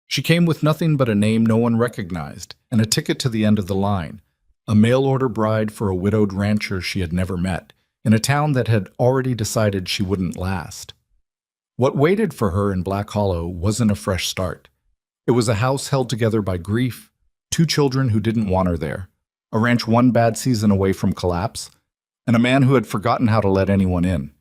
She came with nothing but a name no one recognized and a ticket to the end of the line, a mail-order bride for a widowed rancher she had never met, in a town that had already decided she wouldn't last. What waited for her in Black Hollow wasn't a fresh start. It was a house held together by grief, two children who didn't want her there, a ranch one bad season away from collapse, and a man who had forgotten how to let anyone in.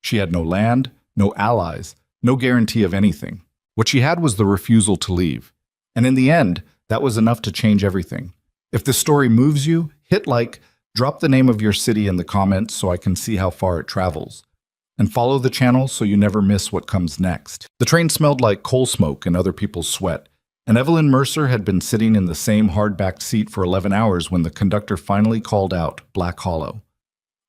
She had no land, no allies, no guarantee of anything. What she had was the refusal to leave. And in the end, that was enough to change everything. If this story moves you, hit like, drop the name of your city in the comments so I can see how far it travels. And follow the channel so you never miss what comes next. The train smelled like coal smoke and other people's sweat, and Evelyn Mercer had been sitting in the same hard-backed seat for 11 hours when the conductor finally called out Black Hollow.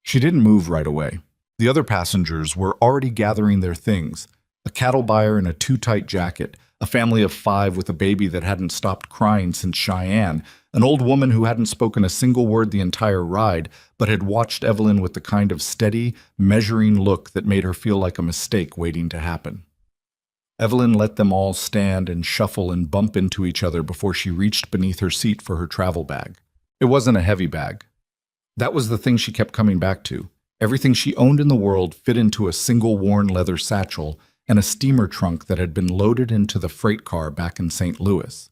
She didn't move right away. The other passengers were already gathering their things, a cattle buyer in a too-tight jacket, a family of 5 with a baby that hadn't stopped crying since Cheyenne, an old woman who hadn't spoken a single word the entire ride, but had watched Evelyn with the kind of steady, measuring look that made her feel like a mistake waiting to happen. Evelyn let them all stand and shuffle and bump into each other before she reached beneath her seat for her travel bag. It wasn't a heavy bag. That was the thing she kept coming back to. Everything she owned in the world fit into a single worn leather satchel and a steamer trunk that had been loaded into the freight car back in St. Louis.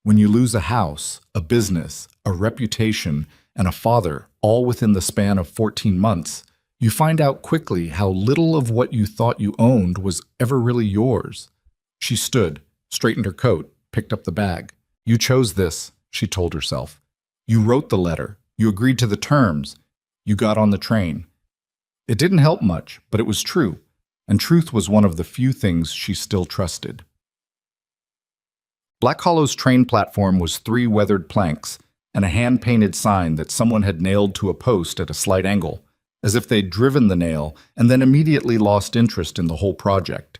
When you lose a house, a business, a reputation, and a father, all within the span of 14 months, you find out quickly how little of what you thought you owned was ever really yours. She stood, straightened her coat, picked up the bag. You chose this, she told herself. You wrote the letter. You agreed to the terms. You got on the train. It didn't help much, but it was true. And truth was one of the few things she still trusted. Black Hollow's train platform was 3 weathered planks and a hand-painted sign that someone had nailed to a post at a slight angle, as if they'd driven the nail and then immediately lost interest in the whole project.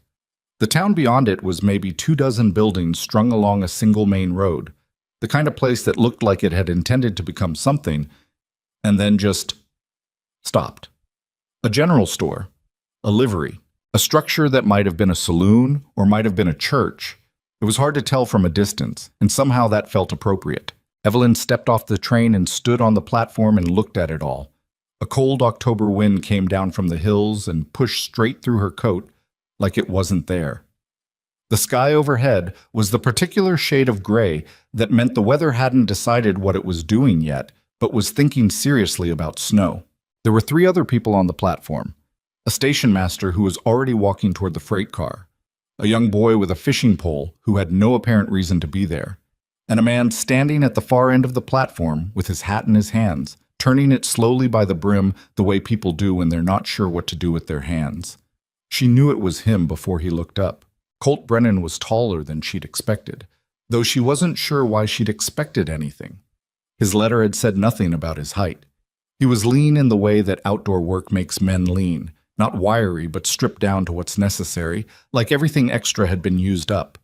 The town beyond it was maybe 24 buildings strung along a single main road, the kind of place that looked like it had intended to become something, and then just stopped. A general store, a livery, a structure that might have been a saloon or might have been a church. It was hard to tell from a distance, and somehow that felt appropriate. Evelyn stepped off the train and stood on the platform and looked at it all. A cold October wind came down from the hills and pushed straight through her coat like it wasn't there. The sky overhead was the particular shade of gray that meant the weather hadn't decided what it was doing yet, but was thinking seriously about snow. There were 3 other people on the platform. A station master who was already walking toward the freight car, a young boy with a fishing pole who had no apparent reason to be there, and a man standing at the far end of the platform with his hat in his hands, turning it slowly by the brim the way people do when they're not sure what to do with their hands. She knew it was him before he looked up. Colt Brennan was taller than she'd expected, though she wasn't sure why she'd expected anything. His letter had said nothing about his height. He was lean in the way that outdoor work makes men lean, not wiry but stripped down to what's necessary, like everything extra had been used up.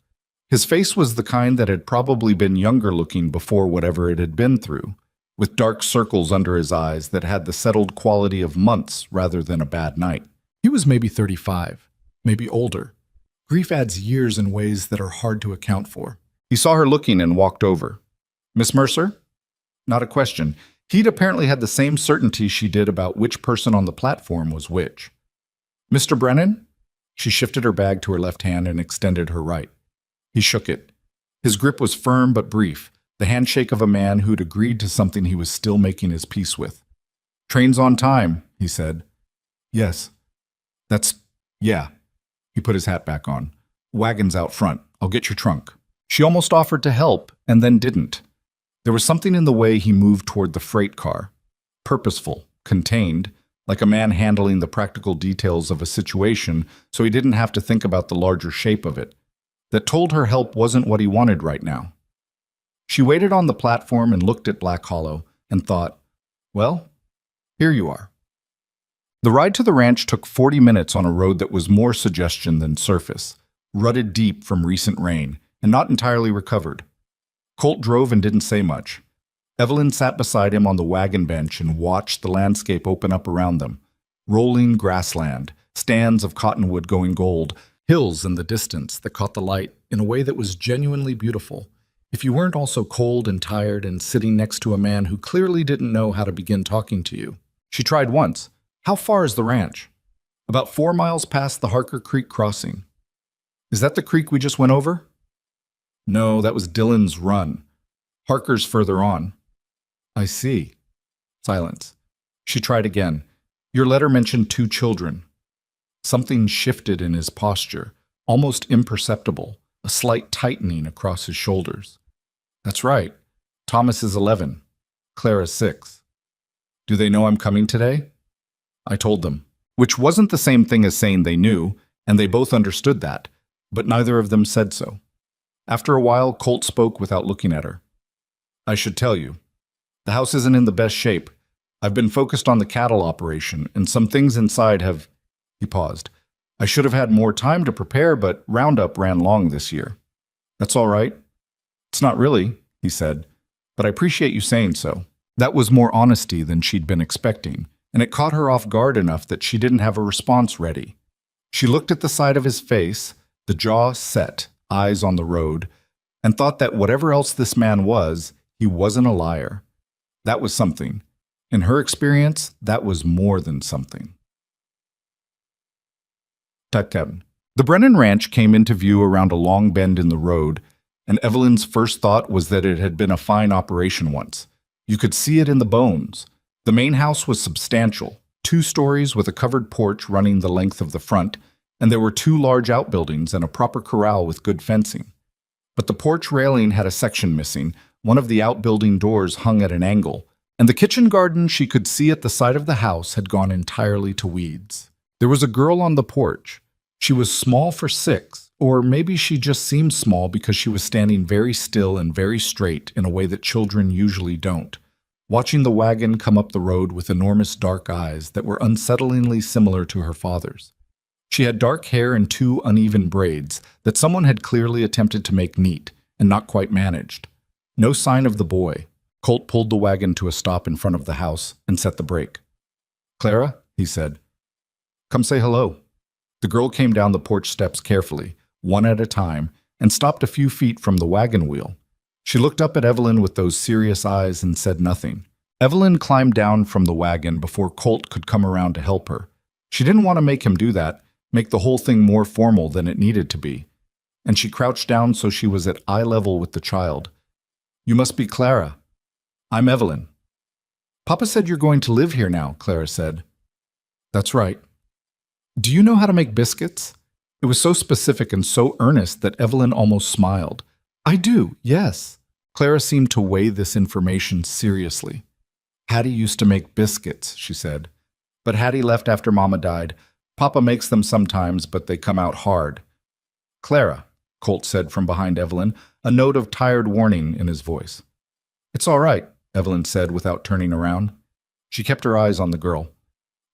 His face was the kind that had probably been younger looking before whatever it had been through, with dark circles under his eyes that had the settled quality of months rather than a bad night. He was maybe 35, maybe older. Grief adds years in ways that are hard to account for. He saw her looking and walked over. "Miss Mercer?" Not a question. He'd apparently had the same certainty she did about which person on the platform was which. "Mr. Brennan?" She shifted her bag to her left hand and extended her right. He shook it. His grip was firm but brief, the handshake of a man who'd agreed to something he was still making his peace with. "Train's on time," he said. "Yes." Yeah." He put his hat back on. "Wagon's out front. I'll get your trunk." She almost offered to help, and then didn't. There was something in the way he moved toward the freight car. Purposeful, contained, like a man handling the practical details of a situation so he didn't have to think about the larger shape of it, that told her help wasn't what he wanted right now. She waited on the platform and looked at Black Hollow and thought, well, here you are. The ride to the ranch took 40 minutes on a road that was more suggestion than surface, rutted deep from recent rain, and not entirely recovered. Colt drove and didn't say much. Evelyn sat beside him on the wagon bench and watched the landscape open up around them. Rolling grassland, stands of cottonwood going gold, Hills in the distance that caught the light in a way that was genuinely beautiful, if you weren't also cold and tired and sitting next to a man who clearly didn't know how to begin talking to you. She tried once. How far is the ranch? About 4 miles past the Harker Creek crossing. Is that the creek we just went over? No, that was Dillon's Run. Harker's further on. I see. Silence. She tried again. Your letter mentioned 2 children. Something shifted in his posture, almost imperceptible, a slight tightening across his shoulders. That's right. Thomas is 11. Clara's 6. Do they know I'm coming today? I told them, which wasn't the same thing as saying they knew, and they both understood that, but neither of them said so. After a while, Colt spoke without looking at her. I should tell you, the house isn't in the best shape. I've been focused on the cattle operation, and some things inside have... He paused. I should have had more time to prepare, but Roundup ran long this year. That's all right. It's not really, he said, but I appreciate you saying so. That was more honesty than she'd been expecting, and it caught her off guard enough that she didn't have a response ready. She looked at the side of his face, the jaw set, eyes on the road, and thought that whatever else this man was, he wasn't a liar. That was something. In her experience, that was more than something. Tuck-tuck. The Brennan Ranch came into view around a long bend in the road, and Evelyn's first thought was that it had been a fine operation once. You could see it in the bones. The main house was substantial, 2 stories with a covered porch running the length of the front, and there were 2 large outbuildings and a proper corral with good fencing. But the porch railing had a section missing, one of the outbuilding doors hung at an angle, and the kitchen garden she could see at the side of the house had gone entirely to weeds. There was a girl on the porch. She was small for 6, or maybe she just seemed small because she was standing very still and very straight in a way that children usually don't, watching the wagon come up the road with enormous dark eyes that were unsettlingly similar to her father's. She had dark hair and 2 uneven braids that someone had clearly attempted to make neat and not quite managed. No sign of the boy. Colt pulled the wagon to a stop in front of the house and set the brake. Clara, he said. Come say hello. The girl came down the porch steps carefully, one at a time, and stopped a few feet from the wagon wheel. She looked up at Evelyn with those serious eyes and said nothing. Evelyn climbed down from the wagon before Colt could come around to help her. She didn't want to make him do that, make the whole thing more formal than it needed to be. And she crouched down so she was at eye level with the child. You must be Clara. I'm Evelyn. Papa said you're going to live here now, Clara said. That's right. Do you know how to make biscuits? It was so specific and so earnest that Evelyn almost smiled. I do, yes. Clara seemed to weigh this information seriously. Hattie used to make biscuits, she said. But Hattie left after Mama died. Papa makes them sometimes, but they come out hard. Clara, Colt said from behind Evelyn, a note of tired warning in his voice. It's all right, Evelyn said without turning around. She kept her eyes on the girl.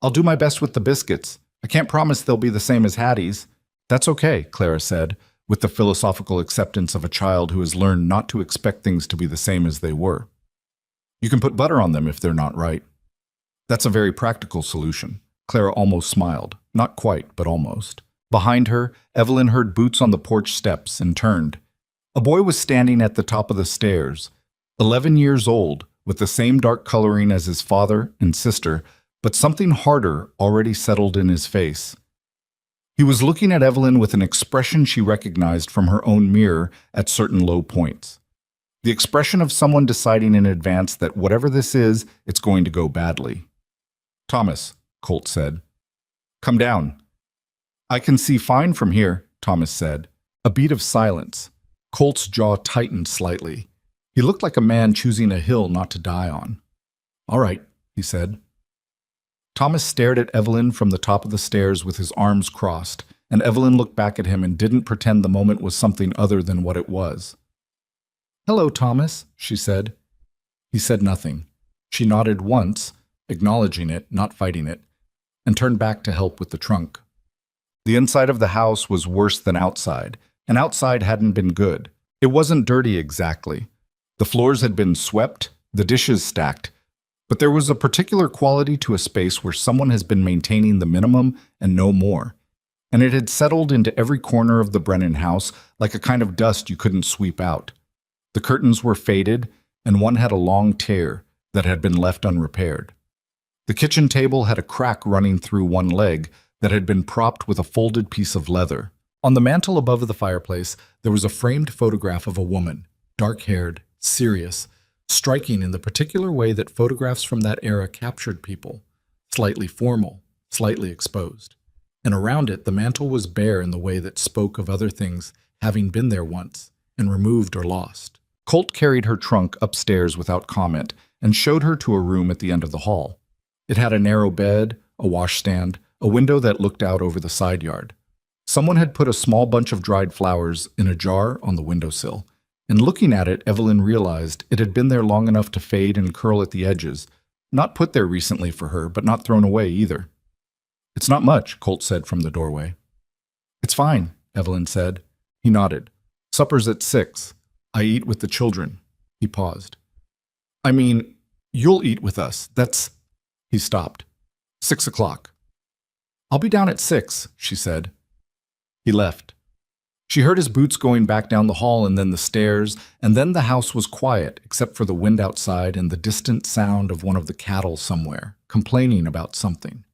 I'll do my best with the biscuits. I can't promise they'll be the same as Hattie's. That's okay, Clara said, with the philosophical acceptance of a child who has learned not to expect things to be the same as they were. You can put butter on them if they're not right. That's a very practical solution. Clara almost smiled. Not quite, but almost. Behind her, Evelyn heard boots on the porch steps and turned. A boy was standing at the top of the stairs, 11 years old, with the same dark coloring as his father and sister, but something harder already settled in his face. He was looking at Evelyn with an expression she recognized from her own mirror at certain low points. The expression of someone deciding in advance that whatever this is, it's going to go badly. Thomas, Colt said. Come down. I can see fine from here, Thomas said. A beat of silence. Colt's jaw tightened slightly. He looked like a man choosing a hill not to die on. All right, he said. Thomas stared at Evelyn from the top of the stairs with his arms crossed, and Evelyn looked back at him and didn't pretend the moment was something other than what it was. Hello, Thomas, she said. He said nothing. She nodded once, acknowledging it, not fighting it, and turned back to help with the trunk. The inside of the house was worse than outside, and outside hadn't been good. It wasn't dirty exactly. The floors had been swept, the dishes stacked, but there was a particular quality to a space where someone has been maintaining the minimum and no more. and it had settled into every corner of the Brennan house like a kind of dust you couldn't sweep out. The curtains were faded, and one had a long tear that had been left unrepaired. The kitchen table had a crack running through one leg that had been propped with a folded piece of leather. On the mantel above the fireplace, there was a framed photograph of a woman, dark-haired, serious, striking in the particular way that photographs from that era captured people, slightly formal, slightly exposed. And around it, the mantel was bare in the way that spoke of other things having been there once and removed or lost. Colt carried her trunk upstairs without comment and showed her to a room at the end of the hall. It had a narrow bed, a washstand, a window that looked out over the side yard. Someone had put a small bunch of dried flowers in a jar on the windowsill, and looking at it, Evelyn realized it had been there long enough to fade and curl at the edges, not put there recently for her, but not thrown away either. "It's not much," Colt said from the doorway. "It's fine," Evelyn said. He nodded. "Supper's at 6. I eat with the children." He paused. "I mean, you'll eat with us. That's—" He stopped. 6 o'clock. "I'll be down at 6, she said. He left. She heard his boots going back down the hall and then the stairs, and then the house was quiet except for the wind outside and the distant sound of one of the cattle somewhere, complaining about something.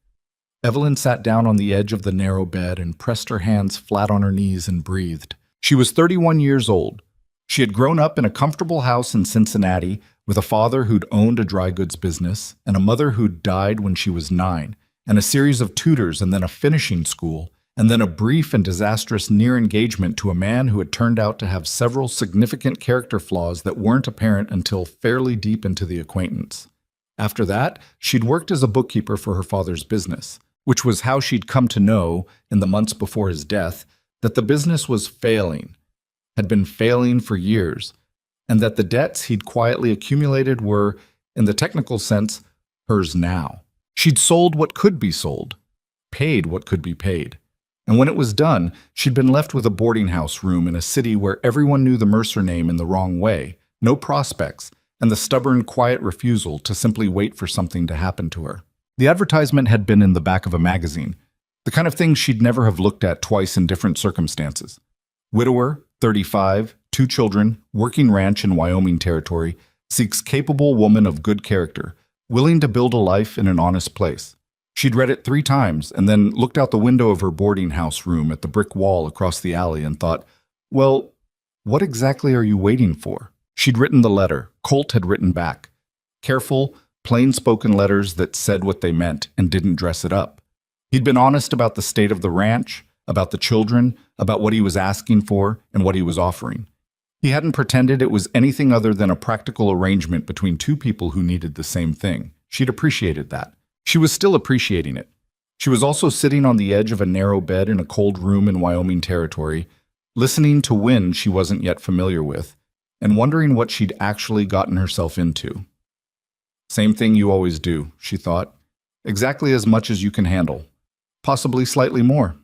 Evelyn sat down on the edge of the narrow bed and pressed her hands flat on her knees and breathed. She was 31 years old. She had grown up in a comfortable house in Cincinnati with a father who'd owned a dry goods business and a mother who'd died when she was 9, and a series of tutors and then a finishing school, and then a brief and disastrous near engagement to a man who had turned out to have several significant character flaws that weren't apparent until fairly deep into the acquaintance. After that, she'd worked as a bookkeeper for her father's business, which was how she'd come to know, in the months before his death, that the business was failing, had been failing for years, and that the debts he'd quietly accumulated were, in the technical sense, hers now. She'd sold what could be sold, paid what could be paid. And when it was done, she'd been left with a boarding house room in a city where everyone knew the Mercer name in the wrong way, no prospects, and the stubborn, quiet refusal to simply wait for something to happen to her. The advertisement had been in the back of a magazine, the kind of thing she'd never have looked at twice in different circumstances. Widower, 35, 2 children, working ranch in Wyoming Territory, seeks capable woman of good character, willing to build a life in an honest place. She'd read it 3 times and then looked out the window of her boarding house room at the brick wall across the alley and thought, well, what exactly are you waiting for? She'd written the letter. Colt had written back. Careful, plain-spoken letters that said what they meant and didn't dress it up. He'd been honest about the state of the ranch, about the children, about what he was asking for and what he was offering. He hadn't pretended it was anything other than a practical arrangement between 2 people who needed the same thing. She'd appreciated that. She was still appreciating it. She was also sitting on the edge of a narrow bed in a cold room in Wyoming Territory, listening to wind she wasn't yet familiar with, and wondering what she'd actually gotten herself into. Same thing you always do, she thought. Exactly as much as you can handle. Possibly slightly more.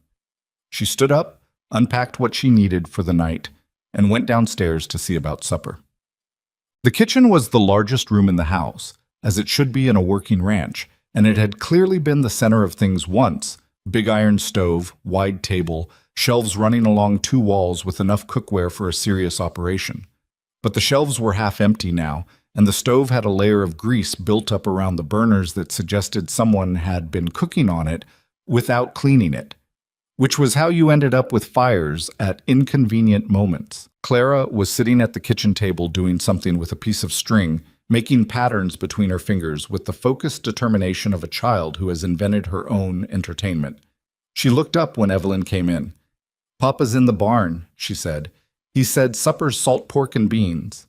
She stood up, unpacked what she needed for the night, and went downstairs to see about supper. The kitchen was the largest room in the house, as it should be in a working ranch, and it had clearly been the center of things once. Big iron stove, wide table, shelves running along 2 walls with enough cookware for a serious operation. But the shelves were half empty now, and the stove had a layer of grease built up around the burners that suggested someone had been cooking on it without cleaning it, which was how you ended up with fires at inconvenient moments. Clara was sitting at the kitchen table doing something with a piece of string, making patterns between her fingers with the focused determination of a child who has invented her own entertainment. She looked up when Evelyn came in. "Papa's in the barn," she said. "He said supper's salt pork and beans."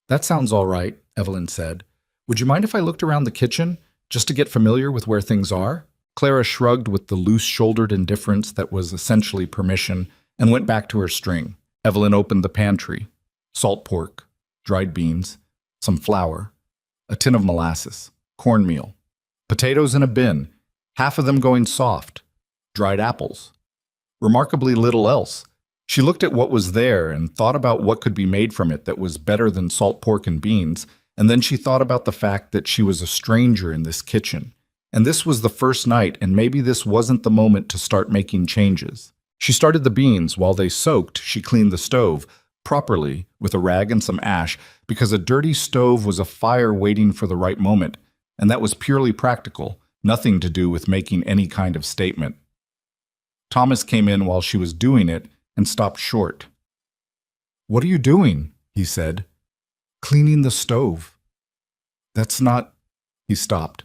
"That sounds all right," Evelyn said. "Would you mind if I looked around the kitchen, just to get familiar with where things are?" Clara shrugged with the loose-shouldered indifference that was essentially permission and went back to her string. Evelyn opened the pantry. Salt pork, dried beans, some flour, a tin of molasses, cornmeal, potatoes in a bin, half of them going soft, dried apples. Remarkably little else. She looked at what was there and thought about what could be made from it that was better than salt pork and beans, and then she thought about the fact that she was a stranger in this kitchen, And this was the first night, and maybe this wasn't the moment to start making changes. She started the beans. While they soaked, she cleaned the stove properly with a rag and some ash, because a dirty stove was a fire waiting for the right moment, and that was purely practical, nothing to do with making any kind of statement. Thomas came in while she was doing it and stopped short. "What are you doing?" he said. "Cleaning the stove." "That's not—" He stopped.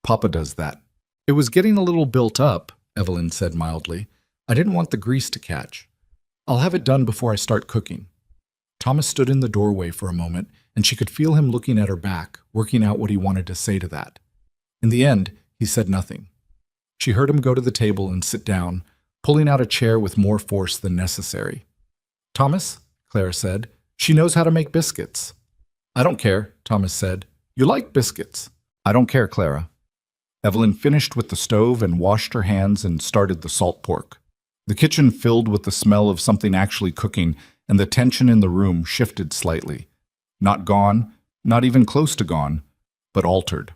"Papa does that." "It was getting a little built up," Evelyn said mildly. "I didn't want the grease to catch. I'll have it done before I start cooking." Thomas stood in the doorway for a moment, and she could feel him looking at her back, working out what he wanted to say to that. In the end, he said nothing. She heard him go to the table and sit down, pulling out a chair with more force than necessary. "Thomas," Clara said, "she knows how to make biscuits." "I don't care," Thomas said. "You like biscuits." "I don't care, Clara." Evelyn finished with the stove and washed her hands and started the salt pork. The kitchen filled with the smell of something actually cooking, and the tension in the room shifted slightly. Not gone, not even close to gone, but altered.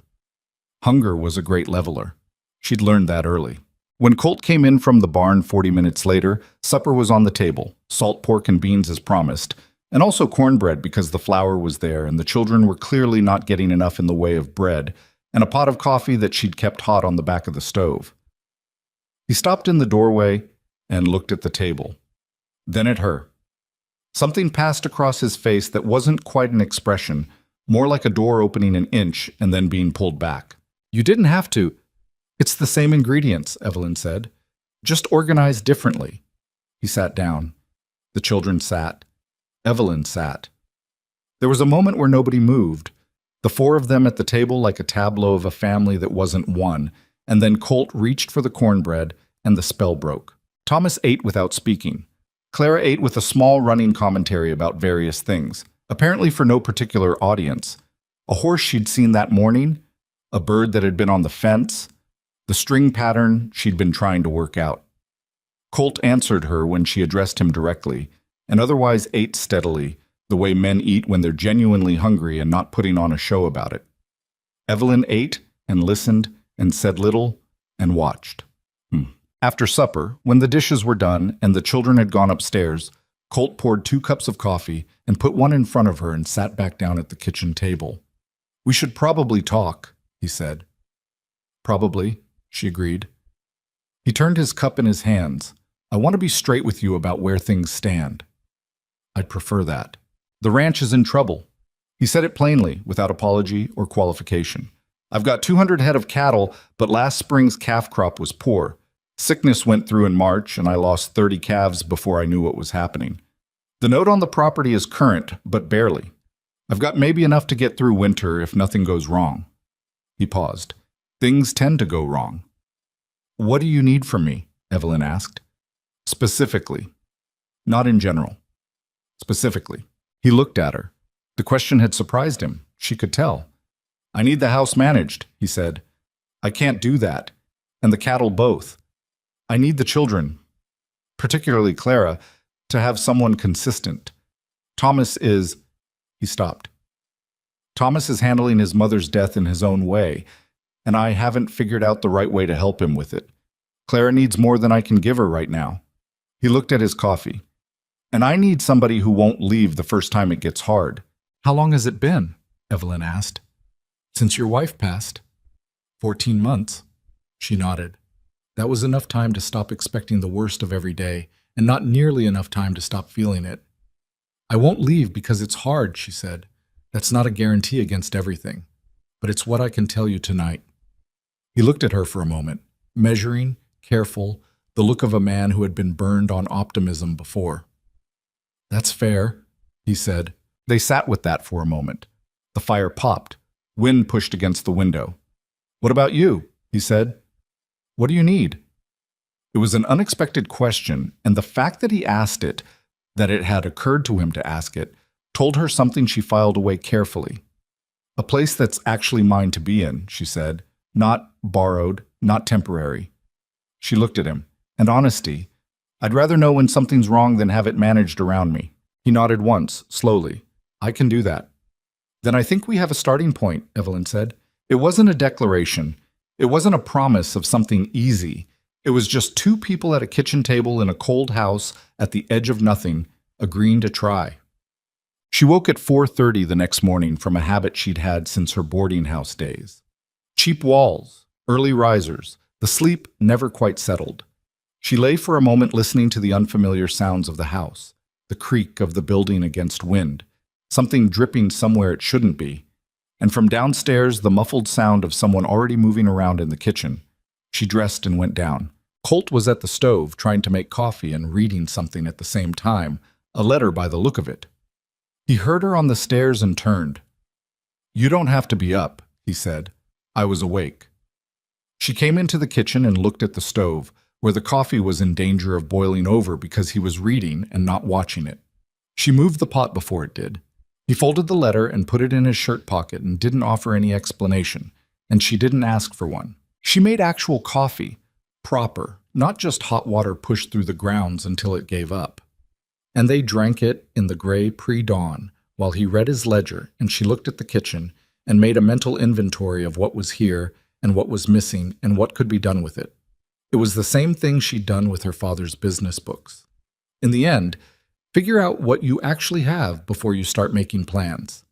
Hunger was a great leveler. She'd learned that early. When Colt came in from the barn 40 minutes later, supper was on the table, salt pork and beans as promised, and also cornbread because the flour was there and the children were clearly not getting enough in the way of bread, and a pot of coffee that she'd kept hot on the back of the stove. He stopped in the doorway and looked at the table, then at her. Something passed across his face that wasn't quite an expression, more like a door opening an inch and then being pulled back. "You didn't have to." "It's the same ingredients," Evelyn said. "Just organized differently." He sat down. The children sat. Evelyn sat. There was a moment where nobody moved, the four of them at the table like a tableau of a family that wasn't one, and then Colt reached for the cornbread and the spell broke. Thomas ate without speaking. Clara ate with a small running commentary about various things, apparently for no particular audience. A horse she'd seen that morning, a bird that had been on the fence, the string pattern she'd been trying to work out. Colt answered her when she addressed him directly, and otherwise ate steadily, the way men eat when they're genuinely hungry and not putting on a show about it. Evelyn ate and listened and said little and watched. After supper, when the dishes were done and the children had gone upstairs, Colt poured 2 cups of coffee and put one in front of her and sat back down at the kitchen table. "We should probably talk," he said. "Probably," she agreed. He turned his cup in his hands. "I want to be straight with you about where things stand." "I'd prefer that." "The ranch is in trouble." He said it plainly, without apology or qualification. "I've got 200 head of cattle, but last spring's calf crop was poor. Sickness went through in March, and I lost 30 calves before I knew what was happening. The note on the property is current, but barely. I've got maybe enough to get through winter if nothing goes wrong." He paused. "Things tend to go wrong." "What do you need from me?" Evelyn asked. "Specifically." "Not in general." "Specifically." He looked at her. The question had surprised him. She could tell. "I need the house managed," he said. "I can't do that. And the cattle both. I need the children, particularly Clara, to have someone consistent. Thomas is—" He stopped. "Thomas is handling his mother's death in his own way, and I haven't figured out the right way to help him with it. Clara needs more than I can give her right now." He looked at his coffee. "And I need somebody who won't leave the first time it gets hard." "How long has it been?" Evelyn asked. "Since your wife passed." 14 months. She nodded. That was enough time to stop expecting the worst of every day, and not nearly enough time to stop feeling it. "I won't leave because it's hard," she said. "That's not a guarantee against everything, but it's what I can tell you tonight." He looked at her for a moment, measuring, careful, the look of a man who had been burned on optimism before. "That's fair," he said. They sat with that for a moment. The fire popped. Wind pushed against the window. "What about you?" he said. "What do you need?" It was an unexpected question, and the fact that he asked it, that it had occurred to him to ask it, told her something she filed away carefully. "A place that's actually mine to be in," she said. "Not borrowed, not temporary." She looked at him. "And honesty. I'd rather know when something's wrong than have it managed around me." He nodded once, slowly. "I can do that." "Then I think we have a starting point," Evelyn said. It wasn't a declaration. It wasn't a promise of something easy. It was just two people at a kitchen table in a cold house at the edge of nothing, agreeing to try. She woke at 4:30 the next morning from a habit she'd had since her boarding house days. Cheap walls, early risers, the sleep never quite settled. She lay for a moment listening to the unfamiliar sounds of the house, the creak of the building against wind, something dripping somewhere it shouldn't be, and from downstairs the muffled sound of someone already moving around in the kitchen. She dressed and went down. Colt was at the stove trying to make coffee and reading something at the same time, a letter by the look of it. He heard her on the stairs and turned. "You don't have to be up," he said. "I was awake." She came into the kitchen and looked at the stove, where the coffee was in danger of boiling over because he was reading and not watching it. She moved the pot before it did. He folded the letter and put it in his shirt pocket and didn't offer any explanation, and she didn't ask for one. She made actual coffee, proper, not just hot water pushed through the grounds until it gave up. And they drank it in the gray pre-dawn while he read his ledger, and she looked at the kitchen and made a mental inventory of what was here and what was missing and what could be done with it. It was the same thing she'd done with her father's business books. In the end, figure out what you actually have before you start making plans.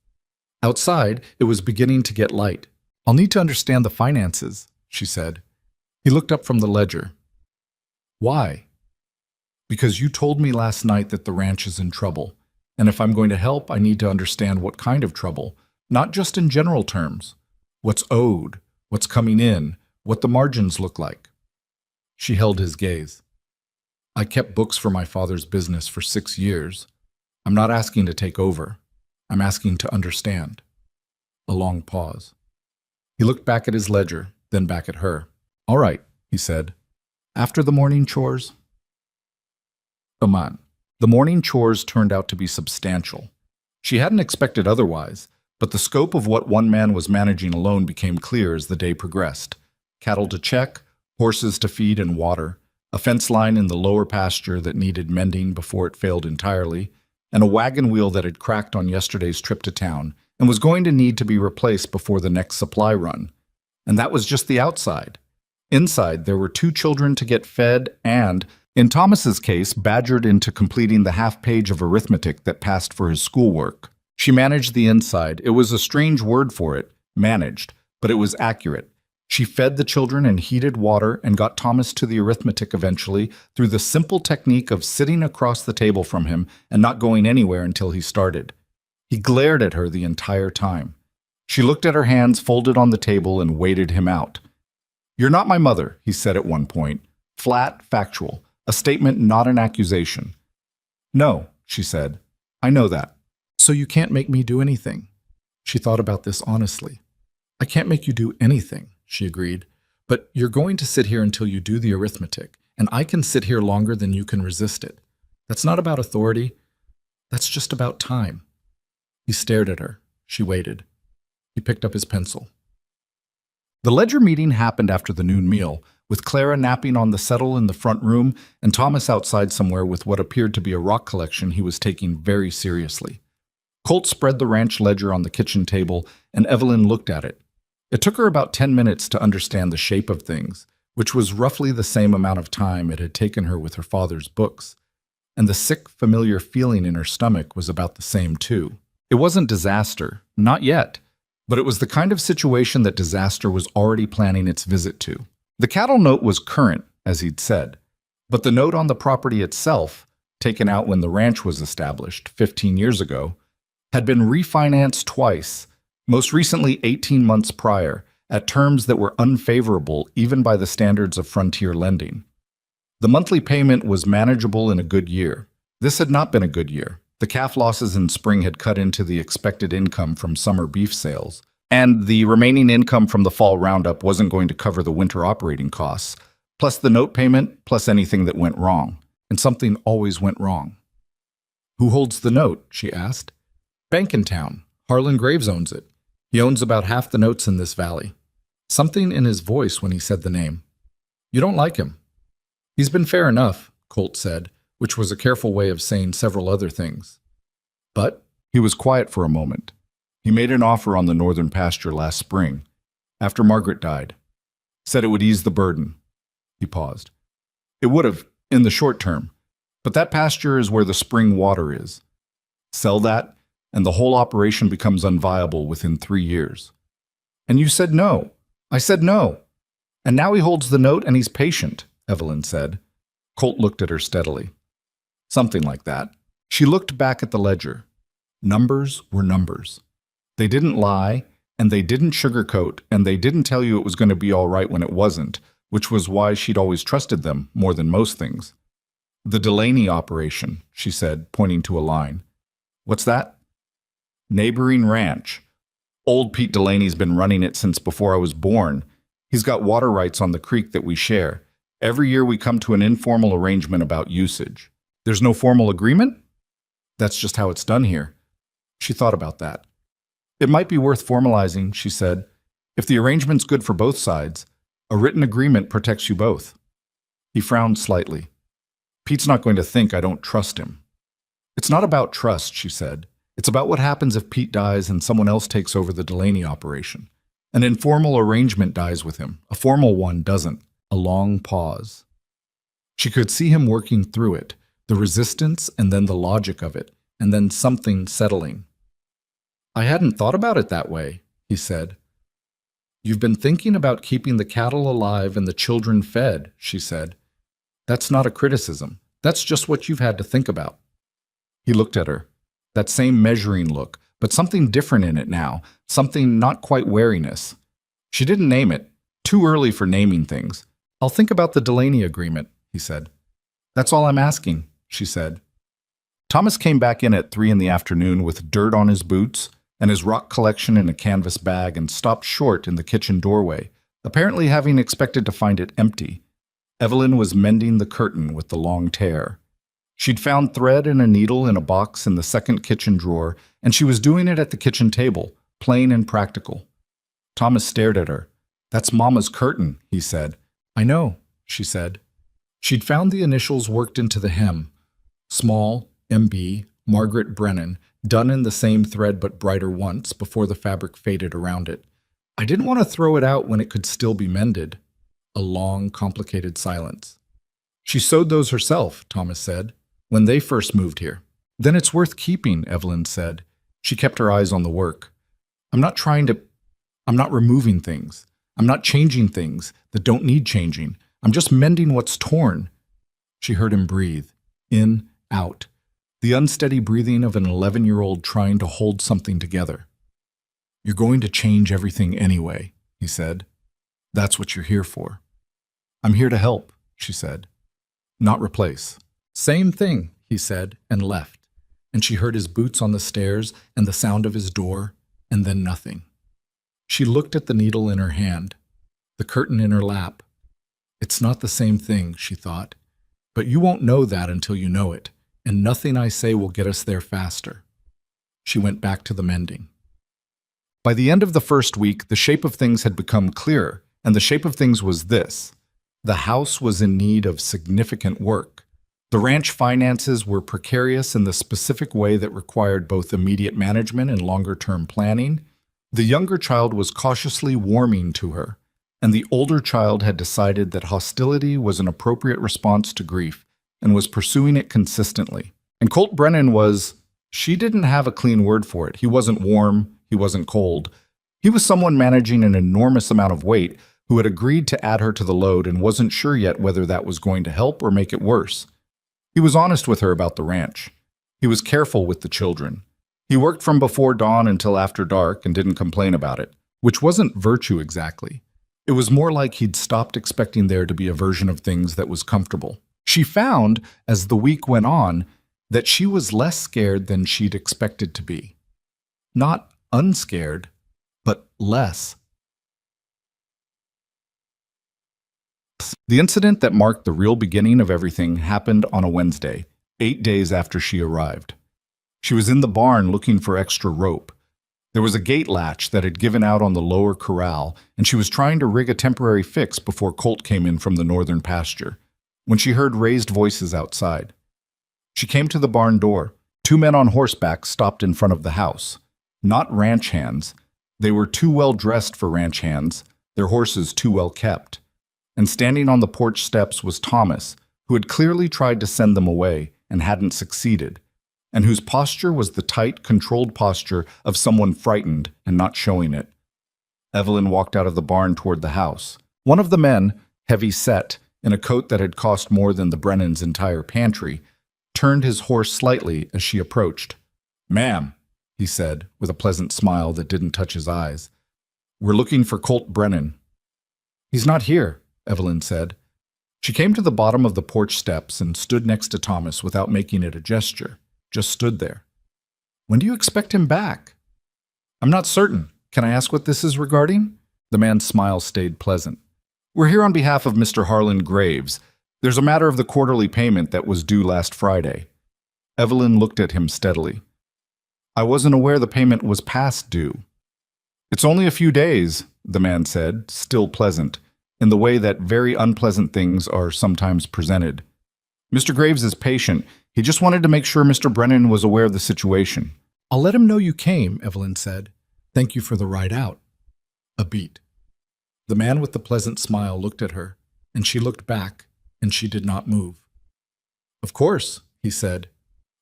Outside, it was beginning to get light. "I'll need to understand the finances," she said. He looked up from the ledger. "Why?" "Because you told me last night that the ranch is in trouble, and if I'm going to help, I need to understand what kind of trouble, not just in general terms. What's owed, what's coming in, what the margins look like." She held his gaze. "I kept books for my father's business for 6 years. I'm not asking to take over. I'm asking to understand." A long pause. He looked back at his ledger, then back at her. "All right," he said. "After the morning chores?" Come on. The morning chores turned out to be substantial. She hadn't expected otherwise, but the scope of what one man was managing alone became clear as the day progressed. Cattle to check, horses to feed and water, a fence line in the lower pasture that needed mending before it failed entirely, and a wagon wheel that had cracked on yesterday's trip to town and was going to need to be replaced before the next supply run. And that was just the outside. Inside, there were 2 children to get fed and, in Thomas's case, badgered into completing the half page of arithmetic that passed for his schoolwork. She managed the inside. It was a strange word for it, managed, but it was accurate. She fed the children and heated water and got Thomas to the arithmetic eventually through the simple technique of sitting across the table from him and not going anywhere until he started. He glared at her the entire time. She looked at her hands folded on the table and waited him out. "You're not my mother," he said at one point. Flat, factual, a statement, not an accusation. "No," she said. "I know that. So you can't make me do anything." She thought about this honestly. "I can't make you do anything," she agreed. "But you're going to sit here until you do the arithmetic, and I can sit here longer than you can resist it. That's not about authority. That's just about time." He stared at her. She waited. He picked up his pencil. The ledger meeting happened after the noon meal, with Clara napping on the settle in the front room and Thomas outside somewhere with what appeared to be a rock collection he was taking very seriously. Colt spread the ranch ledger on the kitchen table, and Evelyn looked at it. It took her about 10 minutes to understand the shape of things, which was roughly the same amount of time it had taken her with her father's books. And the sick, familiar feeling in her stomach was about the same too. It wasn't disaster, not yet, but it was the kind of situation that disaster was already planning its visit to. The cattle note was current, as he'd said, but the note on the property itself, taken out when the ranch was established 15 years ago, had been refinanced twice, most recently 18 months prior, at terms that were unfavorable even by the standards of frontier lending. The monthly payment was manageable in a good year. This had not been a good year. The calf losses in spring had cut into the expected income from summer beef sales, and the remaining income from the fall roundup wasn't going to cover the winter operating costs, plus the note payment, plus anything that went wrong. And something always went wrong. "Who holds the note?" she asked. "Bank in town. Harlan Graves owns it. He owns about half the notes in this valley." Something in his voice when he said the name. "You don't like him." "He's been fair enough," Colt said, which was a careful way of saying several other things. "But," he was quiet for a moment. "He made an offer on the northern pasture last spring, after Margaret died. Said it would ease the burden. He paused. It would have, in the short term. But that pasture is where the spring water is. Sell that, and the whole operation becomes unviable within 3 years. And you said no. I said no. And now he holds the note and he's patient, Evelyn said. Colt looked at her steadily. Something like that. She looked back at the ledger. Numbers were numbers. They didn't lie, and they didn't sugarcoat, and they didn't tell you it was going to be all right when it wasn't, which was why she'd always trusted them more than most things. The Delaney operation, she said, pointing to a line. What's that? Neighboring ranch. Old Pete Delaney's been running it since before I was born. He's got water rights on the creek that we share. Every year we come to an informal arrangement about usage. There's no formal agreement? That's just how it's done here. She thought about that. It might be worth formalizing, she said. If the arrangement's good for both sides, a written agreement protects you both. He frowned slightly. Pete's not going to think I don't trust him. It's not about trust, she said. It's about what happens if Pete dies and someone else takes over the Delaney operation. An informal arrangement dies with him. A formal one doesn't. A long pause. She could see him working through it, the resistance and then the logic of it, and then something settling. I hadn't thought about it that way, he said. You've been thinking about keeping the cattle alive and the children fed, she said. That's not a criticism. That's just what you've had to think about. He looked at her. That same measuring look, but something different in it now, something not quite wariness. She didn't name it. Too early for naming things. I'll think about the Delaney agreement, he said. That's all I'm asking, she said. Thomas came back in at 3 p.m. with dirt on his boots and his rock collection in a canvas bag and stopped short in the kitchen doorway, apparently having expected to find it empty. Evelyn was mending the curtain with the long tear. She'd found thread and a needle in a box in the second kitchen drawer, and she was doing it at the kitchen table, plain and practical. Thomas stared at her. That's Mama's curtain, he said. I know, she said. She'd found the initials worked into the hem. Small, M.B., Margaret Brennan, done in the same thread but brighter once before the fabric faded around it. I didn't want to throw it out when it could still be mended. A long, complicated silence. She sewed those herself, Thomas said, when they first moved here. Then it's worth keeping, Evelyn said. She kept her eyes on the work. I'm not removing things. I'm not changing things that don't need changing. I'm just mending what's torn. She heard him breathe. In, out. The unsteady breathing of an 11-year-old trying to hold something together. You're going to change everything anyway, he said. That's what you're here for. I'm here to help, she said. Not replace. Same thing, he said, and left. And she heard his boots on the stairs and the sound of his door, and then nothing. She looked at the needle in her hand, the curtain in her lap. It's not the same thing, she thought. But you won't know that until you know it, and nothing I say will get us there faster. She went back to the mending. By the end of the first week, the shape of things had become clearer, and the shape of things was this. The house was in need of significant work. The ranch finances were precarious in the specific way that required both immediate management and longer-term planning. The younger child was cautiously warming to her, and the older child had decided that hostility was an appropriate response to grief and was pursuing it consistently. And Colt Brennan was, she didn't have a clean word for it. He wasn't warm, he wasn't cold. He was someone managing an enormous amount of weight who had agreed to add her to the load and wasn't sure yet whether that was going to help or make it worse. He was honest with her about the ranch. He was careful with the children. He worked from before dawn until after dark and didn't complain about it, which wasn't virtue exactly. It was more like he'd stopped expecting there to be a version of things that was comfortable. She found, as the week went on, that she was less scared than she'd expected to be. Not unscared, but less. The incident that marked the real beginning of everything happened on a Wednesday, 8 days after she arrived. She was in the barn looking for extra rope. There was a gate latch that had given out on the lower corral, and she was trying to rig a temporary fix before Colt came in from the northern pasture, when she heard raised voices outside. She came to the barn door. 2 men on horseback stopped in front of the house. Not ranch hands. They were too well dressed for ranch hands, their horses too well kept. And standing on the porch steps was Thomas, who had clearly tried to send them away and hadn't succeeded, and whose posture was the tight, controlled posture of someone frightened and not showing it. Evelyn walked out of the barn toward the house. One of the men, heavy-set, in a coat that had cost more than the Brennans' entire pantry, turned his horse slightly as she approached. "Ma'am," he said, with a pleasant smile that didn't touch his eyes, "we're looking for Colt Brennan." "He's not here," Evelyn said. She came to the bottom of the porch steps and stood next to Thomas without making it a gesture, just stood there. "When do you expect him back?" "I'm not certain. Can I ask what this is regarding?" The man's smile stayed pleasant. "We're here on behalf of Mr. Harlan Graves. There's a matter of the quarterly payment that was due last Friday." Evelyn looked at him steadily. "I wasn't aware the payment was past due." "It's only a few days," the man said, still pleasant, in the way that very unpleasant things are sometimes presented. "Mr. Graves is patient. He just wanted to make sure Mr. Brennan was aware of the situation." "I'll let him know you came," Evelyn said. "Thank you for the ride out." A beat. The man with the pleasant smile looked at her, and she looked back, and she did not move. "Of course," he said.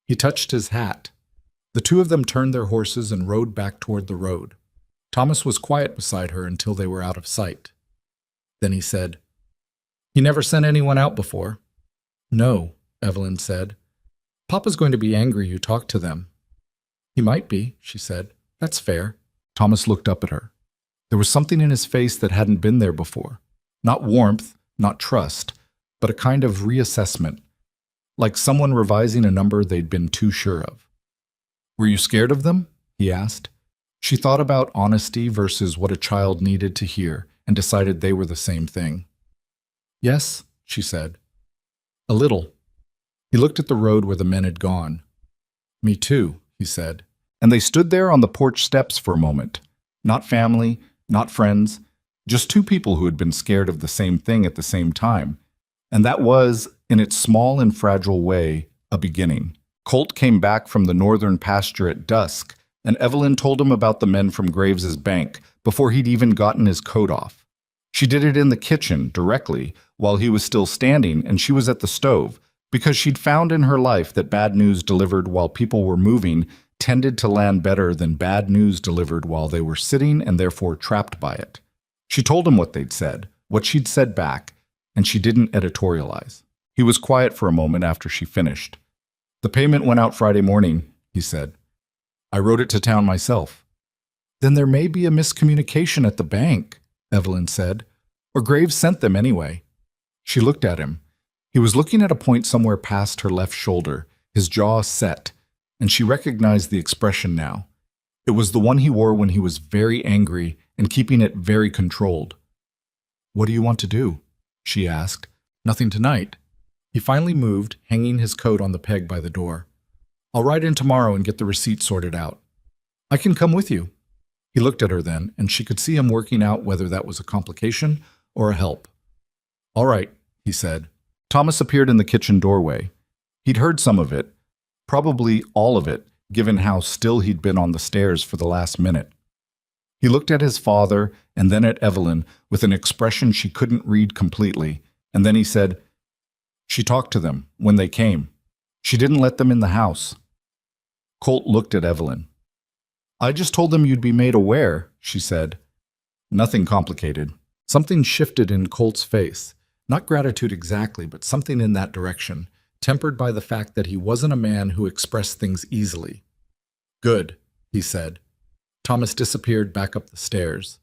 He touched his hat. The two of them turned their horses and rode back toward the road. Thomas was quiet beside her until they were out of sight. Then he said, "He never sent anyone out before?" "No," Evelyn said. "Papa's going to be angry you talked to them." "He might be," she said. "That's fair." Thomas looked up at her. There was something in his face that hadn't been there before. Not warmth, not trust, but a kind of reassessment, like someone revising a number they'd been too sure of. "Were you scared of them?" he asked. She thought about honesty versus what a child needed to hear and decided they were the same thing. "Yes," she said. "A little." He looked at the road where the men had gone. "Me too," he said. And they stood there on the porch steps for a moment. Not family, not friends, just two people who had been scared of the same thing at the same time. And that was, in its small and fragile way, a beginning. Colt came back from the northern pasture at dusk, and Evelyn told him about the men from Graves's bank before he'd even gotten his coat off. She did it in the kitchen, directly, while he was still standing and she was at the stove, because she'd found in her life that bad news delivered while people were moving tended to land better than bad news delivered while they were sitting and therefore trapped by it. She told him what they'd said, what she'd said back, and she didn't editorialize. He was quiet for a moment after she finished. "The payment went out Friday morning," he said. "I wrote it to town myself." "Then there may be a miscommunication at the bank," Evelyn said. "Or Graves sent them anyway." She looked at him. He was looking at a point somewhere past her left shoulder, his jaw set, and she recognized the expression now. It was the one he wore when he was very angry and keeping it very controlled. "What do you want to do?" she asked. "Nothing tonight." He finally moved, hanging his coat on the peg by the door. "I'll ride in tomorrow and get the receipt sorted out." "I can come with you." He looked at her then, and she could see him working out whether that was a complication or a help. "All right," he said. Thomas appeared in the kitchen doorway. He'd heard some of it, probably all of it, given how still he'd been on the stairs for the last minute. He looked at his father and then at Evelyn with an expression she couldn't read completely, and then he said, "She talked to them when they came. She didn't let them in the house." Colt looked at Evelyn. "I just told them you'd be made aware," she said. Nothing complicated. Something shifted in Colt's face. Not gratitude exactly, but something in that direction, tempered by the fact that he wasn't a man who expressed things easily. "Good," he said. Thomas disappeared back up the stairs.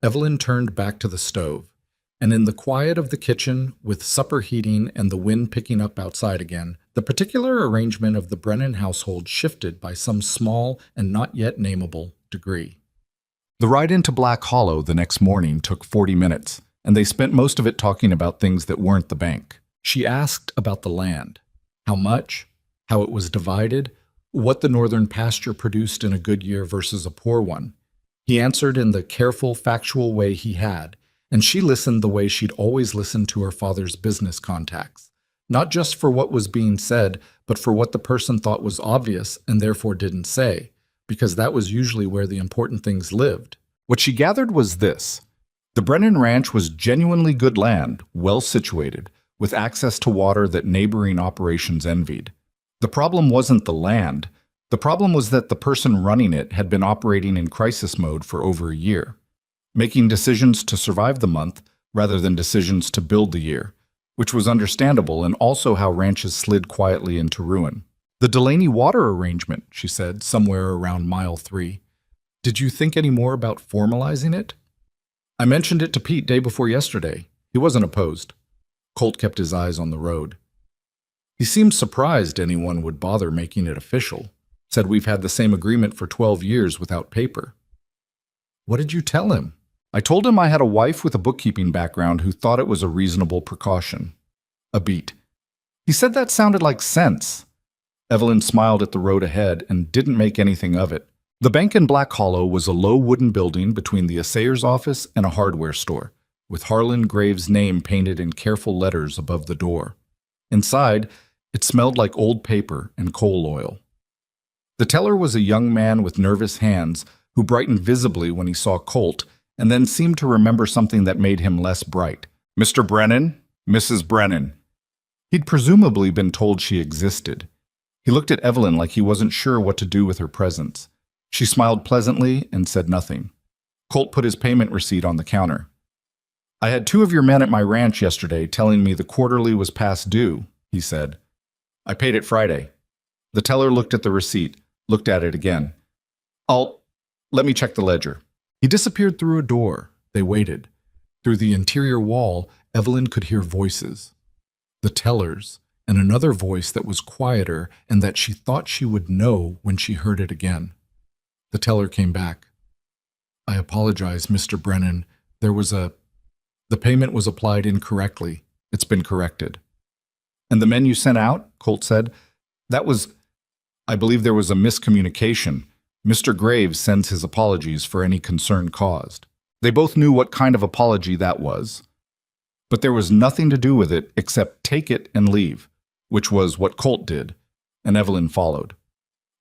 Evelyn turned back to the stove, and in the quiet of the kitchen, with supper heating and the wind picking up outside again, the particular arrangement of the Brennan household shifted by some small and not yet nameable degree. The ride into Black Hollow the next morning took 40 minutes, and they spent most of it talking about things that weren't the bank. She asked about the land. How much? How it was divided? What the northern pasture produced in a good year versus a poor one? He answered in the careful, factual way he had, and she listened the way she'd always listened to her father's business contacts. Not just for what was being said, but for what the person thought was obvious and therefore didn't say, because that was usually where the important things lived. What she gathered was this. The Brennan Ranch was genuinely good land, well situated, with access to water that neighboring operations envied. The problem wasn't the land. The problem was that the person running it had been operating in crisis mode for over a year, making decisions to survive the month rather than decisions to build the year, which was understandable and also how ranches slid quietly into ruin. "The Delaney water arrangement," she said, somewhere around mile 3. "Did you think any more about formalizing it?" "I mentioned it to Pete day before yesterday. He wasn't opposed." Colt kept his eyes on the road. "He seemed surprised anyone would bother making it official. Said we've had the same agreement for 12 years without paper." "What did you tell him?" "I told him I had a wife with a bookkeeping background who thought it was a reasonable precaution." A beat. "He said that sounded like sense." Evelyn smiled at the road ahead and didn't make anything of it. The bank in Black Hollow was a low wooden building between the assayer's office and a hardware store, with Harlan Graves' name painted in careful letters above the door. Inside, it smelled like old paper and coal oil. The teller was a young man with nervous hands who brightened visibly when he saw Colt and then seemed to remember something that made him less bright. "Mr. Brennan? Mrs. Brennan." He'd presumably been told she existed. He looked at Evelyn like he wasn't sure what to do with her presence. She smiled pleasantly and said nothing. Colt put his payment receipt on the counter. "I had 2 of your men at my ranch yesterday telling me the quarterly was past due," he said. "I paid it Friday." The teller looked at the receipt, looked at it again. Let me check the ledger." He disappeared through a door. They waited. Through the interior wall, Evelyn could hear voices. The teller's, and another voice that was quieter and that she thought she would know when she heard it again. The teller came back. "I apologize, Mr. Brennan. The payment was applied incorrectly. It's been corrected." "And the men you sent out?" Colt said. "I believe there was a miscommunication. Mr. Graves sends his apologies for any concern caused." They both knew what kind of apology that was. But there was nothing to do with it except take it and leave, which was what Colt did, and Evelyn followed.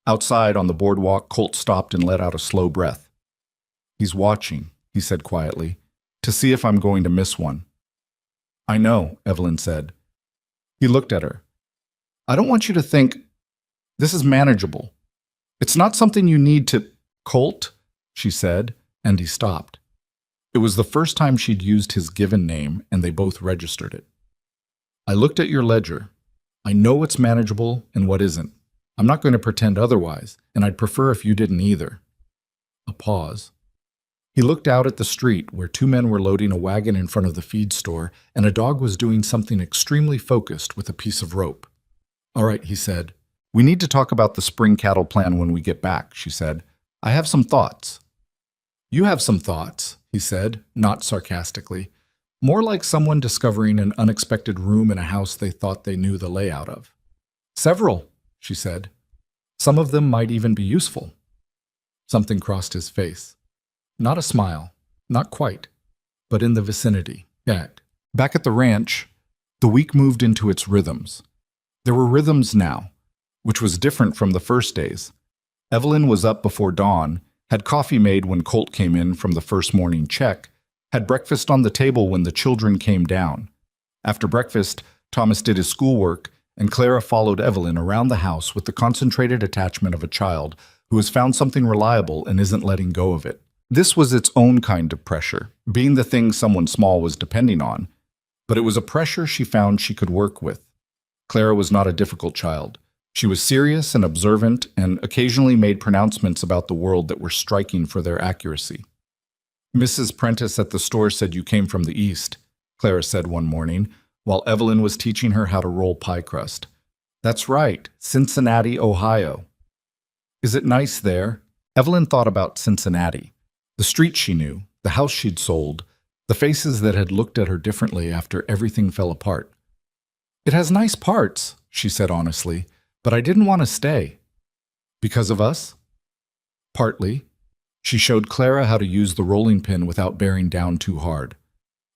Outside on the boardwalk, Colt stopped and let out a slow breath. "He's watching," he said quietly, "to see if I'm going to miss one." "I know," Evelyn said. He looked at her. "I don't want you to think this is manageable. It's not something you need to—" "Colt," she said, and he stopped. It was the first time she'd used his given name, and they both registered it. "I looked at your ledger. I know what's manageable and what isn't. I'm not going to pretend otherwise, and I'd prefer if you didn't either." A pause. He looked out at the street where 2 men were loading a wagon in front of the feed store, and a dog was doing something extremely focused with a piece of rope. "All right," he said. "We need to talk about the spring cattle plan when we get back," she said. "I have some thoughts." "You have some thoughts," he said, not sarcastically. More like someone discovering an unexpected room in a house they thought they knew the layout of. "Several," she said. "Some of them might even be useful." Something crossed his face. Not a smile, not quite, but in the vicinity. Back at the ranch, the week moved into its rhythms. There were rhythms now, which was different from the first days. Evelyn was up before dawn, had coffee made when Colt came in from the first morning check, had breakfast on the table when the children came down. After breakfast, Thomas did his schoolwork, and Clara followed Evelyn around the house with the concentrated attachment of a child who has found something reliable and isn't letting go of it. This was its own kind of pressure, being the thing someone small was depending on, but it was a pressure she found she could work with. Clara was not a difficult child. She was serious and observant and occasionally made pronouncements about the world that were striking for their accuracy. "Mrs. Prentice at the store said you came from the East," Clara said one morning, while Evelyn was teaching her how to roll pie crust. "That's right, Cincinnati, Ohio." "Is it nice there?" Evelyn thought about Cincinnati. The street she knew, the house she'd sold, the faces that had looked at her differently after everything fell apart. "It has nice parts," she said honestly, "but I didn't want to stay." "Because of us?" "Partly." She showed Clara how to use the rolling pin without bearing down too hard.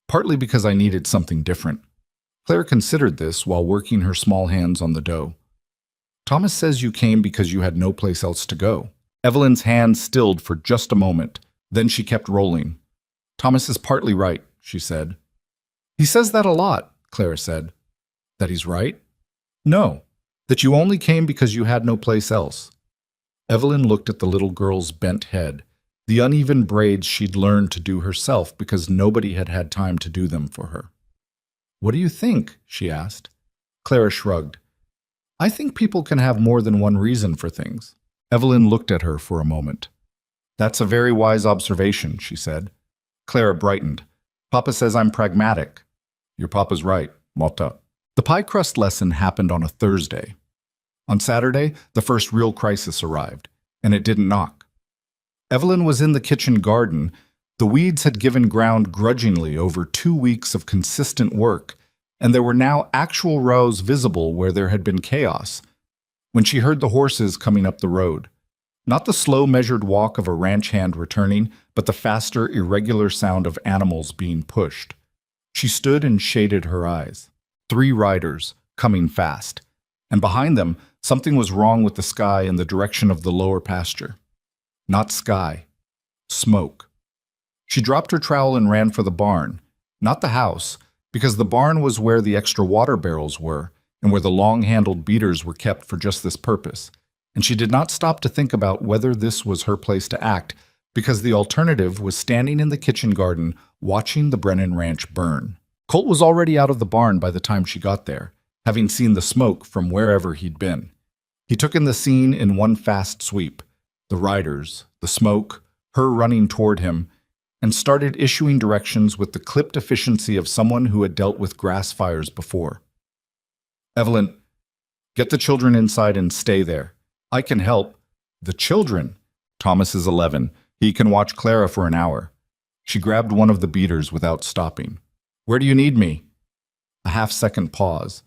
"Partly because I needed something different." Clara considered this while working her small hands on the dough. "Thomas says you came because you had no place else to go." Evelyn's hand stilled for just a moment. Then she kept rolling. Thomas is partly right, she said. He says that a lot, Clara said. That he's right? No, that you only came because you had no place else. Evelyn looked at the little girl's bent head, the uneven braids she'd learned to do herself because nobody had had time to do them for her. What do you think? She asked. Clara shrugged. I think people can have more than one reason for things. Evelyn looked at her for a moment. That's a very wise observation, she said. Clara brightened. Papa says I'm pragmatic. Your papa's right, Malta. The pie crust lesson happened on a Thursday. On Saturday, the first real crisis arrived, and it didn't knock. Evelyn was in the kitchen garden. The weeds had given ground grudgingly over 2 weeks of consistent work, and there were now actual rows visible where there had been chaos. When she heard the horses coming up the road, not the slow, measured walk of a ranch hand returning, but the faster, irregular sound of animals being pushed. She stood and shaded her eyes. 3 riders, coming fast. And behind them, something was wrong with the sky in the direction of the lower pasture. Not sky. Smoke. She dropped her trowel and ran for the barn. Not the house, because the barn was where the extra water barrels were, and where the long-handled beaters were kept for just this purpose. And she did not stop to think about whether this was her place to act, because the alternative was standing in the kitchen garden watching the Brennan Ranch burn. Colt was already out of the barn by the time she got there, having seen the smoke from wherever he'd been. He took in the scene in one fast sweep, the riders, the smoke, her running toward him, and started issuing directions with the clipped efficiency of someone who had dealt with grass fires before. Evelyn, get the children inside and stay there. I can help. The children? Thomas is 11. He can watch Clara for an hour. She grabbed one of the beaters without stopping. Where do you need me? A half-second pause.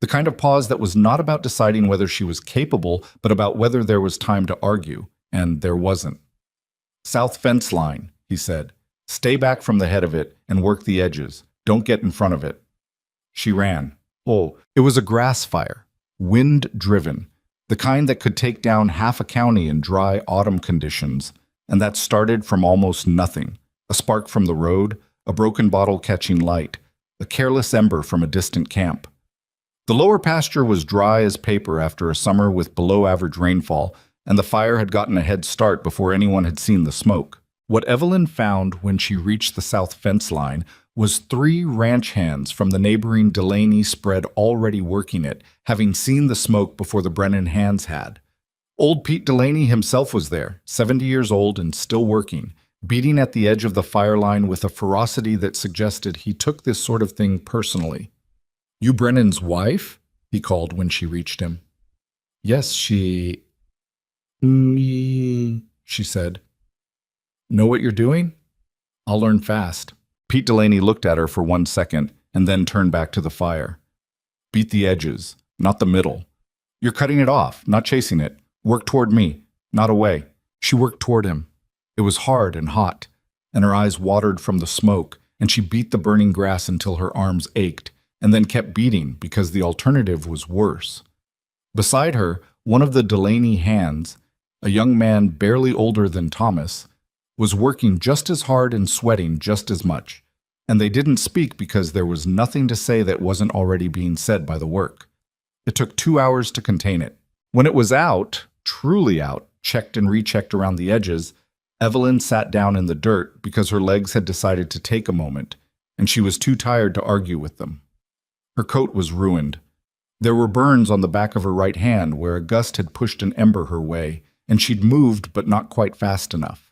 The kind of pause that was not about deciding whether she was capable, but about whether there was time to argue, and there wasn't. South fence line, he said. Stay back from the head of it and work the edges. Don't get in front of it. She ran. Oh, it was a grass fire, wind-driven, the kind that could take down half a county in dry autumn conditions, and that started from almost nothing. A spark from the road, a broken bottle catching light, a careless ember from a distant camp. The lower pasture was dry as paper after a summer with below-average rainfall, and the fire had gotten a head start before anyone had seen the smoke. What Evelyn found when she reached the south fence line was 3 ranch hands from the neighboring Delaney spread already working it, having seen the smoke before the Brennan hands had. Old Pete Delaney himself was there, 70 years old and still working, beating at the edge of the fire line with a ferocity that suggested he took this sort of thing personally. You Brennan's wife? He called when she reached him. Yes, she said. Know what you're doing? I'll learn fast. Pete Delaney looked at her for 1 second and then turned back to the fire. Beat the edges, not the middle. You're cutting it off, not chasing it. Work toward me, not away. She worked toward him. It was hard and hot, and her eyes watered from the smoke, and she beat the burning grass until her arms ached, and then kept beating because the alternative was worse. Beside her, one of the Delaney hands, a young man barely older than Thomas, was working just as hard and sweating just as much, and they didn't speak because there was nothing to say that wasn't already being said by the work. It took 2 hours to contain it. When it was out, truly out, checked and rechecked around the edges, Evelyn sat down in the dirt because her legs had decided to take a moment, and she was too tired to argue with them. Her coat was ruined. There were burns on the back of her right hand where a gust had pushed an ember her way, and she'd moved but not quite fast enough.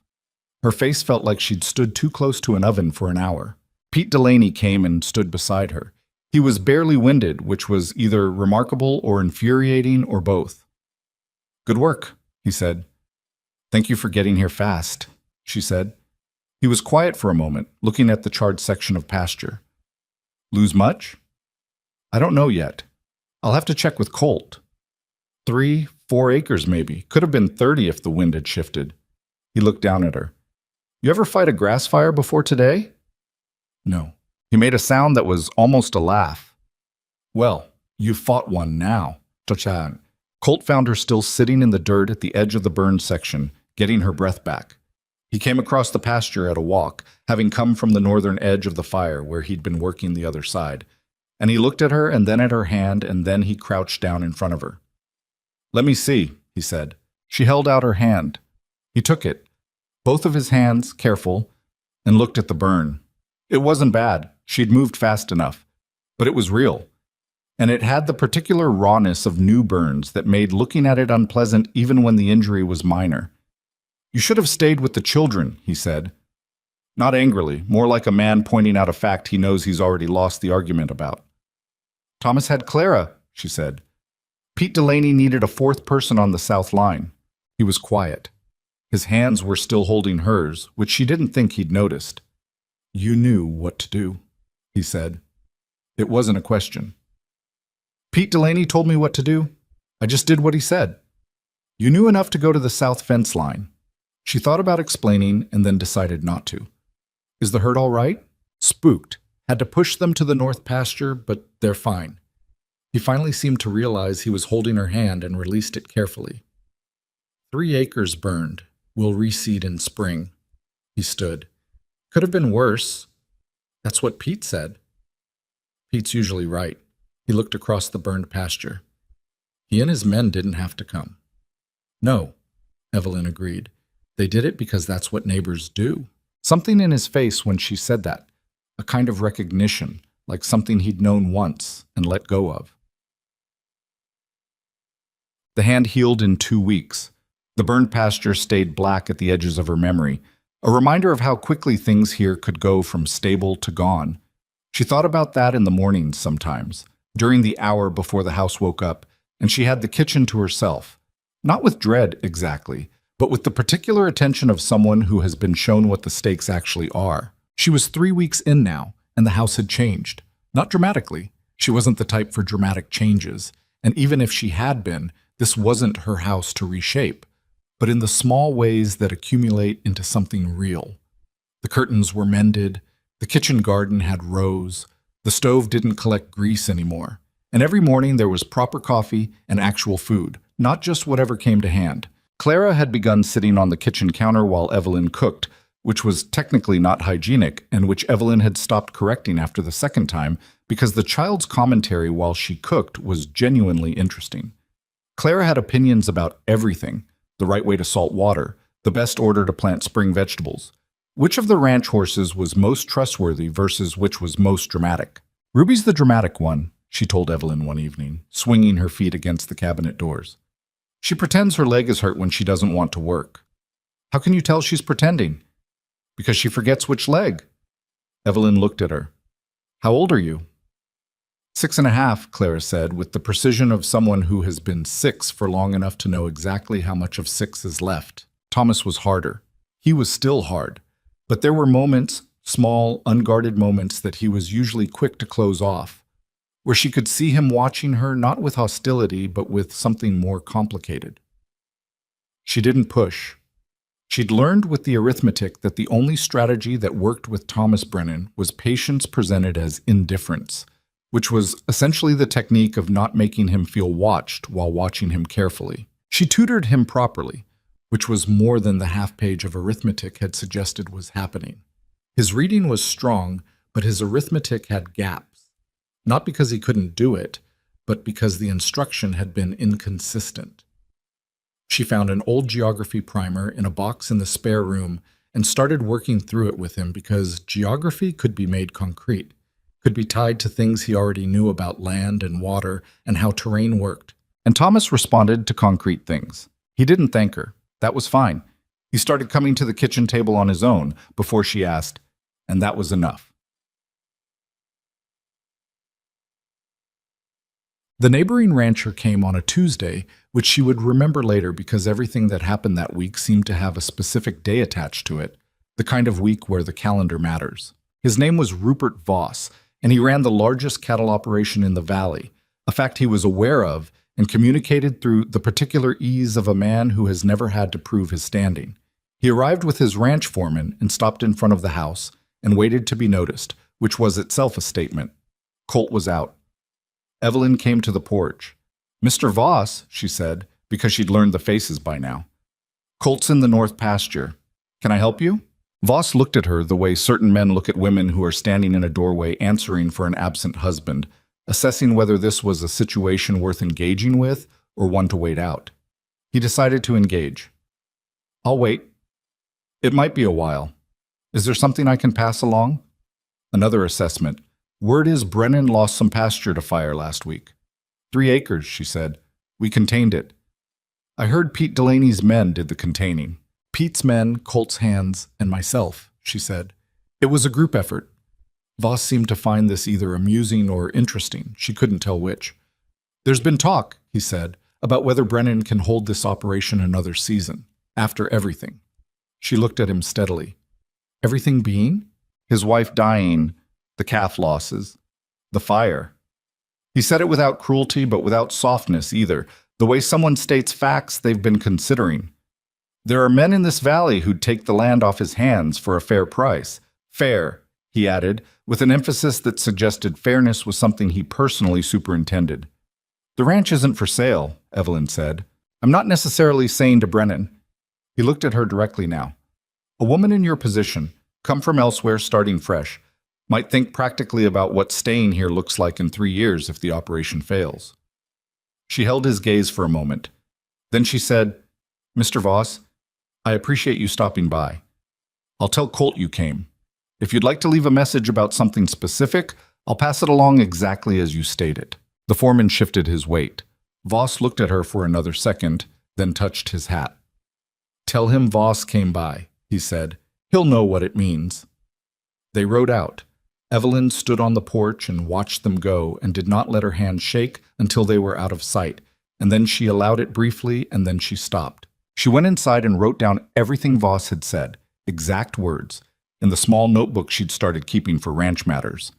Her face felt like she'd stood too close to an oven for an hour. Pete Delaney came and stood beside her. He was barely winded, which was either remarkable or infuriating or both. Good work, he said. Thank you for getting here fast, she said. He was quiet for a moment, looking at the charred section of pasture. Lose much? I don't know yet. I'll have to check with Colt. 3, 4 acres maybe. Could have been 30 if the wind had shifted. He looked down at her. You ever fight a grass fire before today? No. He made a sound that was almost a laugh. Well, you've fought one now. Tochan. Colt found her still sitting in the dirt at the edge of the burned section, getting her breath back. He came across the pasture at a walk, having come from the northern edge of the fire where he'd been working the other side. And he looked at her and then at her hand, and then he crouched down in front of her. "Let me see," he said. She held out her hand. He took it, both of his hands, careful, and looked at the burn. It wasn't bad. She'd moved fast enough. But it was real. And it had the particular rawness of new burns that made looking at it unpleasant even when the injury was minor. "You should have stayed with the children," he said. Not angrily, more like a man pointing out a fact he knows he's already lost the argument about. "Thomas had Clara," she said. "Pete Delaney needed a fourth person on the south line." He was quiet. His hands were still holding hers, which she didn't think he'd noticed. "You knew what to do," he said. It wasn't a question. "Pete Delaney told me what to do. I just did what he said." "You knew enough to go to the south fence line." She thought about explaining and then decided not to. "Is the herd all right?" Spooked. Had to push them to the north pasture, but they're fine. He finally seemed to realize he was holding her hand and released it carefully. 3 acres burned. Will reseed in spring. He stood. Could have been worse. That's what Pete said. Pete's usually right. He looked across the burned pasture. He and his men didn't have to come. "No," Evelyn agreed. "They did it because that's what neighbors do." Something in his face when she said that. A kind of recognition, like something he'd known once and let go of. The hand healed in 2 weeks. The burned pasture stayed black at the edges of her memory, a reminder of how quickly things here could go from stable to gone. She thought about that in the mornings sometimes, during the hour before the house woke up, and she had the kitchen to herself. Not with dread, exactly, but with the particular attention of someone who has been shown what the stakes actually are. She was 3 weeks in now, and the house had changed. Not dramatically. She wasn't the type for dramatic changes, and even if she had been, this wasn't her house to reshape, but in the small ways that accumulate into something real. The curtains were mended, the kitchen garden had rows, the stove didn't collect grease anymore, and every morning there was proper coffee and actual food, not just whatever came to hand. Clara had begun sitting on the kitchen counter while Evelyn cooked, which was technically not hygienic and which Evelyn had stopped correcting after the second time because the child's commentary while she cooked was genuinely interesting. Clara had opinions about everything: the right way to salt water, the best order to plant spring vegetables, which of the ranch horses was most trustworthy versus which was most dramatic. "Ruby's the dramatic one," she told Evelyn one evening, swinging her feet against the cabinet doors. "She pretends her leg is hurt when she doesn't want to work." "How can you tell she's pretending?" "Because she forgets which leg." Evelyn looked at her. "How old are you?" 6.5, Clara said, with the precision of someone who has been 6 for long enough to know exactly how much of 6 is left. Thomas was harder. He was still hard. But there were moments, small, unguarded moments that he was usually quick to close off, where she could see him watching her not with hostility but with something more complicated. She didn't push. She'd learned with the arithmetic that the only strategy that worked with Thomas Brennan was patience presented as indifference, which was essentially the technique of not making him feel watched while watching him carefully. She tutored him properly, which was more than the half-page of arithmetic had suggested was happening. His reading was strong, but his arithmetic had gaps. Not because he couldn't do it, but because the instruction had been inconsistent. She found an old geography primer in a box in the spare room and started working through it with him because geography could be made concrete, could be tied to things he already knew about land and water and how terrain worked. And Thomas responded to concrete things. He didn't thank her. That was fine. He started coming to the kitchen table on his own before she asked, and that was enough. The neighboring rancher came on a Tuesday, which she would remember later because everything that happened that week seemed to have a specific day attached to it, the kind of week where the calendar matters. His name was Rupert Voss, and he ran the largest cattle operation in the valley, a fact he was aware of and communicated through the particular ease of a man who has never had to prove his standing. He arrived with his ranch foreman and stopped in front of the house and waited to be noticed, which was itself a statement. Colt was out. Evelyn came to the porch. "Mr. Voss," she said, because she'd learned the faces by now. "Colt's in the north pasture." Can I help you? Voss looked at her the way certain men look at women who are standing in a doorway answering for an absent husband, assessing whether this was a situation worth engaging with or one to wait out. He decided to engage. I'll wait. It might be a while. Is there something I can pass along? Another assessment. Word is Brennan lost some pasture to fire last week. 3 acres, she said. We contained it. I heard Pete Delaney's men did the containing. Pete's men, Colt's hands, and myself, she said. It was a group effort. Voss seemed to find this either amusing or interesting. She couldn't tell which. There's been talk, he said, about whether Brennan can hold this operation another season, after everything. She looked at him steadily. Everything being? His wife dying, the calf losses, the fire. He said it without cruelty, but without softness either, the way someone states facts they've been considering. There are men in this valley who'd take the land off his hands for a fair price. Fair, he added, with an emphasis that suggested fairness was something he personally superintended. The ranch isn't for sale, Evelyn said. I'm not necessarily saying to Brennan. He looked at her directly now. A woman in your position, come from elsewhere starting fresh, might think practically about what staying here looks like in 3 years if the operation fails. She held his gaze for a moment. Then she said, Mr. Voss, I appreciate you stopping by. I'll tell Colt you came. If you'd like to leave a message about something specific, I'll pass it along exactly as you state it. The foreman shifted his weight. Voss looked at her for another second, then touched his hat. Tell him Voss came by, he said. He'll know what it means. They rode out. Evelyn stood on the porch and watched them go and did not let her hand shake until they were out of sight, and then she allowed it briefly and then she stopped. She went inside and wrote down everything Voss had said, exact words, in the small notebook she'd started keeping for ranch matters.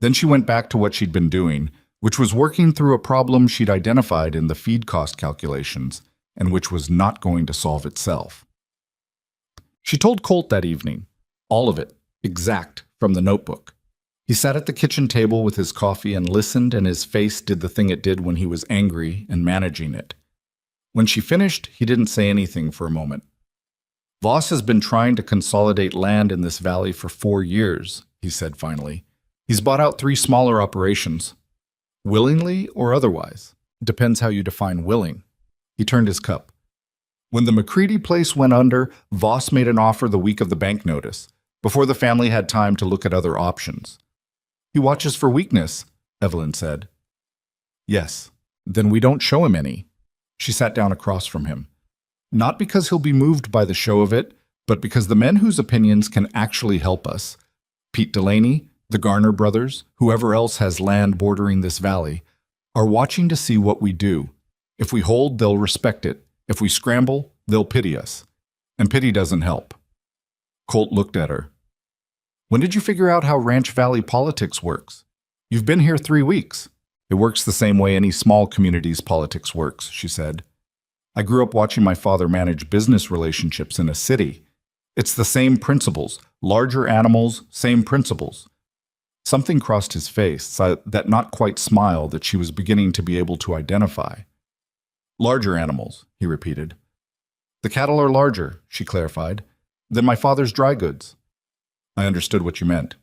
Then she went back to what she'd been doing, which was working through a problem she'd identified in the feed cost calculations, and which was not going to solve itself. She told Colt that evening, all of it, exact, from the notebook. He sat at the kitchen table with his coffee and listened, and his face did the thing it did when he was angry and managing it. When she finished, he didn't say anything for a moment. Voss has been trying to consolidate land in this valley for 4 years, he said finally. He's bought out 3 smaller operations. Willingly or otherwise. Depends how you define willing. He turned his cup. When the McCready place went under, Voss made an offer the week of the bank notice, before the family had time to look at other options. He watches for weakness, Evelyn said. Yes. Then we don't show him any. She sat down across from him. Not because he'll be moved by the show of it, but because the men whose opinions can actually help us, Pete Delaney, the Garner brothers, whoever else has land bordering this valley, are watching to see what we do. If we hold, they'll respect it. If we scramble, they'll pity us. And pity doesn't help. Colt looked at her. When did you figure out how Ranch Valley politics works? You've been here 3 weeks. It works the same way any small community's politics works, she said. I grew up watching my father manage business relationships in a city. It's the same principles. Larger animals, same principles. Something crossed his face, that not quite smile that she was beginning to be able to identify. Larger animals, he repeated. The cattle are larger, she clarified, than my father's dry goods. I understood what you meant.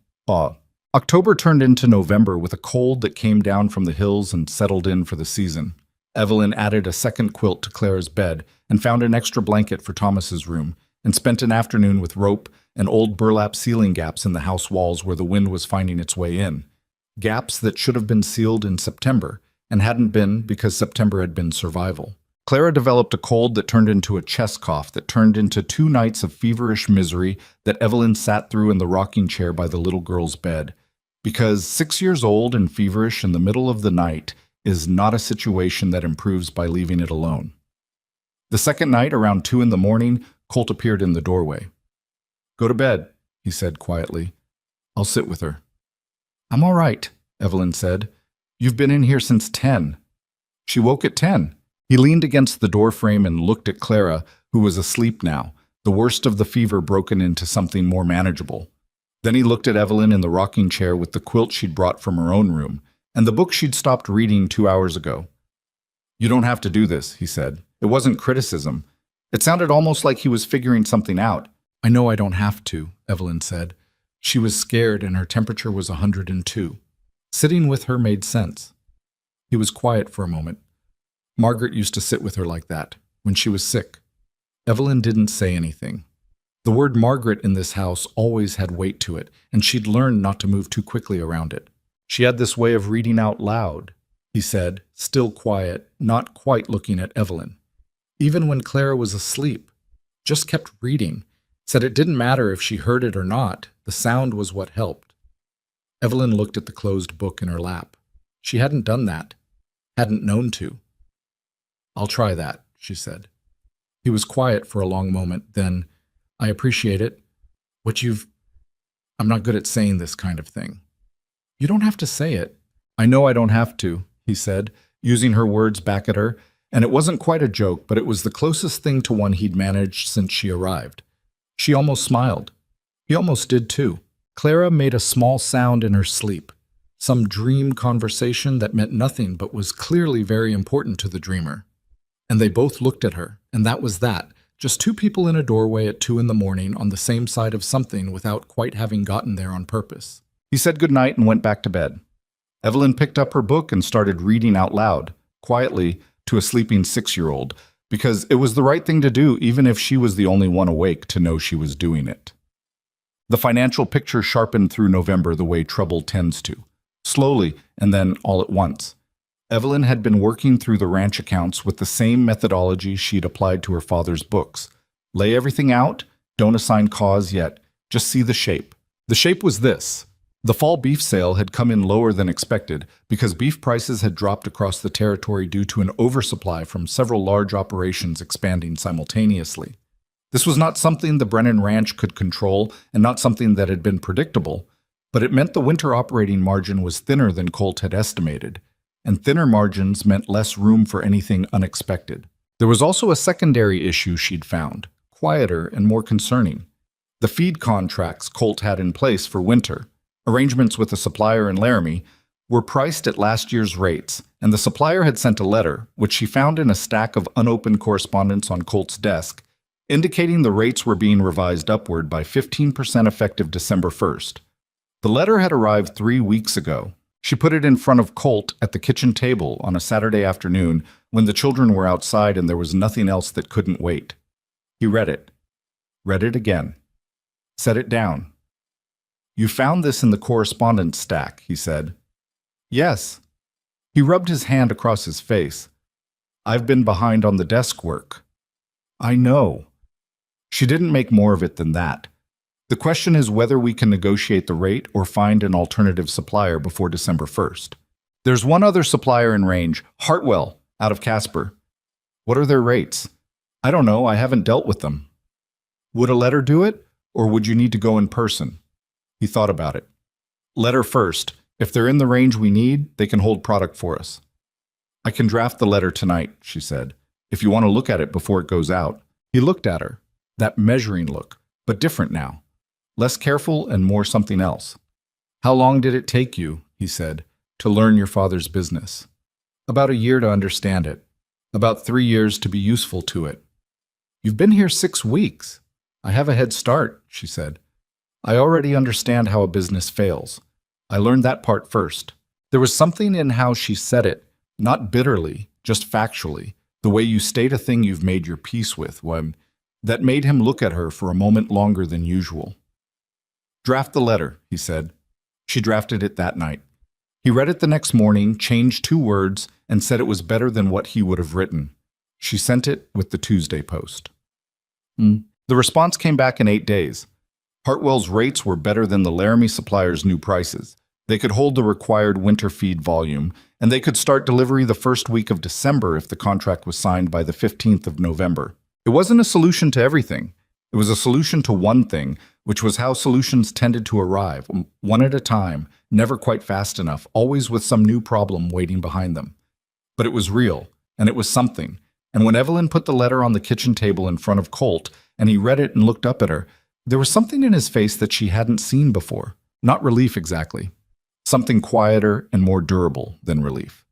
October turned into November with a cold that came down from the hills and settled in for the season. Evelyn added a second quilt to Clara's bed and found an extra blanket for Thomas's room and spent an afternoon with rope and old burlap ceiling gaps in the house walls where the wind was finding its way in. Gaps that should have been sealed in September and hadn't been because September had been survival. Clara developed a cold that turned into a chest cough that turned into 2 nights of feverish misery that Evelyn sat through in the rocking chair by the little girl's bed. Because 6 years old and feverish in the middle of the night is not a situation that improves by leaving it alone. The second night, around 2 in the morning, Colt appeared in the doorway. Go to bed, he said quietly. I'll sit with her. I'm all right, Evelyn said. You've been in here since 10. She woke at 10. He leaned against the doorframe and looked at Clara, who was asleep now, the worst of the fever broken into something more manageable. Then he looked at Evelyn in the rocking chair with the quilt she'd brought from her own room, and the book she'd stopped reading 2 hours ago. You don't have to do this, he said. It wasn't criticism. It sounded almost like he was figuring something out, I know I don't have to, Evelyn said. She was scared and her temperature was 102. Sitting with her made sense. He was quiet for a moment. Margaret used to sit with her like that, when she was sick. Evelyn didn't say anything. The word Margaret in this house always had weight to it, and she'd learned not to move too quickly around it. She had this way of reading out loud, he said, still quiet, not quite looking at Evelyn. Even when Clara was asleep, just kept reading, said it didn't matter if she heard it or not, the sound was what helped. Evelyn looked at the closed book in her lap. She hadn't done that, hadn't known to. I'll try that, she said. He was quiet for a long moment, then, I appreciate it. I'm not good at saying this kind of thing. You don't have to say it. I know I don't have to, he said, using her words back at her, and it wasn't quite a joke, but it was the closest thing to one he'd managed since she arrived. She almost smiled. He almost did too. Clara made a small sound in her sleep, some dream conversation that meant nothing but was clearly very important to the dreamer. And they both looked at her, and that was that. Just two people in a doorway at 2 a.m. on the same side of something without quite having gotten there on purpose. He said goodnight and went back to bed. Evelyn picked up her book and started reading out loud, quietly, to a sleeping 6-year-old, because it was the right thing to do even if she was the only one awake to know she was doing it. The financial picture sharpened through November the way trouble tends to, slowly and then all at once. Evelyn had been working through the ranch accounts with the same methodology she'd applied to her father's books. Lay everything out, don't assign cause yet, just see the shape. The shape was this. The fall beef sale had come in lower than expected because beef prices had dropped across the territory due to an oversupply from several large operations expanding simultaneously. This was not something the Brennan Ranch could control and not something that had been predictable, but it meant the winter operating margin was thinner than Colt had estimated, and thinner margins meant less room for anything unexpected. There was also a secondary issue she'd found, quieter and more concerning. The feed contracts Colt had in place for winter, arrangements with a supplier in Laramie, were priced at last year's rates, and the supplier had sent a letter, which she found in a stack of unopened correspondence on Colt's desk, indicating the rates were being revised upward by 15% effective December 1st. The letter had arrived 3 weeks ago. She put it in front of Colt at the kitchen table on a Saturday afternoon when the children were outside and there was nothing else that couldn't wait. He read it again, set it down. You found this in the correspondence stack, he said. Yes. He rubbed his hand across his face. I've been behind on the desk work. I know. She didn't make more of it than that. The question is whether we can negotiate the rate or find an alternative supplier before December 1st. There's one other supplier in range, Hartwell, out of Casper. What are their rates? I don't know, I haven't dealt with them. Would a letter do it, or would you need to go in person? He thought about it. Letter first. If they're in the range we need, they can hold product for us. I can draft the letter tonight, she said, if you want to look at it before it goes out. He looked at her, that measuring look, but different now. Less careful and more something else. How long did it take you, he said, to learn your father's business? About a year to understand it. About 3 years to be useful to it. You've been here 6 weeks. I have a head start, she said. I already understand how a business fails. I learned that part first. There was something in how she said it, not bitterly, just factually, the way you state a thing you've made your peace with, that made him look at her for a moment longer than usual. Draft the letter, he said. She drafted it that night. He read it the next morning, changed 2 words, and said it was better than what he would have written. She sent it with the Tuesday post. The response came back in 8 days. Hartwell's rates were better than the Laramie supplier's new prices. They could hold the required winter feed volume, and they could start delivery the first week of December if the contract was signed by the 15th of November. It wasn't a solution to everything. It was a solution to one thing, which was how solutions tended to arrive, one at a time, never quite fast enough, always with some new problem waiting behind them. But it was real, and it was something. And when Evelyn put the letter on the kitchen table in front of Colt, and he read it and looked up at her, there was something in his face that she hadn't seen before. Not relief exactly. Something quieter and more durable than relief.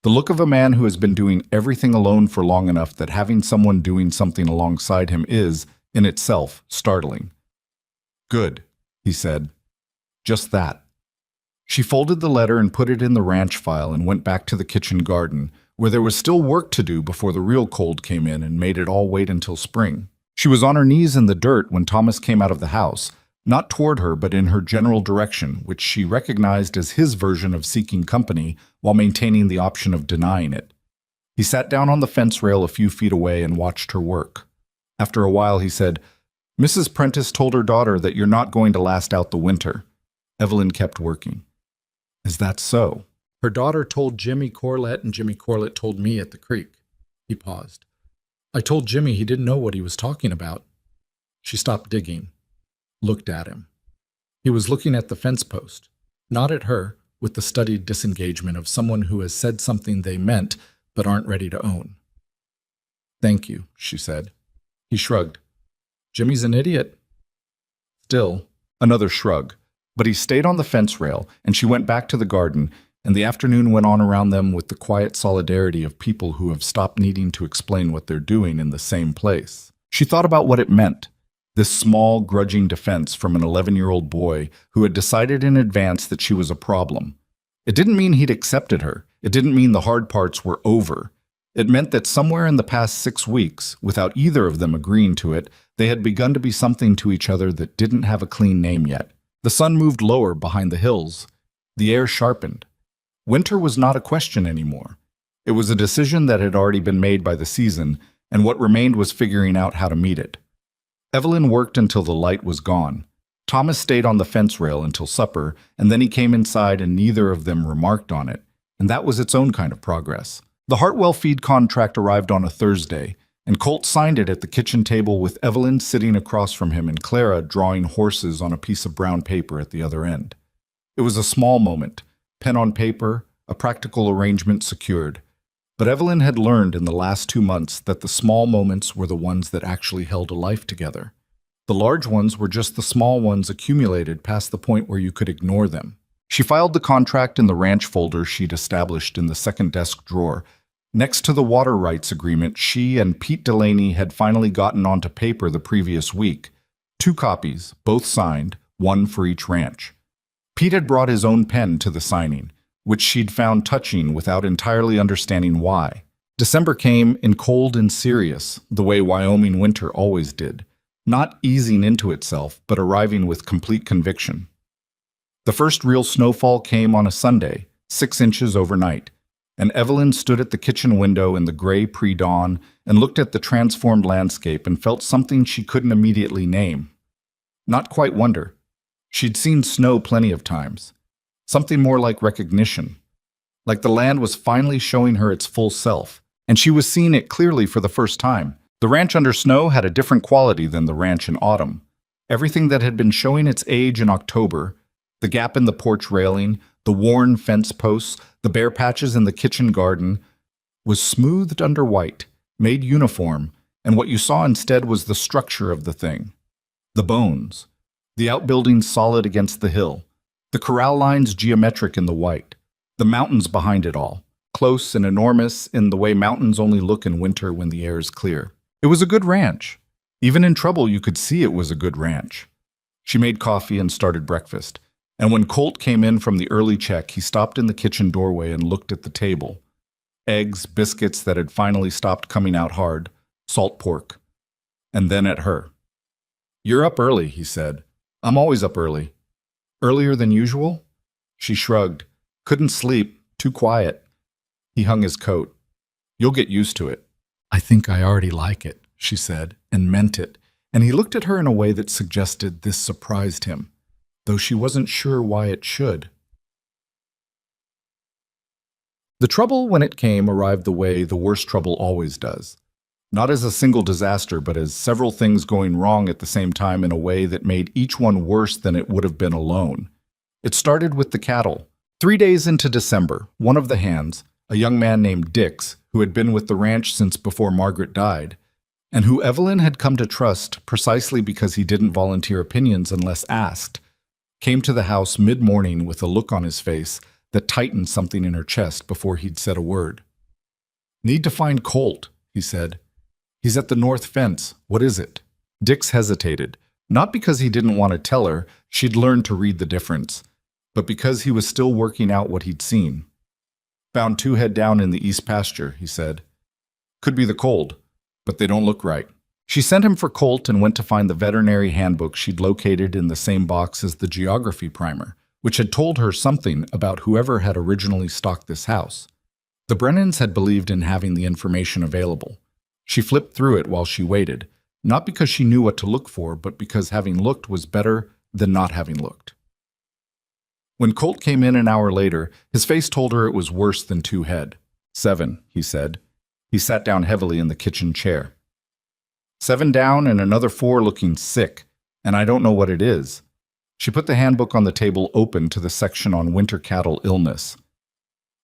The look of a man who has been doing everything alone for long enough that having someone doing something alongside him is, in itself startling. "Good," he said. "Just that." She folded the letter and put it in the ranch file and went back to the kitchen garden, where there was still work to do before the real cold came in and made it all wait until spring. She was on her knees in the dirt when Thomas came out of the house, not toward her but in her general direction, which she recognized as his version of seeking company while maintaining the option of denying it. He sat down on the fence rail a few feet away and watched her work. After a while he said, "Mrs. Prentice told her daughter that you're not going to last out the winter." Evelyn kept working. "Is that so?" "Her daughter told Jimmy Corlett, and Jimmy Corlett told me at the creek." He paused. "I told Jimmy he didn't know what he was talking about." She stopped digging, looked at him. He was looking at the fence post, not at her, with the studied disengagement of someone who has said something they meant but aren't ready to own. "Thank you," she said. He shrugged. "Jimmy's an idiot." Still, another shrug. But he stayed on the fence rail, and she went back to the garden, and the afternoon went on around them with the quiet solidarity of people who have stopped needing to explain what they're doing in the same place. She thought about what it meant, this small, grudging defense from an 11-year-old boy who had decided in advance that she was a problem. It didn't mean he'd accepted her. It didn't mean the hard parts were over. It meant that somewhere in the past 6 weeks, without either of them agreeing to it, they had begun to be something to each other that didn't have a clean name yet. The sun moved lower behind the hills. The air sharpened. Winter was not a question anymore. It was a decision that had already been made by the season, and what remained was figuring out how to meet it. Evelyn worked until the light was gone. Thomas stayed on the fence rail until supper, and then he came inside and neither of them remarked on it, and that was its own kind of progress. The Hartwell feed contract arrived on a Thursday, and Colt signed it at the kitchen table with Evelyn sitting across from him and Clara drawing horses on a piece of brown paper at the other end. It was a small moment, pen on paper, a practical arrangement secured. But Evelyn had learned in the last 2 months that the small moments were the ones that actually held a life together. The large ones were just the small ones accumulated past the point where you could ignore them. She filed the contract in the ranch folder she'd established in the second desk drawer. Next to the water rights agreement she and Pete Delaney had finally gotten onto paper the previous week. 2 copies, both signed, one for each ranch. Pete had brought his own pen to the signing, which she'd found touching without entirely understanding why. December came in cold and serious, the way Wyoming winter always did, not easing into itself, but arriving with complete conviction. The first real snowfall came on a Sunday, 6 inches overnight, and Evelyn stood at the kitchen window in the gray pre-dawn and looked at the transformed landscape and felt something she couldn't immediately name. Not quite wonder. She'd seen snow plenty of times. Something more like recognition. Like the land was finally showing her its full self, and she was seeing it clearly for the first time. The ranch under snow had a different quality than the ranch in autumn. Everything that had been showing its age in October, the gap in the porch railing, the worn fence posts, the bare patches in the kitchen garden, was smoothed under white, made uniform, and what you saw instead was the structure of the thing. The bones, the outbuildings solid against the hill, the corral lines geometric in the white, the mountains behind it all, close and enormous in the way mountains only look in winter when the air is clear. It was a good ranch. Even in trouble, you could see it was a good ranch. She made coffee and started breakfast. And when Colt came in from the early check, he stopped in the kitchen doorway and looked at the table. Eggs, biscuits that had finally stopped coming out hard, salt pork. And then at her. "You're up early," he said. "I'm always up early." "Earlier than usual?" She shrugged. "Couldn't sleep. Too quiet." He hung his coat. "You'll get used to it." "I think I already like it," she said, and meant it. And he looked at her in a way that suggested this surprised him, though she wasn't sure why it should. The trouble, when it came, arrived the way the worst trouble always does. Not as a single disaster, but as several things going wrong at the same time in a way that made each one worse than it would have been alone. It started with the cattle. 3 days into December, one of the hands, a young man named Dix, who had been with the ranch since before Margaret died, and who Evelyn had come to trust precisely because he didn't volunteer opinions unless asked, came to the house mid-morning with a look on his face that tightened something in her chest before he'd said a word. "Need to find Colt," he said. "He's at the north fence. What is it?" Dix hesitated, not because he didn't want to tell her she'd learned to read the difference, but because he was still working out what he'd seen. "Found two head down in the east pasture," he said. "Could be the cold, but they don't look right." She sent him for Colt and went to find the veterinary handbook she'd located in the same box as the geography primer, which had told her something about whoever had originally stocked this house. The Brennans had believed in having the information available. She flipped through it while she waited, not because she knew what to look for, but because having looked was better than not having looked. When Colt came in an hour later, his face told her it was worse than two head. "7," he said. He sat down heavily in the kitchen chair. "7 down and another 4 looking sick, and I don't know what it is." She put the handbook on the table open to the section on winter cattle illness.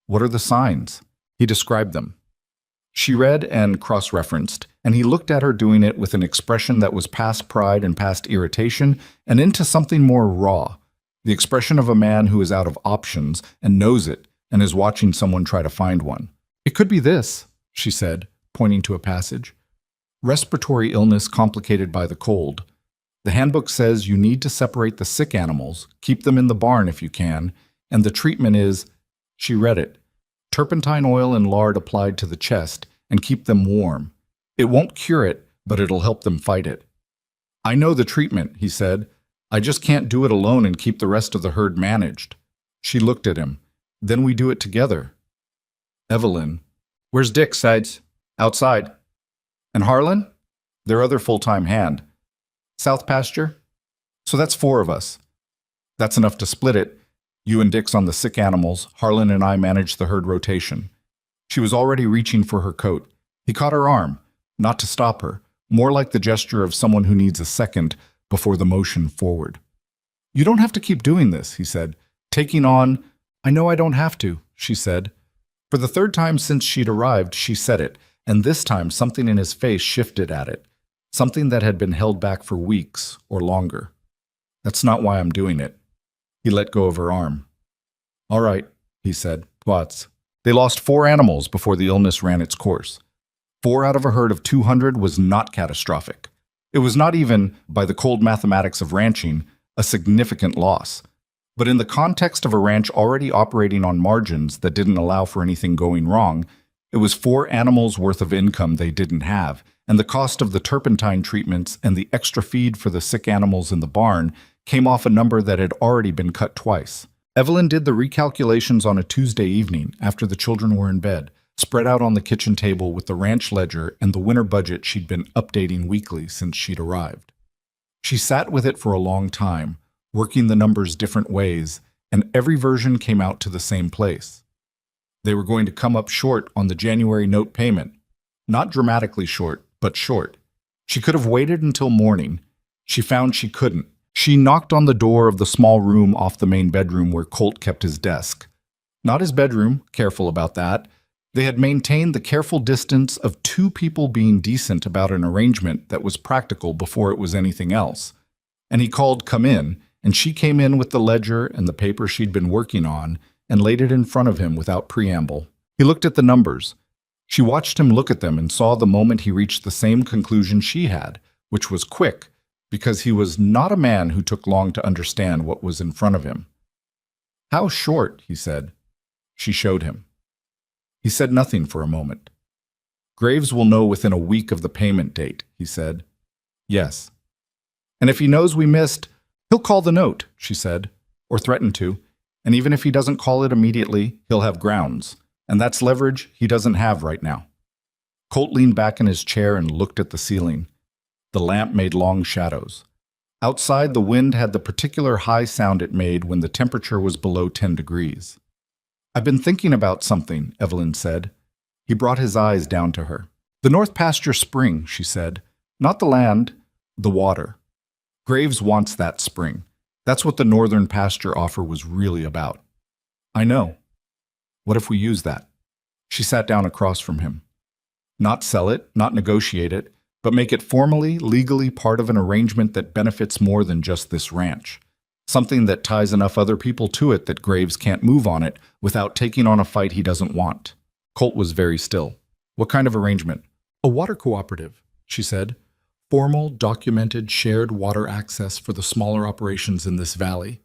"What are the signs?" He described them. She read and cross-referenced, and he looked at her doing it with an expression that was past pride and past irritation and into something more raw, the expression of a man who is out of options and knows it and is watching someone try to find one. "It could be this," she said, pointing to a passage. "Respiratory illness complicated by the cold. The handbook says you need to separate the sick animals, keep them in the barn if you can, and the treatment is," she read it, "turpentine oil and lard applied to the chest and keep them warm. It won't cure it, but it'll help them fight it." "I know the treatment," he said. "I just can't do it alone and keep the rest of the herd managed." She looked at him. "Then we do it together." "Evelyn." "Where's Dick, Sides?" "Outside." "And Harlan?" "Their other full-time hand." "South pasture?" "So that's 4 of us." "That's enough to split it. You and Dix on the sick animals, Harlan and I manage the herd rotation." She was already reaching for her coat. He caught her arm, not to stop her, more like the gesture of someone who needs a second before the motion forward. "You don't have to keep doing this," he said, taking on. "I know I don't have to," she said. For the 3rd time since she'd arrived, she said it, and this time something in his face shifted at it, something that had been held back for weeks or longer. "That's not why I'm doing it." He let go of her arm. "All right," he said. "What's?" They lost 4 animals before the illness ran its course. 4 out of a herd of 200 was not catastrophic. It was not even, by the cold mathematics of ranching, a significant loss. But in the context of a ranch already operating on margins that didn't allow for anything going wrong, it was 4 animals worth of income they didn't have, and the cost of the turpentine treatments and the extra feed for the sick animals in the barn came off a number that had already been cut twice. Evelyn did the recalculations on a Tuesday evening after the children were in bed, spread out on the kitchen table with the ranch ledger and the winter budget she'd been updating weekly since she'd arrived. She sat with it for a long time, working the numbers different ways, and every version came out to the same place. They were going to come up short on the January note payment. Not dramatically short, but short. She could have waited until morning. She found she couldn't. She knocked on the door of the small room off the main bedroom where Colt kept his desk. Not his bedroom, careful about that. They had maintained the careful distance of 2 people being decent about an arrangement that was practical before it was anything else. And he called, "Come in," and she came in with the ledger and the paper she'd been working on and laid it in front of him without preamble. He looked at the numbers. She watched him look at them and saw the moment he reached the same conclusion she had, which was quick, because he was not a man who took long to understand what was in front of him. "How short?" he said. She showed him. He said nothing for a moment. "Graves will know within a week of the payment date," he said. "Yes." "And if he knows we missed, he'll call the note," she said, "or threaten to. And even if he doesn't call it immediately, he'll have grounds. And that's leverage he doesn't have right now." Colt leaned back in his chair and looked at the ceiling. The lamp made long shadows. Outside, the wind had the particular high sound it made when the temperature was below 10 degrees. "I've been thinking about something," Evelyn said. He brought his eyes down to her. "The North Pasture spring," she said. "Not the land, the water. Graves wants that spring. That's what the Northern Pasture offer was really about." "I know. What if we use that?" She sat down across from him. "Not sell it, not negotiate it, but make it formally, legally part of an arrangement that benefits more than just this ranch. Something that ties enough other people to it that Graves can't move on it without taking on a fight he doesn't want." Colt was very still. "What kind of arrangement?" "A water cooperative," she said. formal, documented, shared water access for the smaller operations in this valley.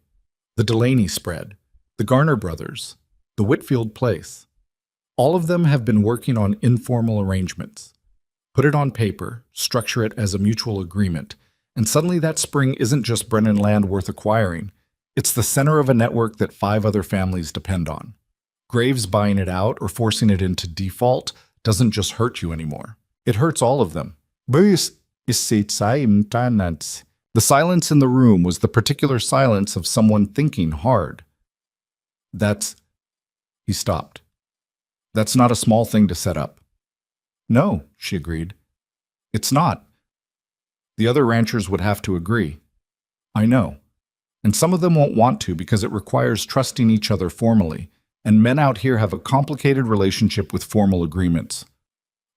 The Delaney spread, the Garner brothers, the Whitfield place. All of them have been working on informal arrangements. Put it on paper, structure it as a mutual agreement, and suddenly that spring isn't just Brennan land worth acquiring. It's the center of a network that 5 other families depend on. Graves buying it out or forcing it into default doesn't just hurt you anymore. It hurts all of them. The silence in the room was the particular silence of someone thinking hard. He stopped. That's not a small thing to set up. No, she agreed. It's not. The other ranchers would have to agree. I know. And some of them won't want to because it requires trusting each other formally, and men out here have a complicated relationship with formal agreements.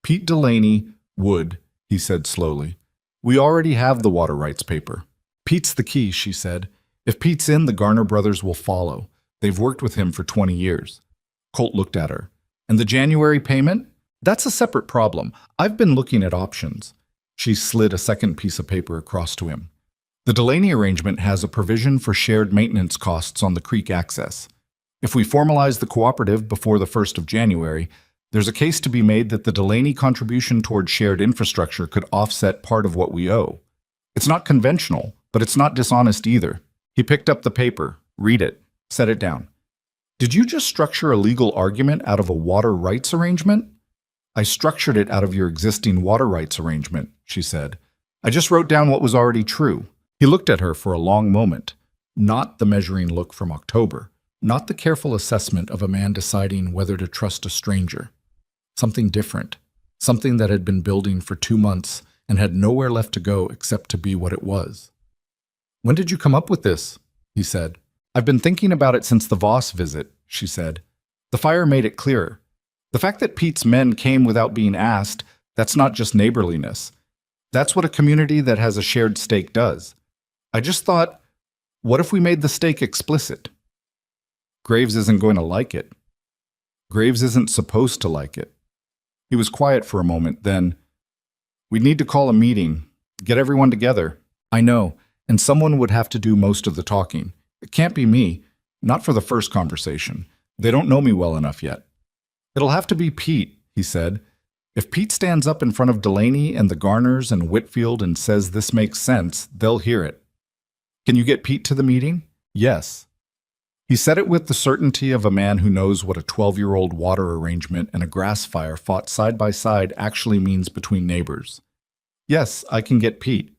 Pete Delaney would, he said slowly. We already have the water rights paper. Pete's the key, she said. If Pete's in, the Garner brothers will follow. They've worked with him for 20 years. Colt looked at her. And the January payment? That's a separate problem. I've been looking at options. She slid a second piece of paper across to him. The Delaney arrangement has a provision for shared maintenance costs on the creek access. If we formalize the cooperative before the 1st of January, there's a case to be made that the Delaney contribution toward shared infrastructure could offset part of what we owe. It's not conventional, but it's not dishonest either. He picked up the paper, read it, set it down. Did you just structure a legal argument out of a water rights arrangement? I structured it out of your existing water rights arrangement, she said. I just wrote down what was already true. He looked at her for a long moment, not the measuring look from October, not the careful assessment of a man deciding whether to trust a stranger. Something different, something that had been building for 2 months and had nowhere left to go except to be what it was. When did you come up with this? He said. I've been thinking about it since the Voss visit, she said. The fire made it clearer. The fact that Pete's men came without being asked, that's not just neighborliness. That's what a community that has a shared stake does. I just thought, what if we made the stake explicit? Graves isn't going to like it. Graves isn't supposed to like it. He was quiet for a moment, then, we'd need to call a meeting, get everyone together. I know, and someone would have to do most of the talking. It can't be me, not for the first conversation. They don't know me well enough yet. It'll have to be Pete, he said. If Pete stands up in front of Delaney and the Garners and Whitfield and says this makes sense, they'll hear it. Can you get Pete to the meeting? Yes. He said it with the certainty of a man who knows what a 12-year-old water arrangement and a grass fire fought side by side actually means between neighbors. Yes, I can get Pete.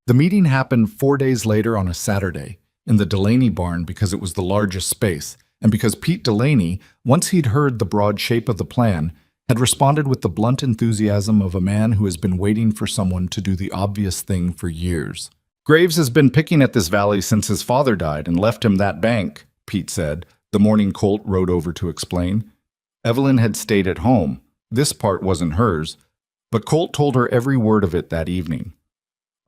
The meeting happened 4 days later on a Saturday, in the Delaney barn because it was the largest space, and because Pete Delaney, once he'd heard the broad shape of the plan, had responded with the blunt enthusiasm of a man who has been waiting for someone to do the obvious thing for years. Graves has been picking at this valley since his father died and left him that bank, Pete said, the morning Colt rode over to explain. Evelyn had stayed at home. This part wasn't hers, but Colt told her every word of it that evening.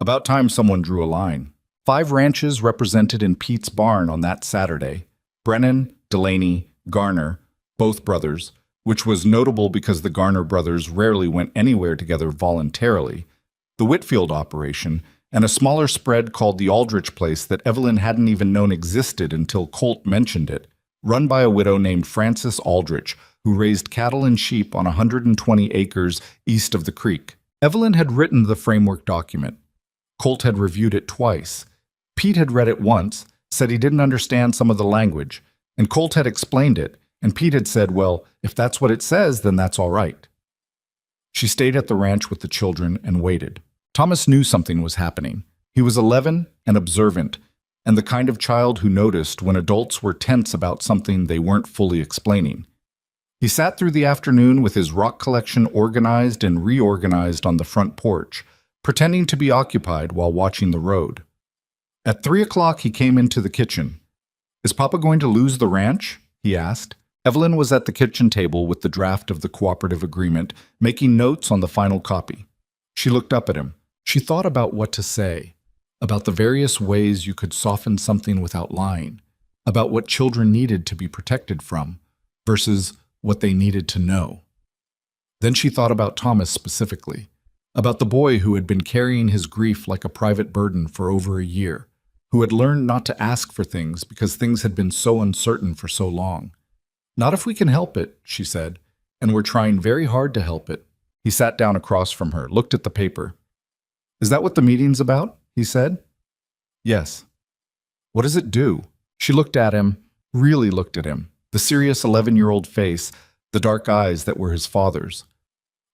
About time someone drew a line. 5 ranches represented in Pete's barn on that Saturday. Brennan, Delaney, Garner, both brothers, which was notable because the Garner brothers rarely went anywhere together voluntarily, the Whitfield operation, and a smaller spread called the Aldrich place that Evelyn hadn't even known existed until Colt mentioned it, run by a widow named Frances Aldrich, who raised cattle and sheep on 120 acres east of the creek. Evelyn had written the framework document. Colt had reviewed it twice. Pete had read it once, said he didn't understand some of the language, and Colt had explained it, and Pete had said, well, if that's what it says, then that's all right. She stayed at the ranch with the children and waited. Thomas knew something was happening. He was 11 and observant, and the kind of child who noticed when adults were tense about something they weren't fully explaining. He sat through the afternoon with his rock collection organized and reorganized on the front porch, pretending to be occupied while watching the road. At 3 o'clock, he came into the kitchen. Is Papa going to lose the ranch? He asked. Evelyn was at the kitchen table with the draft of the cooperative agreement, making notes on the final copy. She looked up at him. She thought about what to say, about the various ways you could soften something without lying, about what children needed to be protected from, versus what they needed to know. Then she thought about Thomas specifically, about the boy who had been carrying his grief like a private burden for over a year, who had learned not to ask for things because things had been so uncertain for so long. "Not if we can help it," she said, "and we're trying very hard to help it." He sat down across from her, looked at the paper. "Is that what the meeting's about?" he said. "Yes." "What does it do?" She looked at him, really looked at him, the serious 11-year-old face, the dark eyes that were his father's.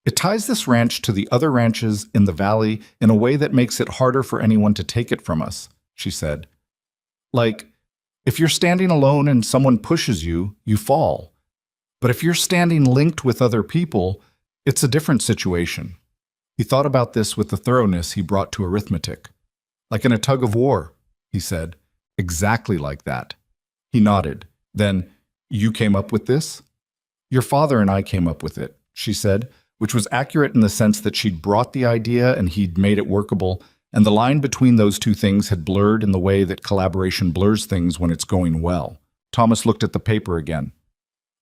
"It ties this ranch to the other ranches in the valley in a way that makes it harder for anyone to take it from us," she said. "Like, if you're standing alone and someone pushes you, you fall. But if you're standing linked with other people, it's a different situation." He thought about this with the thoroughness he brought to arithmetic. "Like in a tug of war," he said. "Exactly like that." He nodded. Then, "You came up with this?" "Your father and I came up with it," she said, which was accurate in the sense that she'd brought the idea and he'd made it workable, and the line between those two things had blurred in the way that collaboration blurs things when it's going well. Thomas looked at the paper again.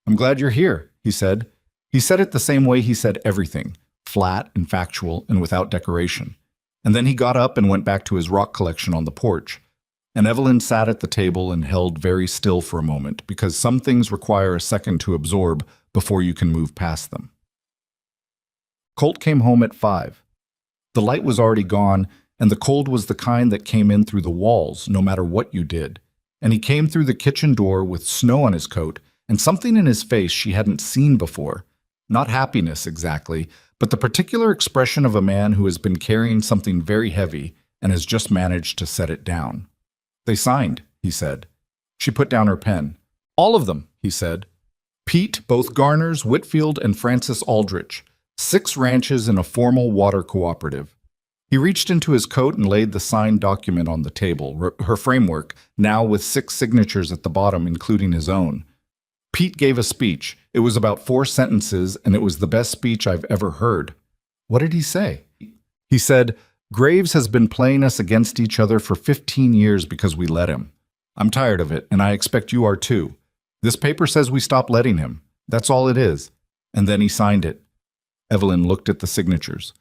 "I'm glad you're here," he said. He said it the same way he said everything, flat and factual and without decoration. And then he got up and went back to his rock collection on the porch. And Evelyn sat at the table and held very still for a moment, because some things require a second to absorb before you can move past them. Colt came home at 5. The light was already gone, and the cold was the kind that came in through the walls, no matter what you did. And he came through the kitchen door with snow on his coat and something in his face she hadn't seen before. Not happiness exactly, but the particular expression of a man who has been carrying something very heavy and has just managed to set it down. "They signed," he said. She put down her pen. "All of them," he said. "Pete, both Garners, Whitfield, and Francis Aldrich. 6 ranches in a formal water cooperative." He reached into his coat and laid the signed document on the table, her framework, now with 6 signatures at the bottom, including his own. Pete gave a speech. It was about 4 sentences, and it was the best speech I've ever heard. What did he say? He said, "Graves has been playing us against each other for 15 years because we let him. I'm tired of it, and I expect you are too. This paper says we stop letting him. That's all it is." And then he signed it. Evelyn looked at the signatures.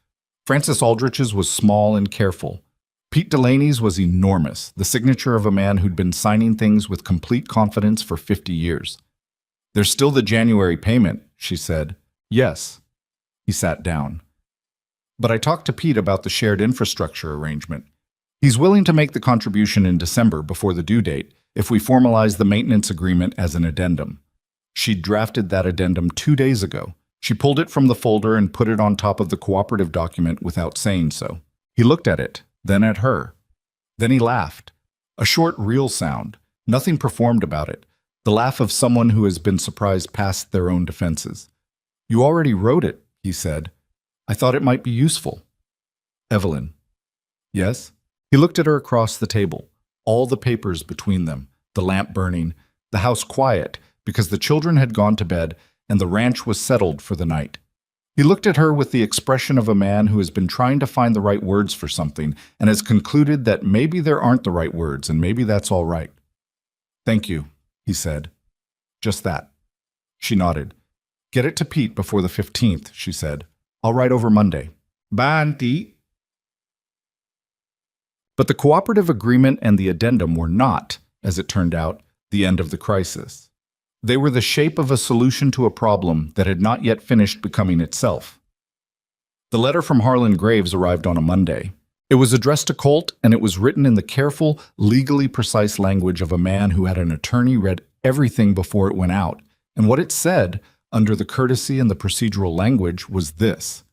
Francis Aldrich's was small and careful. Pete Delaney's was enormous, the signature of a man who'd been signing things with complete confidence for 50 years. "There's still the January payment," she said. "Yes." He sat down. "But I talked to Pete about the shared infrastructure arrangement. He's willing to make the contribution in December before the due date if we formalize the maintenance agreement as an addendum." She'd drafted that addendum 2 days ago. She pulled it from the folder and put it on top of the cooperative document without saying so. He looked at it, then at her. Then he laughed. A short, real sound. Nothing performed about it. The laugh of someone who has been surprised past their own defenses. "You already wrote it," he said. "I thought it might be useful." "Evelyn." "Yes?" He looked at her across the table. All the papers between them, the lamp burning, the house quiet because the children had gone to bed and the ranch was settled for the night. He looked at her with the expression of a man who has been trying to find the right words for something and has concluded that maybe there aren't the right words and maybe that's all right. "Thank you," he said. "Just that." She nodded. "Get it to Pete before the 15th, she said. "I'll write over Monday." "Bye, Auntie." But the cooperative agreement and the addendum were not, as it turned out, the end of the crisis. They were the shape of a solution to a problem that had not yet finished becoming itself. The letter from Harlan Graves arrived on a Monday. It was addressed to Colt, and it was written in the careful, legally precise language of a man who had an attorney read everything before it went out. And what it said, under the courtesy and the procedural language, was this.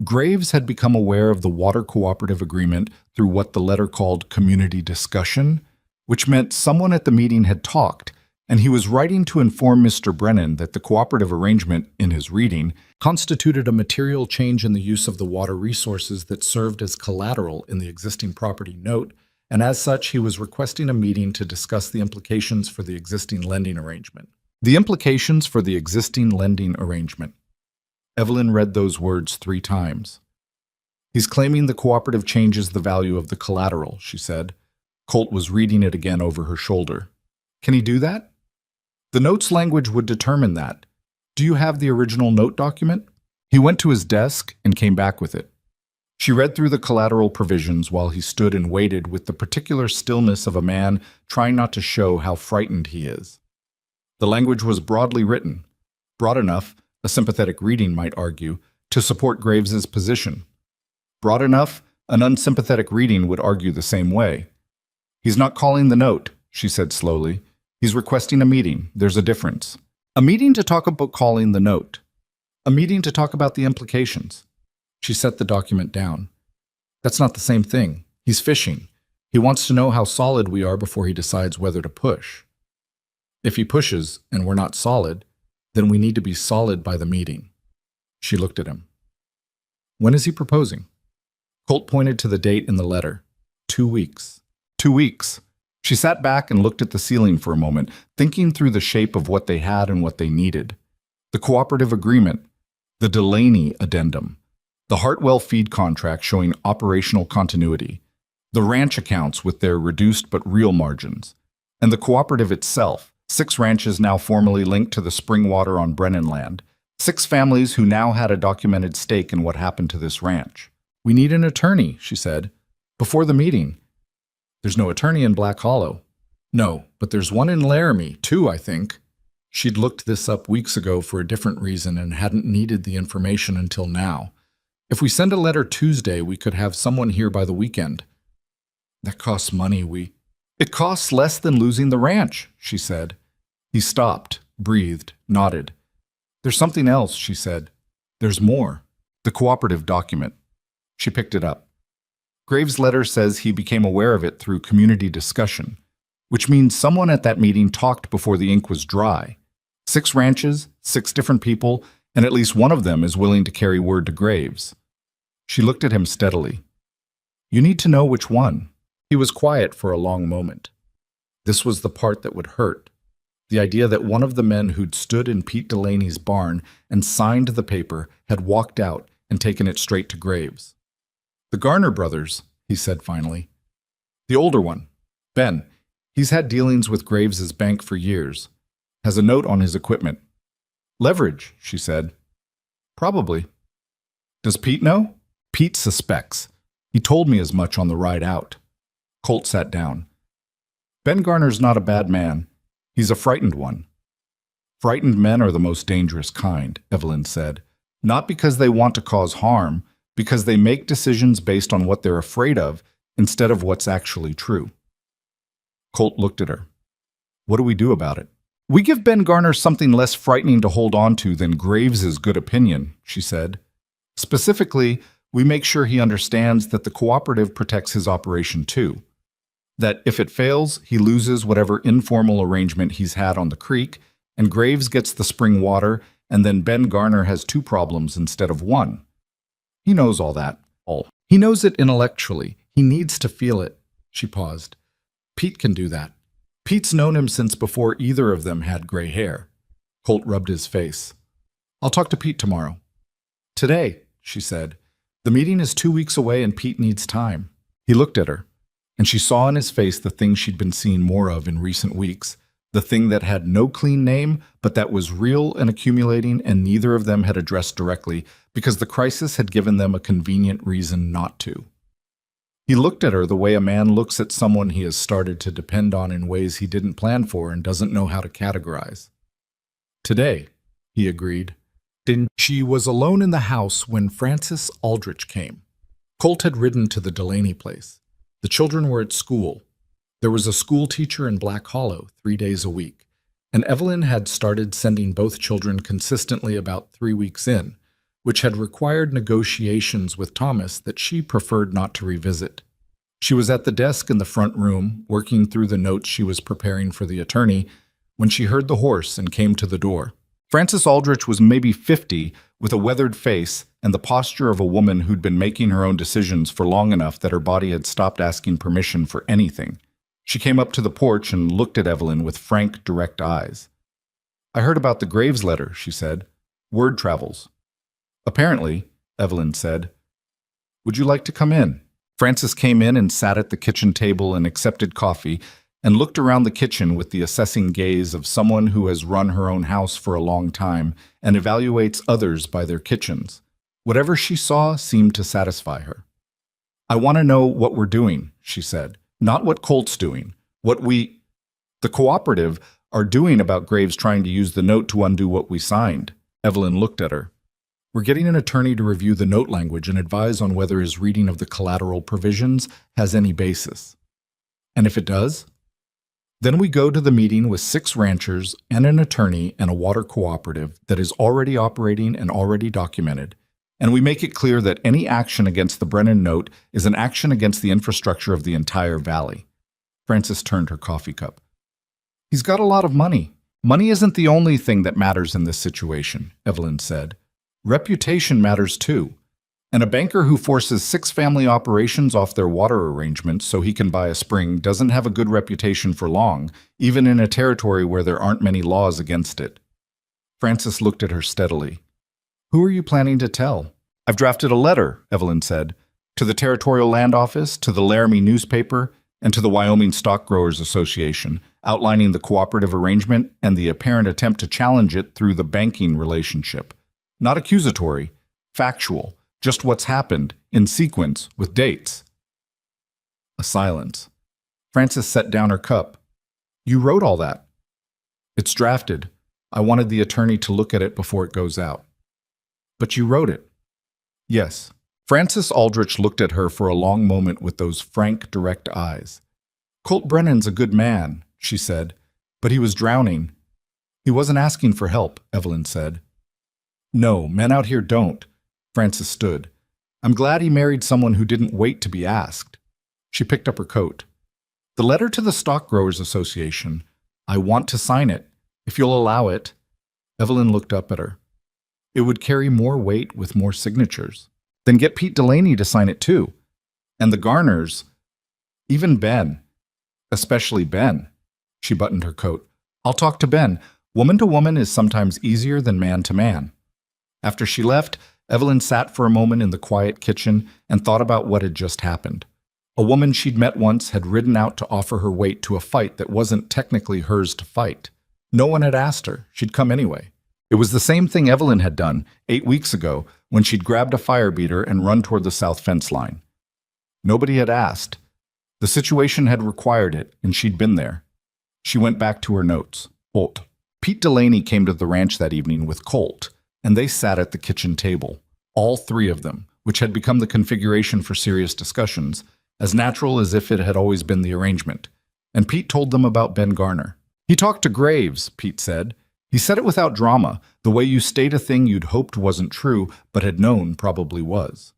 Graves had become aware of the water cooperative agreement through what the letter called community discussion, which meant someone at the meeting had talked, and he was writing to inform Mr. Brennan that the cooperative arrangement, in his reading, constituted a material change in the use of the water resources that served as collateral in the existing property note, and as such he was requesting a meeting to discuss the implications for the existing lending arrangement. The implications for the existing lending arrangement. Evelyn read those words 3 times. "He's claiming the cooperative changes the value of the collateral," she said. Colt was reading it again over her shoulder. "Can he do that?" "The note's language would determine that. Do you have the original note document?" He went to his desk and came back with it. She read through the collateral provisions while he stood and waited with the particular stillness of a man trying not to show how frightened he is. The language was broadly written, broad enough, a sympathetic reading might argue, to support Graves's position. Broad enough, an unsympathetic reading would argue the same way. "He's not calling the note," she said slowly. "He's requesting a meeting. There's a difference. A meeting to talk about calling the note. A meeting to talk about the implications." She set the document down. "That's not the same thing. He's fishing. He wants to know how solid we are before he decides whether to push. If he pushes and we're not solid, then we need to be solid by the meeting." She looked at him. "When is he proposing?" Colt pointed to the date in the letter. 2 weeks. 2 weeks. She sat back and looked at the ceiling for a moment, thinking through the shape of what they had and what they needed. The cooperative agreement, the Delaney addendum, the Hartwell feed contract showing operational continuity, the ranch accounts with their reduced but real margins, and the cooperative itself, 6 ranches now formally linked to the spring water on Brennan land, 6 families who now had a documented stake in what happened to this ranch. "We need an attorney," she said, "before the meeting." "There's no attorney in Black Hollow." "No, but there's one in Laramie, too, I think." She'd looked this up weeks ago for a different reason and hadn't needed the information until now. "If we send a letter Tuesday, we could have someone here by the weekend." "That costs money, It costs less than losing the ranch," she said. He stopped, breathed, nodded. "There's something else," she said. "There's more. The cooperative document." She picked it up. Graves' letter says he became aware of it through community discussion, which means someone at that meeting talked before the ink was dry. 6 ranches, 6 different people, and at least one of them is willing to carry word to Graves. She looked at him steadily. "You need to know which one." He was quiet for a long moment. This was the part that would hurt. The idea that one of the men who'd stood in Pete Delaney's barn and signed the paper had walked out and taken it straight to Graves. "The Garner brothers," he said finally. "The older one, Ben, he's had dealings with Graves's bank for years. Has a note on his equipment." "Leverage," she said. "Probably." "Does Pete know?" "Pete suspects. He told me as much on the ride out." Colt sat down. "Ben Garner's not a bad man. He's a frightened one." "Frightened men are the most dangerous kind," Evelyn said. "Not because they want to cause harm, because they make decisions based on what they're afraid of instead of what's actually true." Colt looked at her. "What do we do about it?" "We give Ben Garner something less frightening to hold on to than Graves's good opinion," she said. "Specifically, we make sure he understands that the cooperative protects his operation too. That if it fails, he loses whatever informal arrangement he's had on the creek, and Graves gets the spring water, and then Ben Garner has 2 problems instead of 1. He knows all that. He knows it intellectually. He needs to feel it." She paused. "Pete can do that. Pete's known him since before either of them had gray hair." Colt rubbed his face. "I'll talk to Pete tomorrow." "Today," she said. "The meeting is 2 weeks away and Pete needs time." He looked at her, and she saw in his face the thing she'd been seeing more of in recent weeks, the thing that had no clean name, but that was real and accumulating, and neither of them had addressed directly because the crisis had given them a convenient reason not to. He looked at her the way a man looks at someone he has started to depend on in ways he didn't plan for and doesn't know how to categorize. "Today," he agreed. She was alone in the house when Francis Aldrich came. Colt had ridden to the Delaney place. The children were at school. There was a school teacher in Black Hollow 3 days a week, and Evelyn had started sending both children consistently about 3 weeks in, which had required negotiations with Thomas that she preferred not to revisit. She was at the desk in the front room, working through the notes she was preparing for the attorney, when she heard the horse and came to the door. Frances Aldrich was maybe 50, with a weathered face and the posture of a woman who'd been making her own decisions for long enough that her body had stopped asking permission for anything. She came up to the porch and looked at Evelyn with frank, direct eyes. "I heard about the Graves letter," she said. "Word travels." "Apparently," Evelyn said. "Would you like to come in?" Frances came in and sat at the kitchen table and accepted coffee and looked around the kitchen with the assessing gaze of someone who has run her own house for a long time and evaluates others by their kitchens. Whatever she saw seemed to satisfy her. I want to know what we're doing, she said. Not what Colt's doing. The cooperative, are doing about Graves trying to use the note to undo what we signed. Evelyn looked at her. We're getting an attorney to review the note language and advise on whether his reading of the collateral provisions has any basis. And if it does? Then we go to the meeting with 6 ranchers and an attorney and a water cooperative that is already operating and already documented, and we make it clear that any action against the Brennan note is an action against the infrastructure of the entire valley. Frances turned her coffee cup. He's got a lot of money. Money isn't the only thing that matters in this situation, Evelyn said. Reputation matters too. And a banker who forces 6 family operations off their water arrangements so he can buy a spring doesn't have a good reputation for long, even in a territory where there aren't many laws against it. Frances looked at her steadily. Who are you planning to tell? I've drafted a letter, Evelyn said, to the Territorial Land Office, to the Laramie newspaper, and to the Wyoming Stock Growers Association, outlining the cooperative arrangement and the apparent attempt to challenge it through the banking relationship. Not accusatory, factual, just what's happened, in sequence, with dates. A silence. Frances set down her cup. You wrote all that. It's drafted. I wanted the attorney to look at it before it goes out. But you wrote it. Yes. Frances Aldrich looked at her for a long moment with those frank, direct eyes. Colt Brennan's a good man, she said, but he was drowning. He wasn't asking for help, Evelyn said. No, men out here don't. Frances stood. I'm glad he married someone who didn't wait to be asked. She picked up her coat. The letter to the Stock Growers Association. I want to sign it, if you'll allow it. Evelyn looked up at her. It would carry more weight with more signatures. Then get Pete Delaney to sign it too. And the Garners. Even Ben. Especially Ben. She buttoned her coat. I'll talk to Ben. Woman to woman is sometimes easier than man to man. After she left, Evelyn sat for a moment in the quiet kitchen and thought about what had just happened. A woman she'd met once had ridden out to offer her weight to a fight that wasn't technically hers to fight. No one had asked her. She'd come anyway. It was the same thing Evelyn had done 8 weeks ago when she'd grabbed a fire beater and run toward the south fence line. Nobody had asked. The situation had required it, and she'd been there. She went back to her notes. Colt. Pete Delaney came to the ranch that evening with Colt, and they sat at the kitchen table, all 3 of them, which had become the configuration for serious discussions, as natural as if it had always been the arrangement. And Pete told them about Ben Garner. He talked to Graves, Pete said. He said it without drama, the way you state a thing you'd hoped wasn't true, but had known probably was.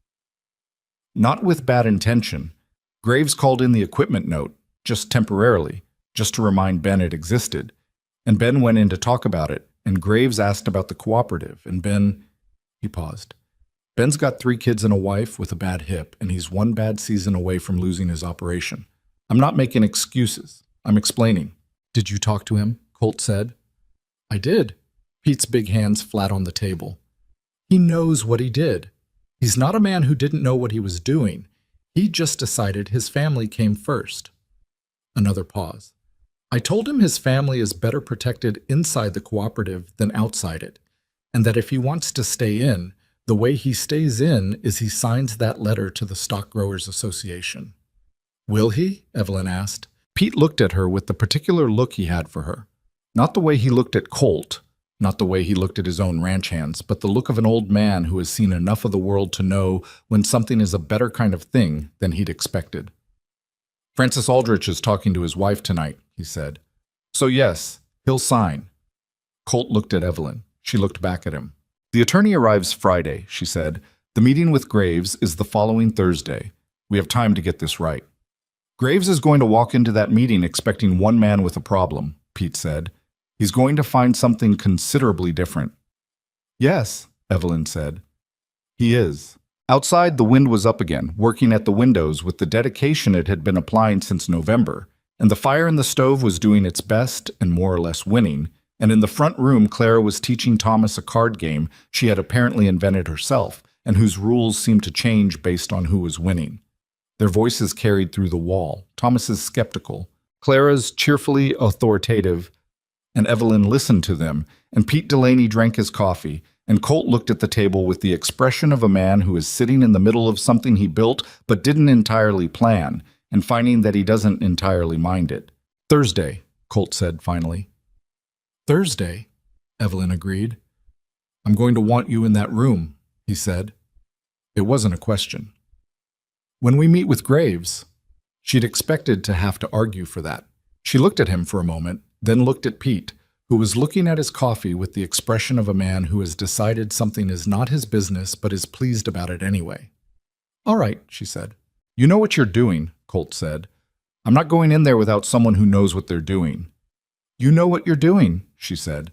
Not with bad intention. Graves called in the equipment note, just temporarily, just to remind Ben it existed. And Ben went in to talk about it, and Graves asked about the cooperative, and Ben... He paused. Ben's got 3 kids and a wife with a bad hip, and he's 1 bad season away from losing his operation. I'm not making excuses. I'm explaining. Did you talk to him? Colt said. I did. Pete's big hands flat on the table. He knows what he did. He's not a man who didn't know what he was doing. He just decided his family came first. Another pause. I told him his family is better protected inside the cooperative than outside it, and that if he wants to stay in, the way he stays in is he signs that letter to the Stock Growers Association. Will he? Evelyn asked. Pete looked at her with the particular look he had for her. Not the way he looked at Colt, not the way he looked at his own ranch hands, but the look of an old man who has seen enough of the world to know when something is a better kind of thing than he'd expected. Frances Aldrich is talking to his wife tonight, he said. So yes, he'll sign. Colt looked at Evelyn. She looked back at him. The attorney arrives Friday, she said. The meeting with Graves is the following Thursday. We have time to get this right. Graves is going to walk into that meeting expecting one man with a problem, Pete said. He's going to find something considerably different. Yes, Evelyn said. He is. Outside, the wind was up again, working at the windows with the dedication it had been applying since November, and the fire in the stove was doing its best and more or less winning, and in the front room Clara was teaching Thomas a card game she had apparently invented herself, and whose rules seemed to change based on who was winning. Their voices carried through the wall, Thomas's skeptical, Clara's cheerfully authoritative, and Evelyn listened to them, and Pete Delaney drank his coffee, and Colt looked at the table with the expression of a man who is sitting in the middle of something he built but didn't entirely plan, and finding that he doesn't entirely mind it. "Thursday," Colt said finally. "Thursday," Evelyn agreed. "I'm going to want you in that room," he said. It wasn't a question. "When we meet with Graves." She'd expected to have to argue for that. She looked at him for a moment, then looked at Pete, who was looking at his coffee with the expression of a man who has decided something is not his business but is pleased about it anyway. "All right," she said. "You know what you're doing," Colt said. "I'm not going in there without someone who knows what they're doing." "You know what you're doing," she said.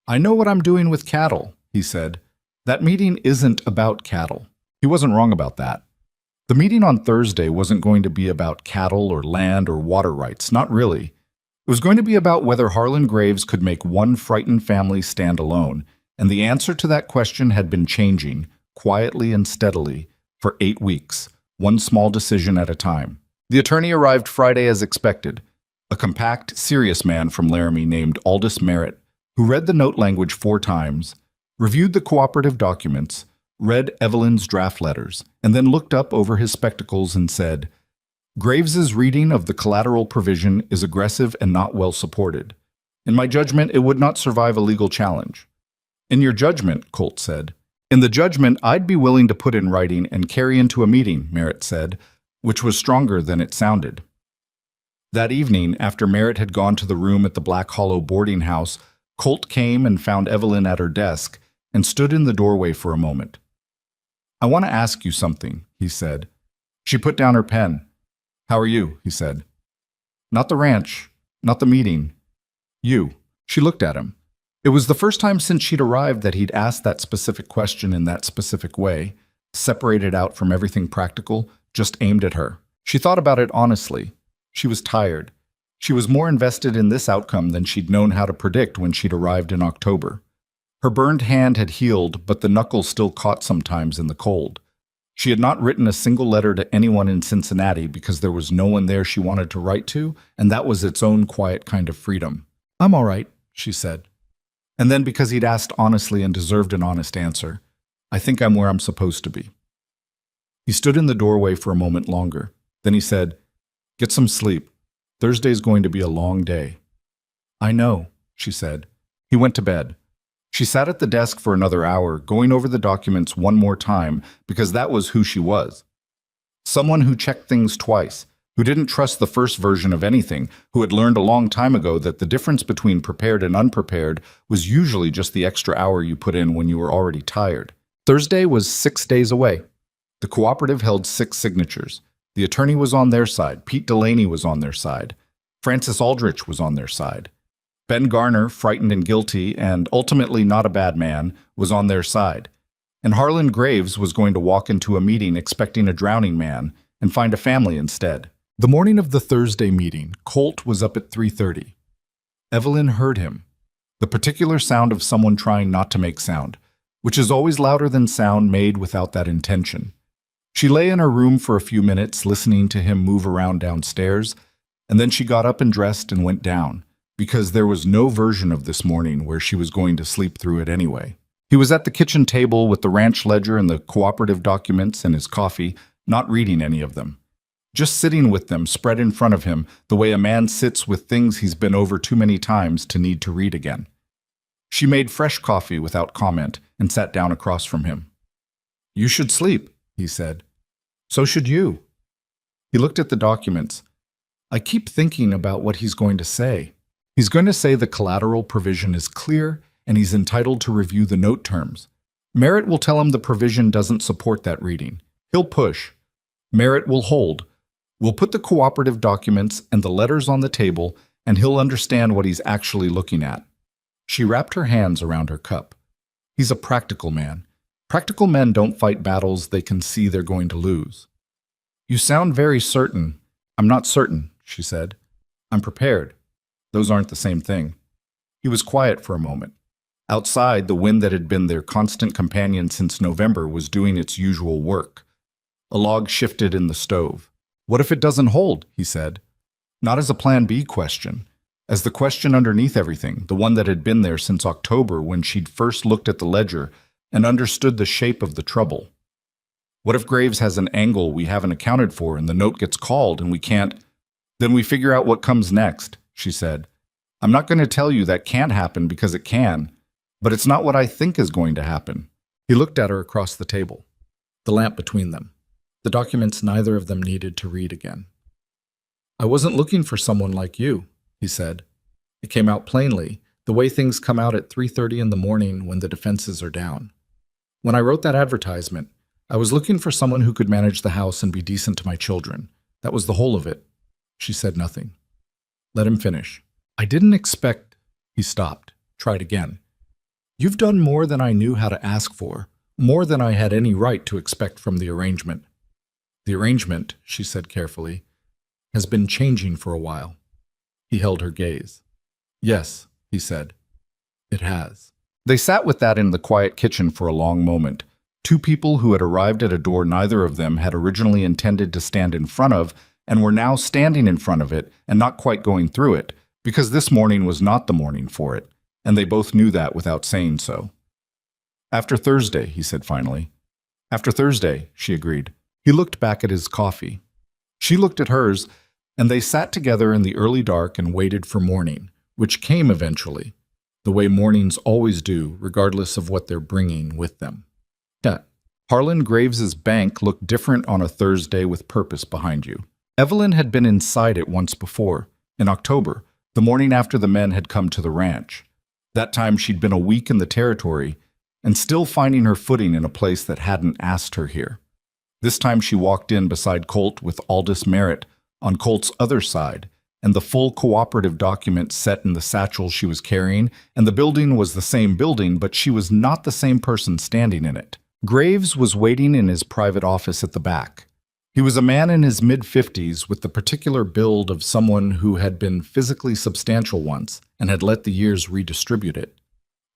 "I know what I'm doing with cattle," he said. "That meeting isn't about cattle." He wasn't wrong about that. The meeting on Thursday wasn't going to be about cattle or land or water rights, not really. It was going to be about whether Harlan Graves could make one frightened family stand alone, and the answer to that question had been changing, quietly and steadily, for 8 weeks, one small decision at a time. The attorney arrived Friday as expected, a compact, serious man from Laramie named Aldous Merritt, who read the note language 4 times, reviewed the cooperative documents, read Evelyn's draft letters, and then looked up over his spectacles and said, "Graves's reading of the collateral provision is aggressive and not well supported. In my judgment, it would not survive a legal challenge." "In your judgment," Colt said. "In the judgment I'd be willing to put in writing and carry into a meeting," Merritt said, which was stronger than it sounded. That evening, after Merritt had gone to the room at the Black Hollow boarding house, Colt came and found Evelyn at her desk and stood in the doorway for a moment. "I want to ask you something," he said. She put down her pen. "How are you?" he said. "Not the ranch, not the meeting. You." She looked at him. It was the first time since she'd arrived that he'd asked that specific question in that specific way, separated out from everything practical, just aimed at her. She thought about it honestly. She was tired. She was more invested in this outcome than she'd known how to predict when she'd arrived in October. Her burned hand had healed, but the knuckles still caught sometimes in the cold. She had not written a single letter to anyone in Cincinnati because there was no one there she wanted to write to, and that was its own quiet kind of freedom. "I'm all right," she said. And then because he'd asked honestly and deserved an honest answer, "I think I'm where I'm supposed to be." He stood in the doorway for a moment longer. Then he said, "Get some sleep. Thursday's going to be a long day." "I know," she said. He went to bed. She sat at the desk for another hour, going over the documents one more time, because that was who she was. Someone who checked things twice, who didn't trust the first version of anything, who had learned a long time ago that the difference between prepared and unprepared was usually just the extra hour you put in when you were already tired. Thursday was 6 days away. The cooperative held 6 signatures. The attorney was on their side. Pete Delaney was on their side. Francis Aldrich was on their side. Ben Garner, frightened and guilty, and ultimately not a bad man, was on their side. And Harlan Graves was going to walk into a meeting expecting a drowning man and find a family instead. The morning of the Thursday meeting, Colt was up at 3:30. Evelyn heard him. The particular sound of someone trying not to make sound, which is always louder than sound made without that intention. She lay in her room for a few minutes listening to him move around downstairs, and then she got up and dressed and went down, because there was no version of this morning where she was going to sleep through it anyway. He was at the kitchen table with the ranch ledger and the cooperative documents and his coffee, not reading any of them. Just sitting with them spread in front of him the way a man sits with things he's been over too many times to need to read again. She made fresh coffee without comment and sat down across from him. "You should sleep," he said. "So should you." He looked at the documents. "I keep thinking about what he's going to say. He's going to say the collateral provision is clear and he's entitled to review the note terms. Merritt will tell him the provision doesn't support that reading. He'll push. Merritt will hold. We'll put the cooperative documents and the letters on the table and he'll understand what he's actually looking at." She wrapped her hands around her cup. He's a practical man. Practical men don't fight battles they can see they're going to lose. "You sound very certain." "I'm not certain," she said. "I'm prepared. Those aren't the same thing." He was quiet for a moment. Outside, the wind that had been their constant companion since November was doing its usual work. A log shifted in the stove. "What if it doesn't hold?" he said. Not as a plan B question. as the question underneath everything, the one that had been there since October when she'd first looked at the ledger and understood the shape of the trouble. What if Graves has an angle we haven't accounted for and the note gets called and we can't? Then we figure out what comes next, she said. I'm not going to tell you that can't happen because it can, but it's not what I think is going to happen. He looked at her across the table, the lamp between them, the documents neither of them needed to read again. I wasn't looking for someone like you, he said. It came out plainly, the way things come out at 3:30 in the morning when the defenses are down. When I wrote that advertisement, I was looking for someone who could manage the house and be decent to my children. That was the whole of it. She said nothing. Let him finish. I didn't expect... He stopped, tried again. You've done more than I knew how to ask for, more than I had any right to expect from the arrangement. The arrangement, she said carefully, has been changing for a while. He held her gaze. Yes, he said. It has. They sat with that in the quiet kitchen for a long moment. Two people who had arrived at a door neither of them had originally intended to stand in front of and were now standing in front of it and not quite going through it, because this morning was not the morning for it, and they both knew that without saying so. After Thursday, he said finally. After Thursday, she agreed. He looked back at his coffee. She looked at hers, and they sat together in the early dark and waited for morning, which came eventually, the way mornings always do, regardless of what they're bringing with them. Harlan Graves's bank looked different on a Thursday with purpose behind you. Evelyn had been inside it once before, in October, the morning after the men had come to the ranch. That time she'd been a week in the territory and still finding her footing in a place that hadn't asked her here. This time she walked in beside Colt with Aldous Merritt on Colt's other side, and the full cooperative document set in the satchel she was carrying, and the building was the same building, but she was not the same person standing in it. Graves was waiting in his private office at the back. He was a man in his mid-50s with the particular build of someone who had been physically substantial once and had let the years redistribute it.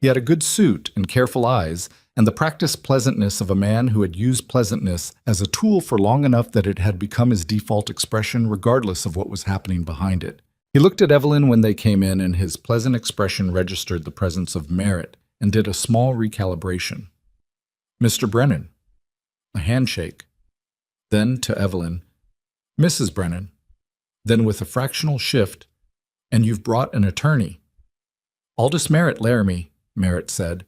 He had a good suit and careful eyes, and the practiced pleasantness of a man who had used pleasantness as a tool for long enough that it had become his default expression regardless of what was happening behind it. He looked at Evelyn when they came in, and his pleasant expression registered the presence of Merritt and did a small recalibration. Mr. Brennan. A handshake. Then to Evelyn, Mrs. Brennan. Then with a fractional shift, and you've brought an attorney. Aldous Merritt Laramie, Merritt said,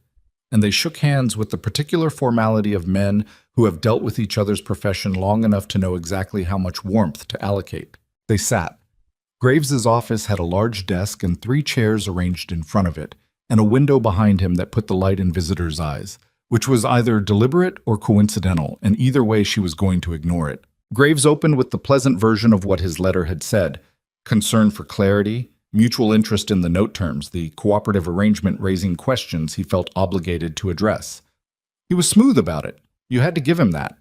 and they shook hands with the particular formality of men who have dealt with each other's profession long enough to know exactly how much warmth to allocate. They sat. Graves's office had a large desk and 3 chairs arranged in front of it, and a window behind him that put the light in visitors' eyes, which was either deliberate or coincidental, and either way she was going to ignore it. Graves opened with the pleasant version of what his letter had said: concern for clarity, mutual interest in the note terms, the cooperative arrangement raising questions he felt obligated to address. He was smooth about it. You had to give him that.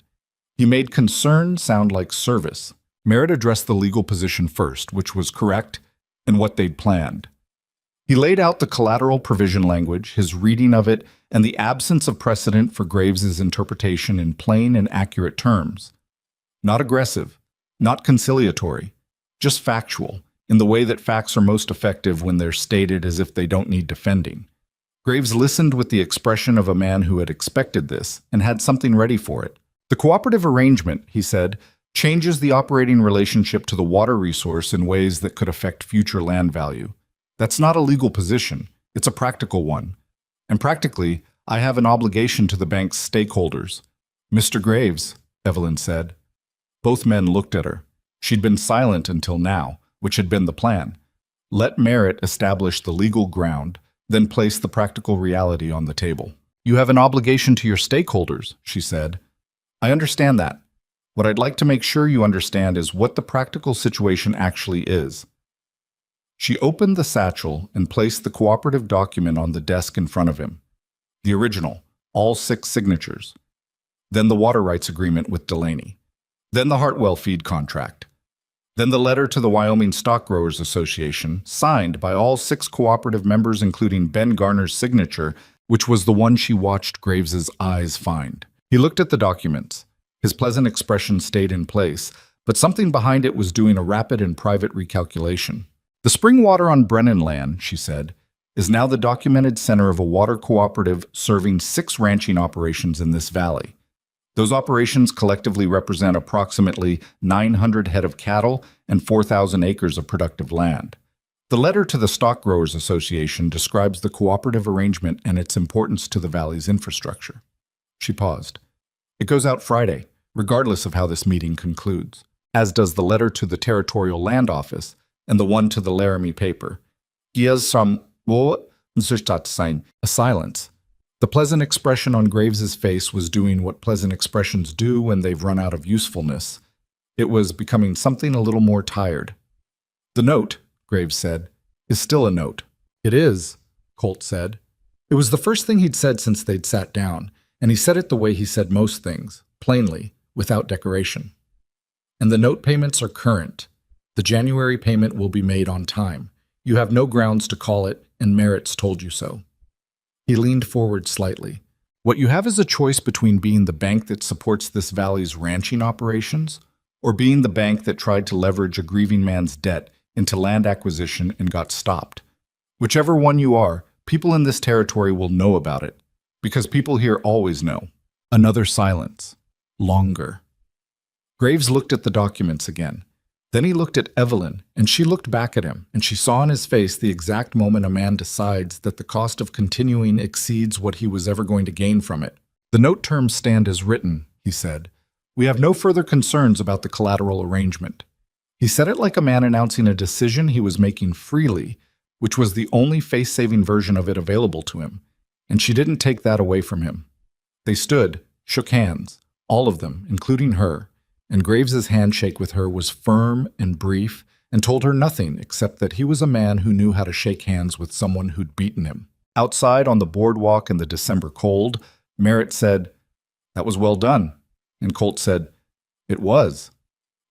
He made concern sound like service. Merritt addressed the legal position first, which was correct, and what they'd planned. He laid out the collateral provision language, his reading of it, and the absence of precedent for Graves's interpretation in plain and accurate terms. Not aggressive, not conciliatory, just factual, in the way that facts are most effective when they're stated as if they don't need defending. Graves listened with the expression of a man who had expected this and had something ready for it. The cooperative arrangement, he said, changes the operating relationship to the water resource in ways that could affect future land value. That's not a legal position, it's a practical one. And practically, I have an obligation to the bank's stakeholders. Mr. Graves, Evelyn said. Both men looked at her. She'd been silent until now, which had been the plan. Let Merritt establish the legal ground, then place the practical reality on the table. You have an obligation to your stakeholders, she said. I understand that. What I'd like to make sure you understand is what the practical situation actually is. She opened the satchel and placed the cooperative document on the desk in front of him. The original, all 6 signatures. Then the water rights agreement with Delaney. Then the Hartwell feed contract. Then the letter to the Wyoming Stock Growers Association, signed by all 6 cooperative members including Ben Garner's signature, which was the one she watched Graves's eyes find. He looked at the documents. His pleasant expression stayed in place, but something behind it was doing a rapid and private recalculation. The spring water on Brennan land, she said, is now the documented center of a water cooperative serving 6 ranching operations in this valley. Those operations collectively represent approximately 900 head of cattle and 4,000 acres of productive land. The letter to the Stock Growers Association describes the cooperative arrangement and its importance to the valley's infrastructure. She paused. It goes out Friday, regardless of how this meeting concludes, as does the letter to the Territorial Land Office and the one to the Laramie paper. A silence. The pleasant expression on Graves's face was doing what pleasant expressions do when they've run out of usefulness. It was becoming something a little more tired. The note, Graves said, is still a note. It is, Colt said. It was the first thing he'd said since they'd sat down, and he said it the way he said most things, plainly, without decoration. And the note payments are current. The January payment will be made on time. You have no grounds to call it, and Merritt's told you so. He leaned forward slightly. What you have is a choice between being the bank that supports this valley's ranching operations, or being the bank that tried to leverage a grieving man's debt into land acquisition and got stopped. Whichever one you are, people in this territory will know about it, because people here always know. Another silence. Longer. Graves looked at the documents again. Then he looked at Evelyn, and she looked back at him, and she saw in his face the exact moment a man decides that the cost of continuing exceeds what he was ever going to gain from it. The note terms stand as written, he said. We have no further concerns about the collateral arrangement. He said it like a man announcing a decision he was making freely, which was the only face-saving version of it available to him, and she didn't take that away from him. They stood, shook hands, all of them, including her, and Graves's handshake with her was firm and brief and told her nothing except that he was a man who knew how to shake hands with someone who'd beaten him. Outside on the boardwalk in the December cold, Merritt said, "That was well done," and Colt said, "It was,"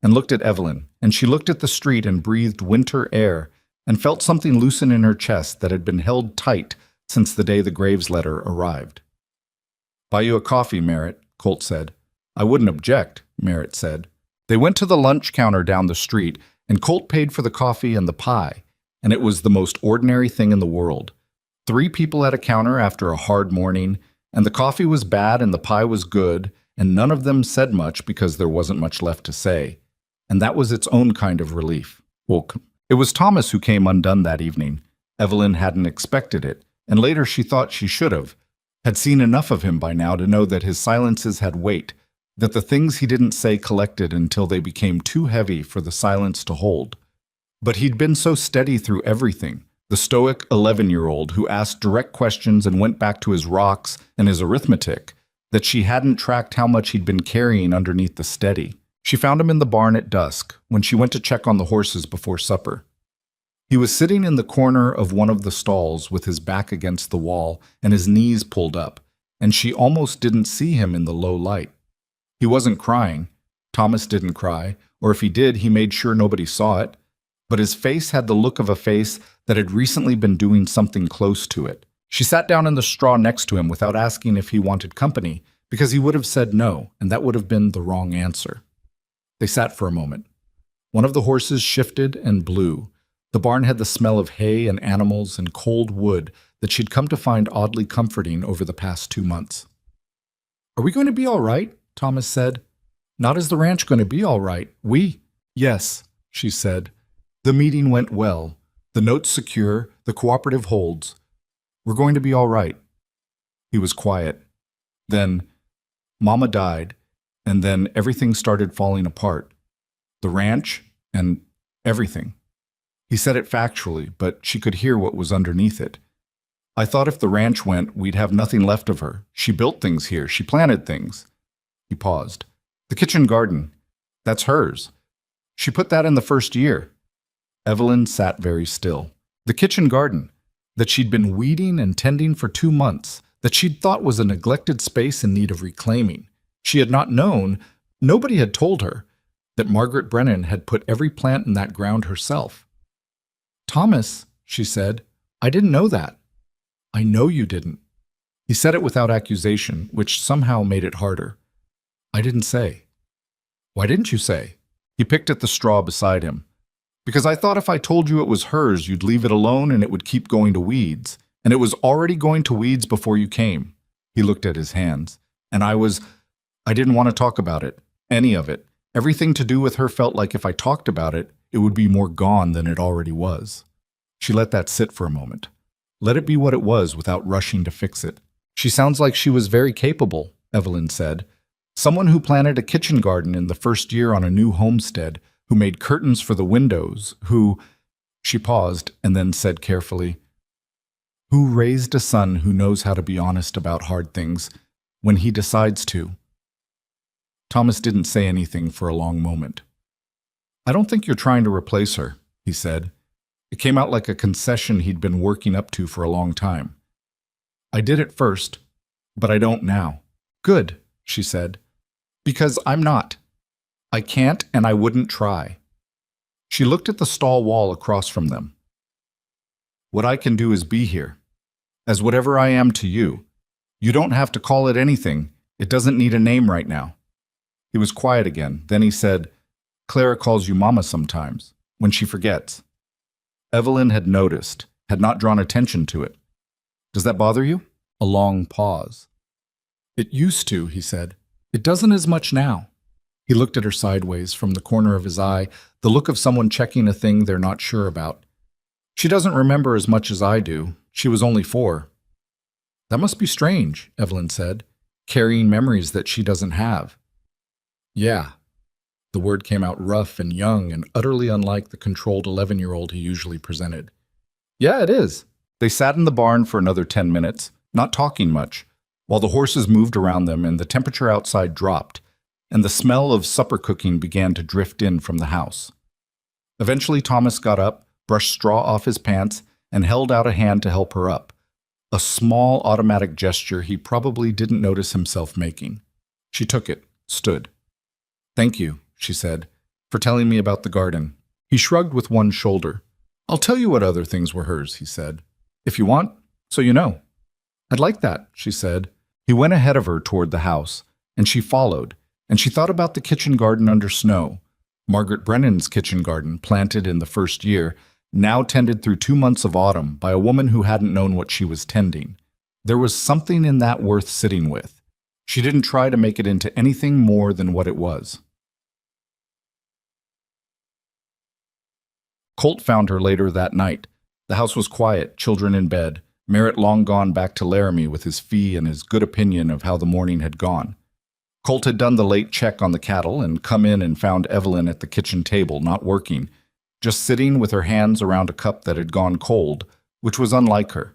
and looked at Evelyn, and she looked at the street and breathed winter air and felt something loosen in her chest that had been held tight since the day the Graves letter arrived. "Buy you a coffee, Merritt," Colt said. "I wouldn't object," Merritt said. They went to the lunch counter down the street, and Colt paid for the coffee and the pie, and it was the most ordinary thing in the world. 3 people at a counter after a hard morning, and the coffee was bad and the pie was good, and none of them said much because there wasn't much left to say. And that was its own kind of relief. It was Thomas who came undone that evening. Evelyn hadn't expected it, and later she thought she should have, had seen enough of him by now to know that his silences had weight, that the things he didn't say collected until they became too heavy for the silence to hold. But he'd been so steady through everything, the stoic 11-year-old who asked direct questions and went back to his rocks and his arithmetic, that she hadn't tracked how much he'd been carrying underneath the steady. She found him in the barn at dusk, when she went to check on the horses before supper. He was sitting in the corner of one of the stalls with his back against the wall and his knees pulled up, and she almost didn't see him in the low light. He wasn't crying. Thomas didn't cry, or if he did, he made sure nobody saw it. But his face had the look of a face that had recently been doing something close to it. She sat down in the straw next to him without asking if he wanted company, because he would have said no, and that would have been the wrong answer. They sat for a moment. One of the horses shifted and blew. The barn had the smell of hay and animals and cold wood that she'd come to find oddly comforting over the past 2 months. "Are we going to be all right?" Thomas said. "Not is the ranch going to be all right. Yes," she said. "The meeting went well. The note's secure. The cooperative holds. We're going to be all right." He was quiet. Then, Mama died, and then everything started falling apart. The ranch and everything. He said it factually, but she could hear what was underneath it. "I thought if the ranch went, we'd have nothing left of her. She built things here. She planted things." He paused. "The kitchen garden. That's hers. She put that in the first year." Evelyn sat very still. The kitchen garden, that she'd been weeding and tending for 2 months, that she'd thought was a neglected space in need of reclaiming. She had not known, nobody had told her, that Margaret Brennan had put every plant in that ground herself. "Thomas," she said, "I didn't know that." "I know you didn't." He said it without accusation, which somehow made it harder. "I didn't say." "Why didn't you say?" He picked at the straw beside him. Because I thought if I told you it was hers, you'd leave it alone and it would keep going to weeds. And it was already going to weeds before you came. He looked at his hands. And I didn't want to talk about it. Any of it. Everything to do with her felt like if I talked about it, it would be more gone than it already was. She let that sit for a moment. Let it be what it was without rushing to fix it. She sounds like she was very capable, Evelyn said. Someone who planted a kitchen garden in the first year on a new homestead, who made curtains for the windows, who... She paused and then said carefully, who raised a son who knows how to be honest about hard things when he decides to. Thomas didn't say anything for a long moment. I don't think you're trying to replace her, he said. It came out like a concession he'd been working up to for a long time. I did at first, but I don't now. Good, she said. Because I'm not. I can't and I wouldn't try. She looked at the stall wall across from them. What I can do is be here. As whatever I am to you. You don't have to call it anything. It doesn't need a name right now. He was quiet again. Then he said, Clara calls you Mama sometimes, when she forgets. Evelyn had noticed, had not drawn attention to it. Does that bother you? A long pause. It used to, he said. It doesn't as much now. He looked at her sideways from the corner of his eye, the look of someone checking a thing they're not sure about. She doesn't remember as much as I do. She was only 4. That must be strange, Evelyn said, carrying memories that she doesn't have. Yeah. The word came out rough and young and utterly unlike the controlled 11-year-old he usually presented. Yeah, it is. They sat in the barn for another 10 minutes, not talking much, while the horses moved around them and the temperature outside dropped, and the smell of supper cooking began to drift in from the house. Eventually Thomas got up, brushed straw off his pants, and held out a hand to help her up, a small automatic gesture he probably didn't notice himself making. She took it, stood. Thank you, she said, for telling me about the garden. He shrugged with one shoulder. I'll tell you what other things were hers, he said. If you want, so you know. I'd like that, she said. He went ahead of her toward the house, and she followed, and she thought about the kitchen garden under snow. Margaret Brennan's kitchen garden, planted in the first year, now tended through 2 months of autumn by a woman who hadn't known what she was tending. There was something in that worth sitting with. She didn't try to make it into anything more than what it was. Colt found her later that night. The house was quiet, children in bed, Merritt long gone back to Laramie with his fee and his good opinion of how the morning had gone. Colt had done the late check on the cattle and come in and found Evelyn at the kitchen table, not working, just sitting with her hands around a cup that had gone cold, which was unlike her.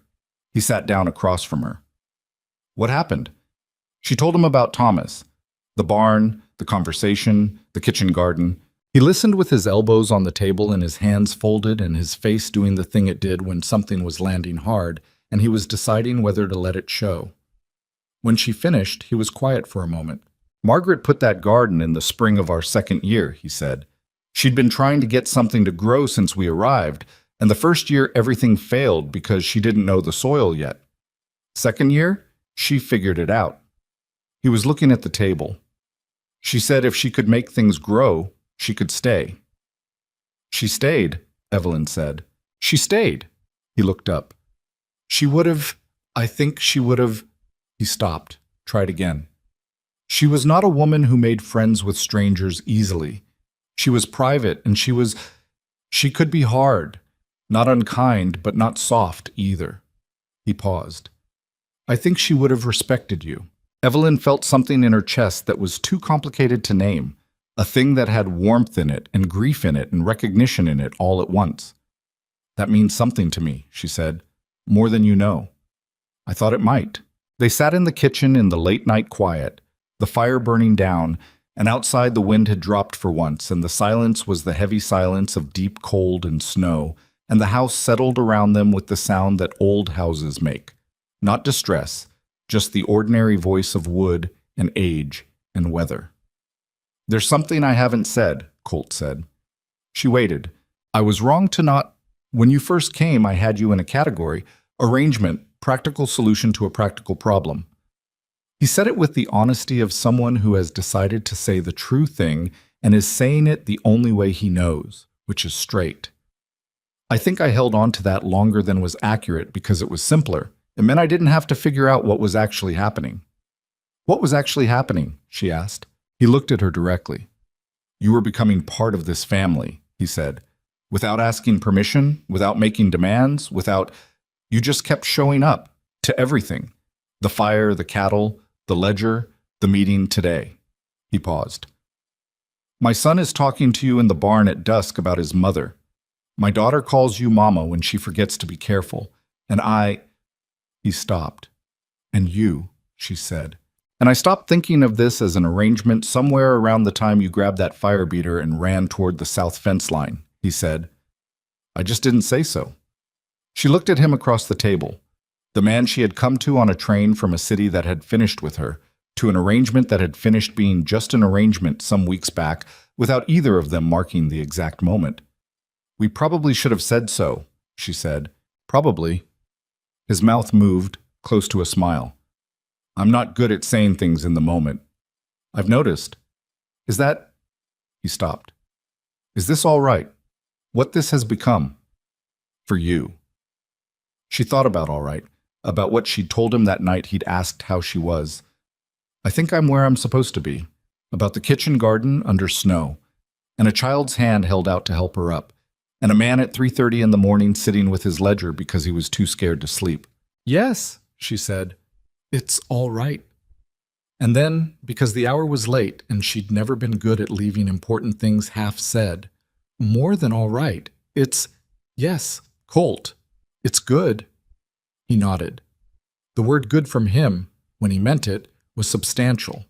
He sat down across from her. What happened? She told him about Thomas, the barn, the conversation, the kitchen garden. He listened with his elbows on the table and his hands folded and his face doing the thing it did when something was landing hard, and he was deciding whether to let it show. When she finished, he was quiet for a moment. Margaret put that garden in the spring of our 2nd year, he said. She'd been trying to get something to grow since we arrived, and the first year everything failed because she didn't know the soil yet. 2nd year, she figured it out. He was looking at the table. She said if she could make things grow, she could stay. She stayed, Evelyn said. She stayed. He looked up. I think she would have... He stopped, tried again. She was not a woman who made friends with strangers easily. She was private, and she could be hard, not unkind, but not soft either. He paused. I think she would have respected you. Evelyn felt something in her chest that was too complicated to name, a thing that had warmth in it and grief in it and recognition in it all at once. That means something to me, she said, more than you know. I thought it might. They sat in the kitchen in the late-night quiet, the fire burning down, and outside the wind had dropped for once, and the silence was the heavy silence of deep cold and snow, and the house settled around them with the sound that old houses make. Not distress, just the ordinary voice of wood and age and weather. There's something I haven't said, Colt said. She waited. I was wrong to not... When you first came, I had you in a category, arrangement, practical solution to a practical problem. He said it with the honesty of someone who has decided to say the true thing and is saying it the only way he knows, which is straight. I think I held on to that longer than was accurate because it was simpler. It meant I didn't have to figure out what was actually happening. What was actually happening? She asked. He looked at her directly. You were becoming part of this family, he said. Without asking permission, without making demands, you just kept showing up to everything. The fire, the cattle, the ledger, the meeting today. He paused. My son is talking to you in the barn at dusk about his mother. My daughter calls you Mama when she forgets to be careful. And He stopped. And you, she said. And I stopped thinking of this as an arrangement somewhere around the time you grabbed that fire beater and ran toward the south fence line, he said. I just didn't say so. She looked at him across the table. The man she had come to on a train from a city that had finished with her, to an arrangement that had finished being just an arrangement some weeks back, without either of them marking the exact moment. We probably should have said so, she said. Probably. His mouth moved, close to a smile. I'm not good at saying things in the moment. I've noticed. Is that... He stopped. Is this all right? What this has become? For you. She thought about all right, about what she'd told him that night he'd asked how she was. I think I'm where I'm supposed to be, about the kitchen garden under snow, and a child's hand held out to help her up, and a man at 3:30 in the morning sitting with his ledger because he was too scared to sleep. Yes, she said. It's all right. And then, because the hour was late and she'd never been good at leaving important things half said, more than all right. Yes, Colt. It's good. He nodded. The word good from him, when he meant it, was substantial.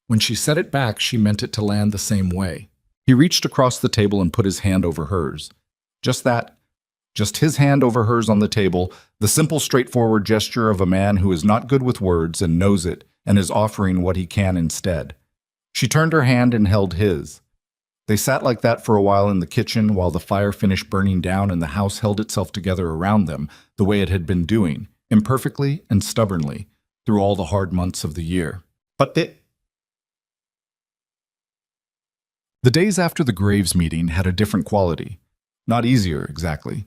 When she said it back, she meant it to land the same way. He reached across the table and put his hand over hers. Just that. Just his hand over hers on the table, the simple, straightforward gesture of a man who is not good with words and knows it and is offering what he can instead. She turned her hand and held his. They sat like that for a while in the kitchen while the fire finished burning down and the house held itself together around them the way it had been doing, imperfectly and stubbornly, through all the hard months of the year. But the days after the Graves meeting had a different quality. Not easier, exactly.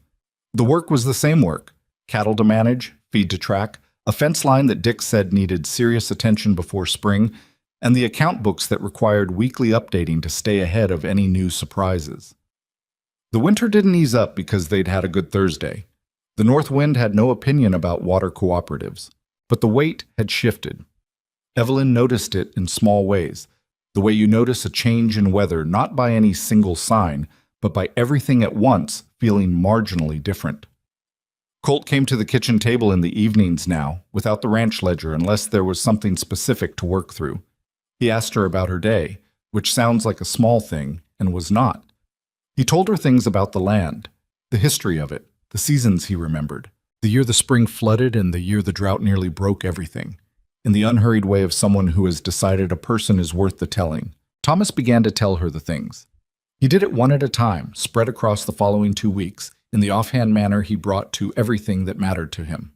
The work was the same work. Cattle to manage, feed to track, a fence line that Dick said needed serious attention before spring, and the account books that required weekly updating to stay ahead of any new surprises. The winter didn't ease up because they'd had a good Thursday. The north wind had no opinion about water cooperatives, but the weight had shifted. Evelyn noticed it in small ways, the way you notice a change in weather not by any single sign, but by everything at once feeling marginally different. Colt came to the kitchen table in the evenings now, without the ranch ledger unless there was something specific to work through. He asked her about her day, which sounds like a small thing, and was not. He told her things about the land, the history of it, the seasons he remembered, the year the spring flooded and the year the drought nearly broke everything. In the unhurried way of someone who has decided a person is worth the telling, Thomas began to tell her the things. He did it one at a time, spread across the following 2 weeks, in the offhand manner he brought to everything that mattered to him.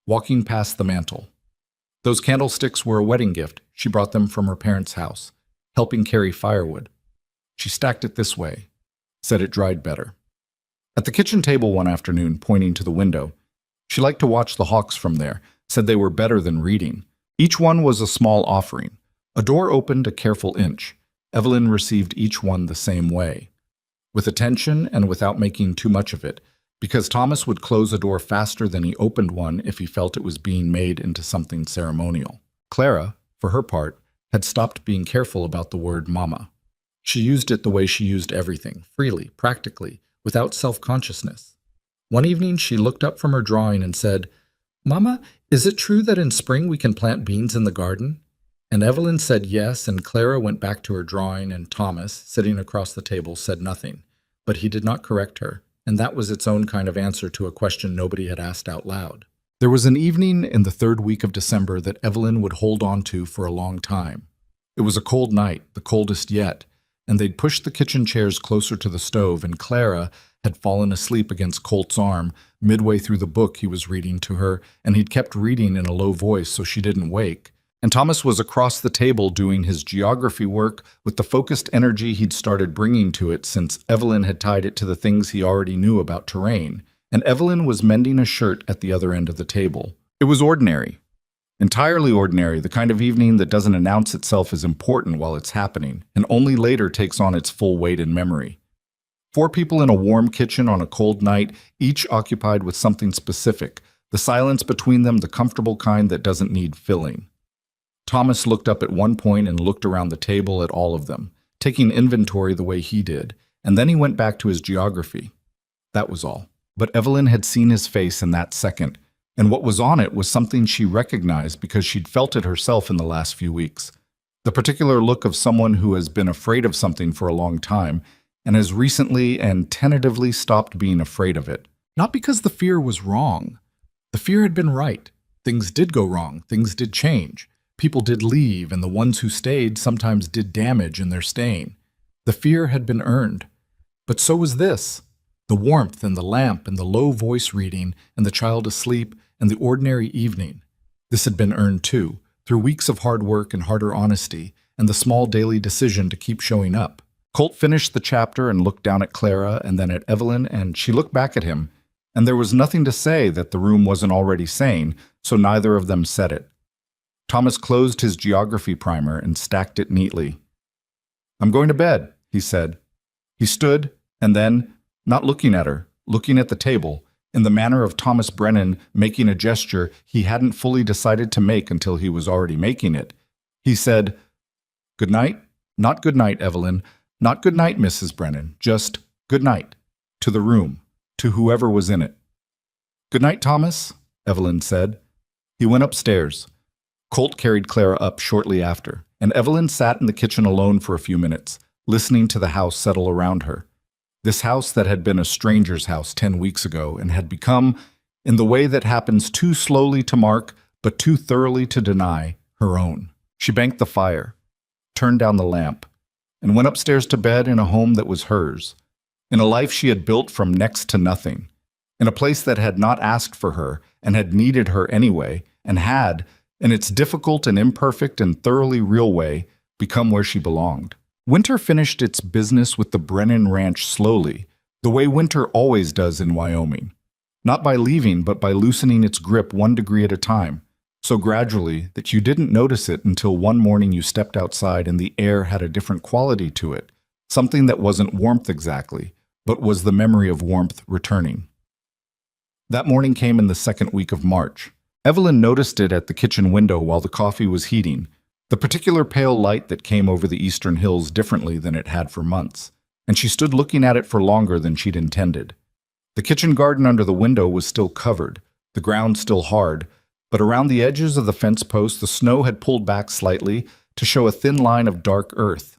Walking past the mantel. Those candlesticks were a wedding gift. She brought them from her parents' house, helping carry firewood. She stacked it this way, said it dried better. At the kitchen table one afternoon, pointing to the window, she liked to watch the hawks from there, said they were better than reading. Each one was a small offering. A door opened a careful inch. Evelyn received each one the same way, with attention and without making too much of it, because Thomas would close a door faster than he opened one if he felt it was being made into something ceremonial. Clara, for her part, had stopped being careful about the word mama. She used it the way she used everything, freely, practically, without self-consciousness. One evening she looked up from her drawing and said, "Mama, is it true that in spring we can plant beans in the garden?" And Evelyn said yes, and Clara went back to her drawing, and Thomas, sitting across the table, said nothing. But he did not correct her, and that was its own kind of answer to a question nobody had asked out loud. There was an evening in the 3rd week of December that Evelyn would hold on to for a long time. It was a cold night, the coldest yet, and they'd pushed the kitchen chairs closer to the stove, and Clara had fallen asleep against Colt's arm midway through the book he was reading to her, and he'd kept reading in a low voice so she didn't wake, And Thomas was across the table doing his geography work with the focused energy he'd started bringing to it since Evelyn had tied it to the things he already knew about terrain. And Evelyn was mending a shirt at the other end of the table. It was ordinary. Entirely ordinary, the kind of evening that doesn't announce itself as important while it's happening, and only later takes on its full weight in memory. 4 people in a warm kitchen on a cold night, each occupied with something specific, the silence between them the comfortable kind that doesn't need filling. Thomas looked up at one point and looked around the table at all of them, taking inventory the way he did, and then he went back to his geography. That was all. But Evelyn had seen his face in that second, and what was on it was something she recognized because she'd felt it herself in the last few weeks. The particular look of someone who has been afraid of something for a long time and has recently and tentatively stopped being afraid of it. Not because the fear was wrong. The fear had been right. Things did go wrong. Things did change. People did leave, and the ones who stayed sometimes did damage in their staying. The fear had been earned. But so was this. The warmth and the lamp and the low voice reading and the child asleep and the ordinary evening. This had been earned too, through weeks of hard work and harder honesty and the small daily decision to keep showing up. Colt finished the chapter and looked down at Clara and then at Evelyn, and she looked back at him, and there was nothing to say that the room wasn't already saying, so neither of them said it. Thomas closed his geography primer and stacked it neatly. "I'm going to bed," he said. He stood, and then, not looking at her, looking at the table, in the manner of Thomas Brennan making a gesture he hadn't fully decided to make until he was already making it. He said, "Good night, not good night, Evelyn, not good night, Mrs. Brennan, just good night, to the room, to whoever was in it." "Good night, Thomas," Evelyn said. He went upstairs. Colt carried Clara up shortly after, and Evelyn sat in the kitchen alone for a few minutes, listening to the house settle around her. This house that had been a stranger's house 10 weeks ago and had become, in the way that happens too slowly to mark but too thoroughly to deny, her own. She banked the fire, turned down the lamp, and went upstairs to bed in a home that was hers, in a life she had built from next to nothing, in a place that had not asked for her and had needed her anyway, and had, in its difficult and imperfect and thoroughly real way, become where she belonged. Winter finished its business with the Brennan Ranch slowly, the way winter always does in Wyoming. Not by leaving, but by loosening its grip 1 degree at a time, so gradually that you didn't notice it until one morning you stepped outside and the air had a different quality to it, something that wasn't warmth exactly, but was the memory of warmth returning. That morning came in the 2nd week of March. Evelyn noticed it at the kitchen window while the coffee was heating, the particular pale light that came over the eastern hills differently than it had for months, and she stood looking at it for longer than she'd intended. The kitchen garden under the window was still covered, the ground still hard, but around the edges of the fence posts the snow had pulled back slightly to show a thin line of dark earth.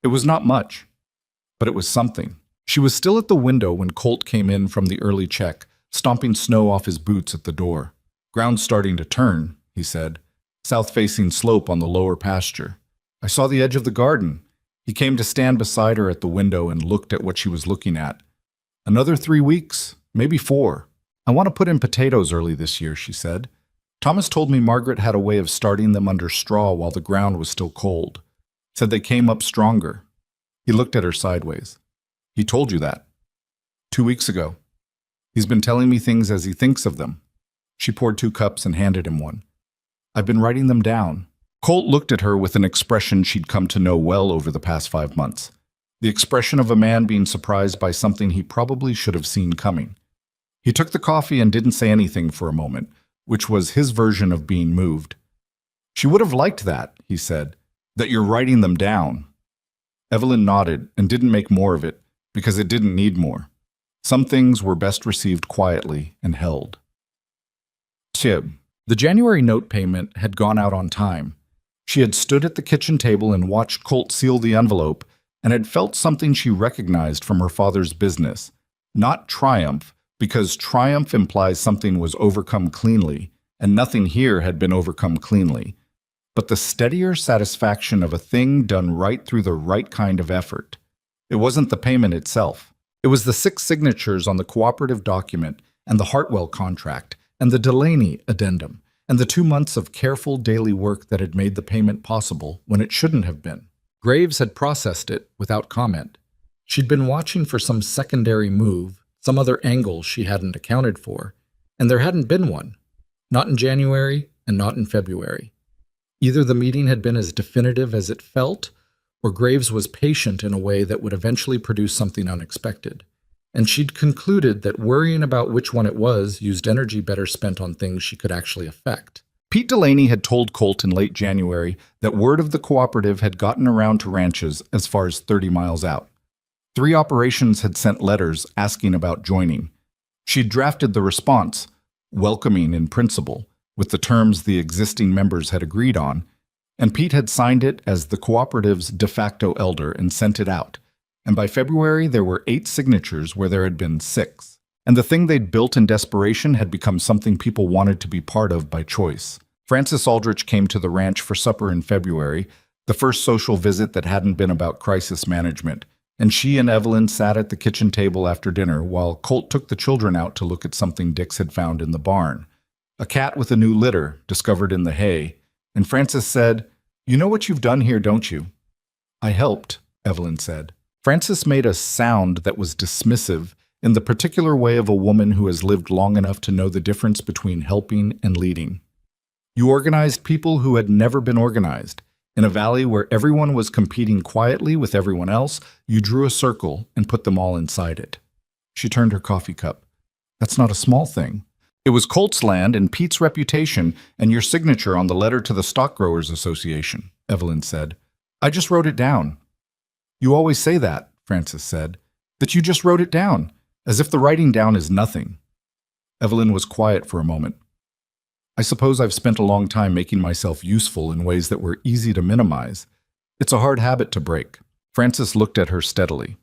It was not much, but it was something. She was still at the window when Colt came in from the early check, stomping snow off his boots at the door. "Ground's starting to turn," he said. "South-facing slope on the lower pasture. I saw the edge of the garden." He came to stand beside her at the window and looked at what she was looking at. "Another 3 weeks, maybe 4. I want to put in potatoes early this year," she said. "Thomas told me Margaret had a way of starting them under straw while the ground was still cold. Said they came up stronger." He looked at her sideways. "He told you that?" "2 weeks ago. He's been telling me things as he thinks of them." She poured 2 cups and handed him one. "I've been writing them down." Colt looked at her with an expression she'd come to know well over the past 5 months. The expression of a man being surprised by something he probably should have seen coming. He took the coffee and didn't say anything for a moment, which was his version of being moved. "She would have liked that," he said, "that you're writing them down." Evelyn nodded and didn't make more of it, because it didn't need more. Some things were best received quietly and held. Tib. The January note payment had gone out on time. She had stood at the kitchen table and watched Colt seal the envelope and had felt something she recognized from her father's business. Not triumph, because triumph implies something was overcome cleanly, and nothing here had been overcome cleanly, but the steadier satisfaction of a thing done right through the right kind of effort. It wasn't the payment itself. It was the 6 signatures on the cooperative document and the Hartwell contract and the Delaney addendum, and the 2 months of careful daily work that had made the payment possible when it shouldn't have been. Graves had processed it without comment. She'd been watching for some secondary move, some other angle she hadn't accounted for, and there hadn't been one. Not in January and not in February. Either the meeting had been as definitive as it felt, or Graves was patient in a way that would eventually produce something unexpected. And she'd concluded that worrying about which one it was used energy better spent on things she could actually affect. Pete Delaney had told Colt in late January that word of the cooperative had gotten around to ranches as far as 30 miles out. 3 operations had sent letters asking about joining. She'd drafted the response, welcoming in principle, with the terms the existing members had agreed on, and Pete had signed it as the cooperative's de facto elder and sent it out. And by February, there were 8 signatures where there had been 6. And the thing they'd built in desperation had become something people wanted to be part of by choice. Francis Aldrich came to the ranch for supper in February, the first social visit that hadn't been about crisis management, and she and Evelyn sat at the kitchen table after dinner while Colt took the children out to look at something Dix had found in the barn. A cat with a new litter, discovered in the hay, and Francis said, "You know what you've done here, don't you?" "I helped," Evelyn said. Francis made a sound that was dismissive in the particular way of a woman who has lived long enough to know the difference between helping and leading. "You organized people who had never been organized. In a valley where everyone was competing quietly with everyone else, you drew a circle and put them all inside it." She turned her coffee cup. "That's not a small thing. It was Colt's land and Pete's reputation and your signature on the letter to the Stock Growers Association," Evelyn said. "I just wrote it down." "You always say that," Francis said, "that you just wrote it down, as if the writing down is nothing." Evelyn was quiet for a moment. "I suppose I've spent a long time making myself useful in ways that were easy to minimize. It's a hard habit to break." Francis looked at her steadily.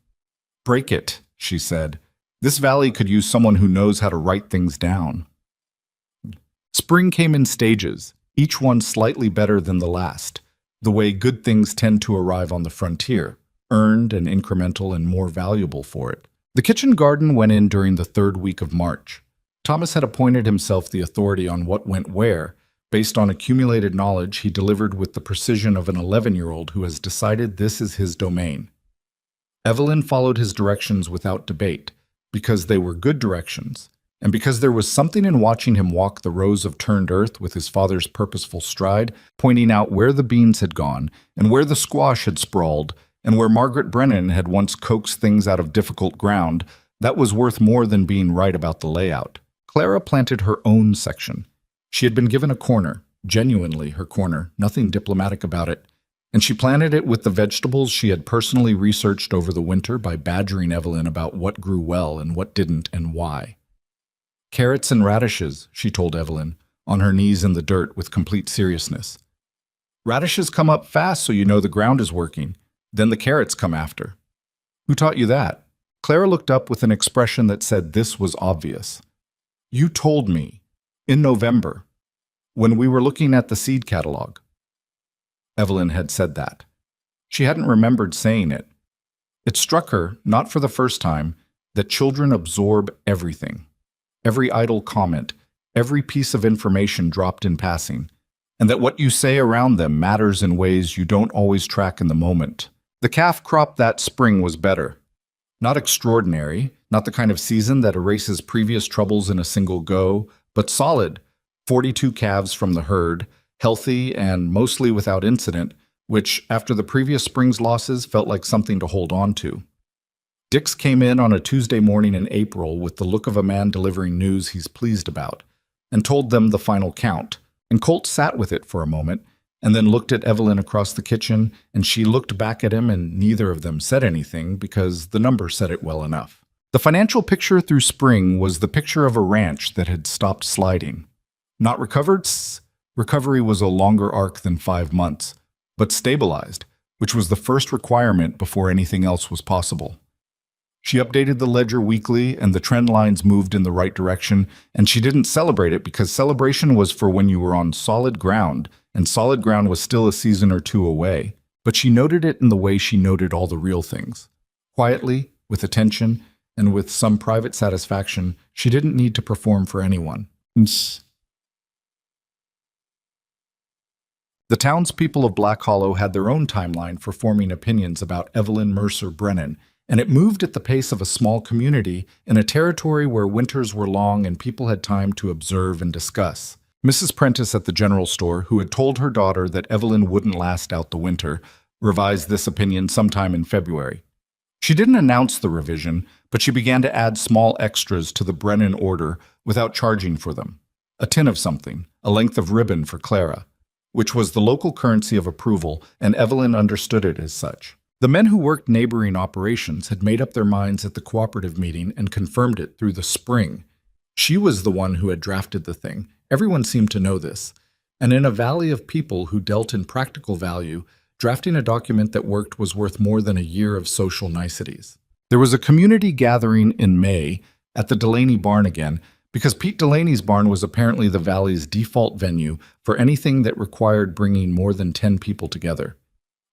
"Break it," she said. "This valley could use someone who knows how to write things down." Spring came in stages, each one slightly better than the last, the way good things tend to arrive on the frontier, earned and incremental and more valuable for it. The kitchen garden went in during the 3rd week of March. Thomas had appointed himself the authority on what went where, based on accumulated knowledge he delivered with the precision of an 11-year-old who has decided this is his domain. Evelyn followed his directions without debate, because they were good directions, and because there was something in watching him walk the rows of turned earth with his father's purposeful stride, pointing out where the beans had gone, and where the squash had sprawled, and where Margaret Brennan had once coaxed things out of difficult ground, that was worth more than being right about the layout. Clara planted her own section. She had been given a corner, genuinely her corner, nothing diplomatic about it, and she planted it with the vegetables she had personally researched over the winter by badgering Evelyn about what grew well and what didn't and why. "Carrots and radishes," she told Evelyn, on her knees in the dirt with complete seriousness. "Radishes come up fast so you know the ground is working. Then the carrots come after." "Who taught you that?" Clara looked up with an expression that said this was obvious. "You told me, in November, when we were looking at the seed catalog." Evelyn had said that. She hadn't remembered saying it. It struck her, not for the first time, that children absorb everything. Every idle comment, every piece of information dropped in passing, and that what you say around them matters in ways you don't always track in the moment. The calf crop that spring was better. Not extraordinary, not the kind of season that erases previous troubles in a single go, but solid. 42 calves from the herd, healthy and mostly without incident, which, after the previous spring's losses, felt like something to hold on to. Dix came in on a Tuesday morning in April with the look of a man delivering news he's pleased about, and told them the final count, and Colt sat with it for a moment, and then looked at Evelyn across the kitchen, and she looked back at him, and neither of them said anything because the number said it well enough. The financial picture through spring was the picture of a ranch that had stopped sliding. Not recovered? Recovery was a longer arc than 5 months, but stabilized, which was the first requirement before anything else was possible. She updated the ledger weekly, and the trend lines moved in the right direction, and she didn't celebrate it because celebration was for when you were on solid ground, and solid ground was still a season or 2 away. But she noted it in the way she noted all the real things. Quietly, with attention, and with some private satisfaction. She didn't need to perform for anyone. The townspeople of Black Hollow had their own timeline for forming opinions about Evelyn Mercer Brennan, and it moved at the pace of a small community in a territory where winters were long and people had time to observe and discuss. Mrs. Prentice at the general store, who had told her daughter that Evelyn wouldn't last out the winter, revised this opinion sometime in February. She didn't announce the revision, but she began to add small extras to the Brennan order without charging for them. A tin of something, a length of ribbon for Clara, which was the local currency of approval, and Evelyn understood it as such. The men who worked neighboring operations had made up their minds at the cooperative meeting and confirmed it through the spring. She was the one who had drafted the thing. Everyone seemed to know this. And in a valley of people who dealt in practical value, drafting a document that worked was worth more than a year of social niceties. There was a community gathering in May at the Delaney barn again, because Pete Delaney's barn was apparently the valley's default venue for anything that required bringing more than 10 people together.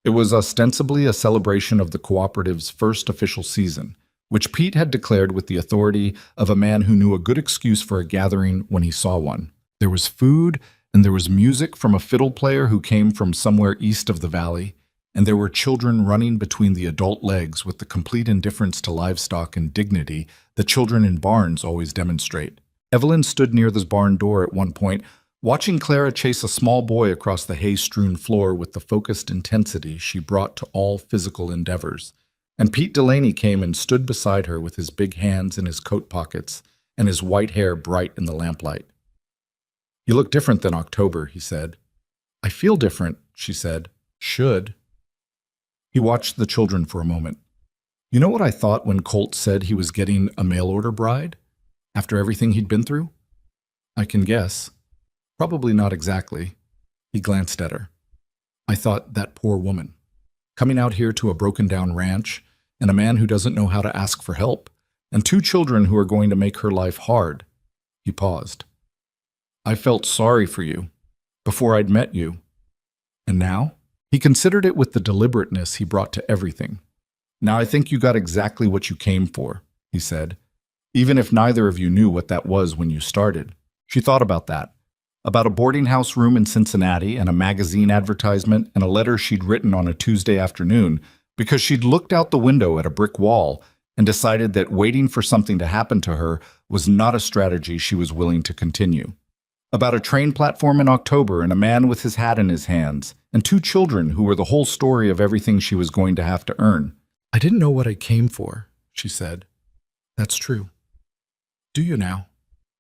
It was ostensibly a celebration of the cooperative's first official season, which Pete had declared with the authority of a man who knew a good excuse for a gathering when he saw one. There was food, and there was music from a fiddle player who came from somewhere east of the valley, and there were children running between the adult legs with the complete indifference to livestock and dignity that children in barns always demonstrate. Evelyn stood near this barn door at one point, watching Clara chase a small boy across the hay-strewn floor with the focused intensity she brought to all physical endeavors. And Pete Delaney came and stood beside her with his big hands in his coat pockets and his white hair bright in the lamplight. "You look different than October," he said. "I feel different," she said. "Should." He watched the children for a moment. "You know what I thought when Colt said he was getting a mail-order bride? After everything he'd been through? I can guess. Probably not exactly." He glanced at her. "I thought, that poor woman. Coming out here to a broken-down ranch, and a man who doesn't know how to ask for help, and 2 children who are going to make her life hard." He paused. "I felt sorry for you, before I'd met you. And now?" He considered it with the deliberateness he brought to everything. "Now I think you got exactly what you came for," he said, "even if neither of you knew what that was when you started." She thought about that. About a boarding house room in Cincinnati and a magazine advertisement and a letter she'd written on a Tuesday afternoon because she'd looked out the window at a brick wall and decided that waiting for something to happen to her was not a strategy she was willing to continue. About a train platform in October and a man with his hat in his hands, and 2 children who were the whole story of everything she was going to have to earn. "I didn't know what I came for," she said. "That's true. Do you now?"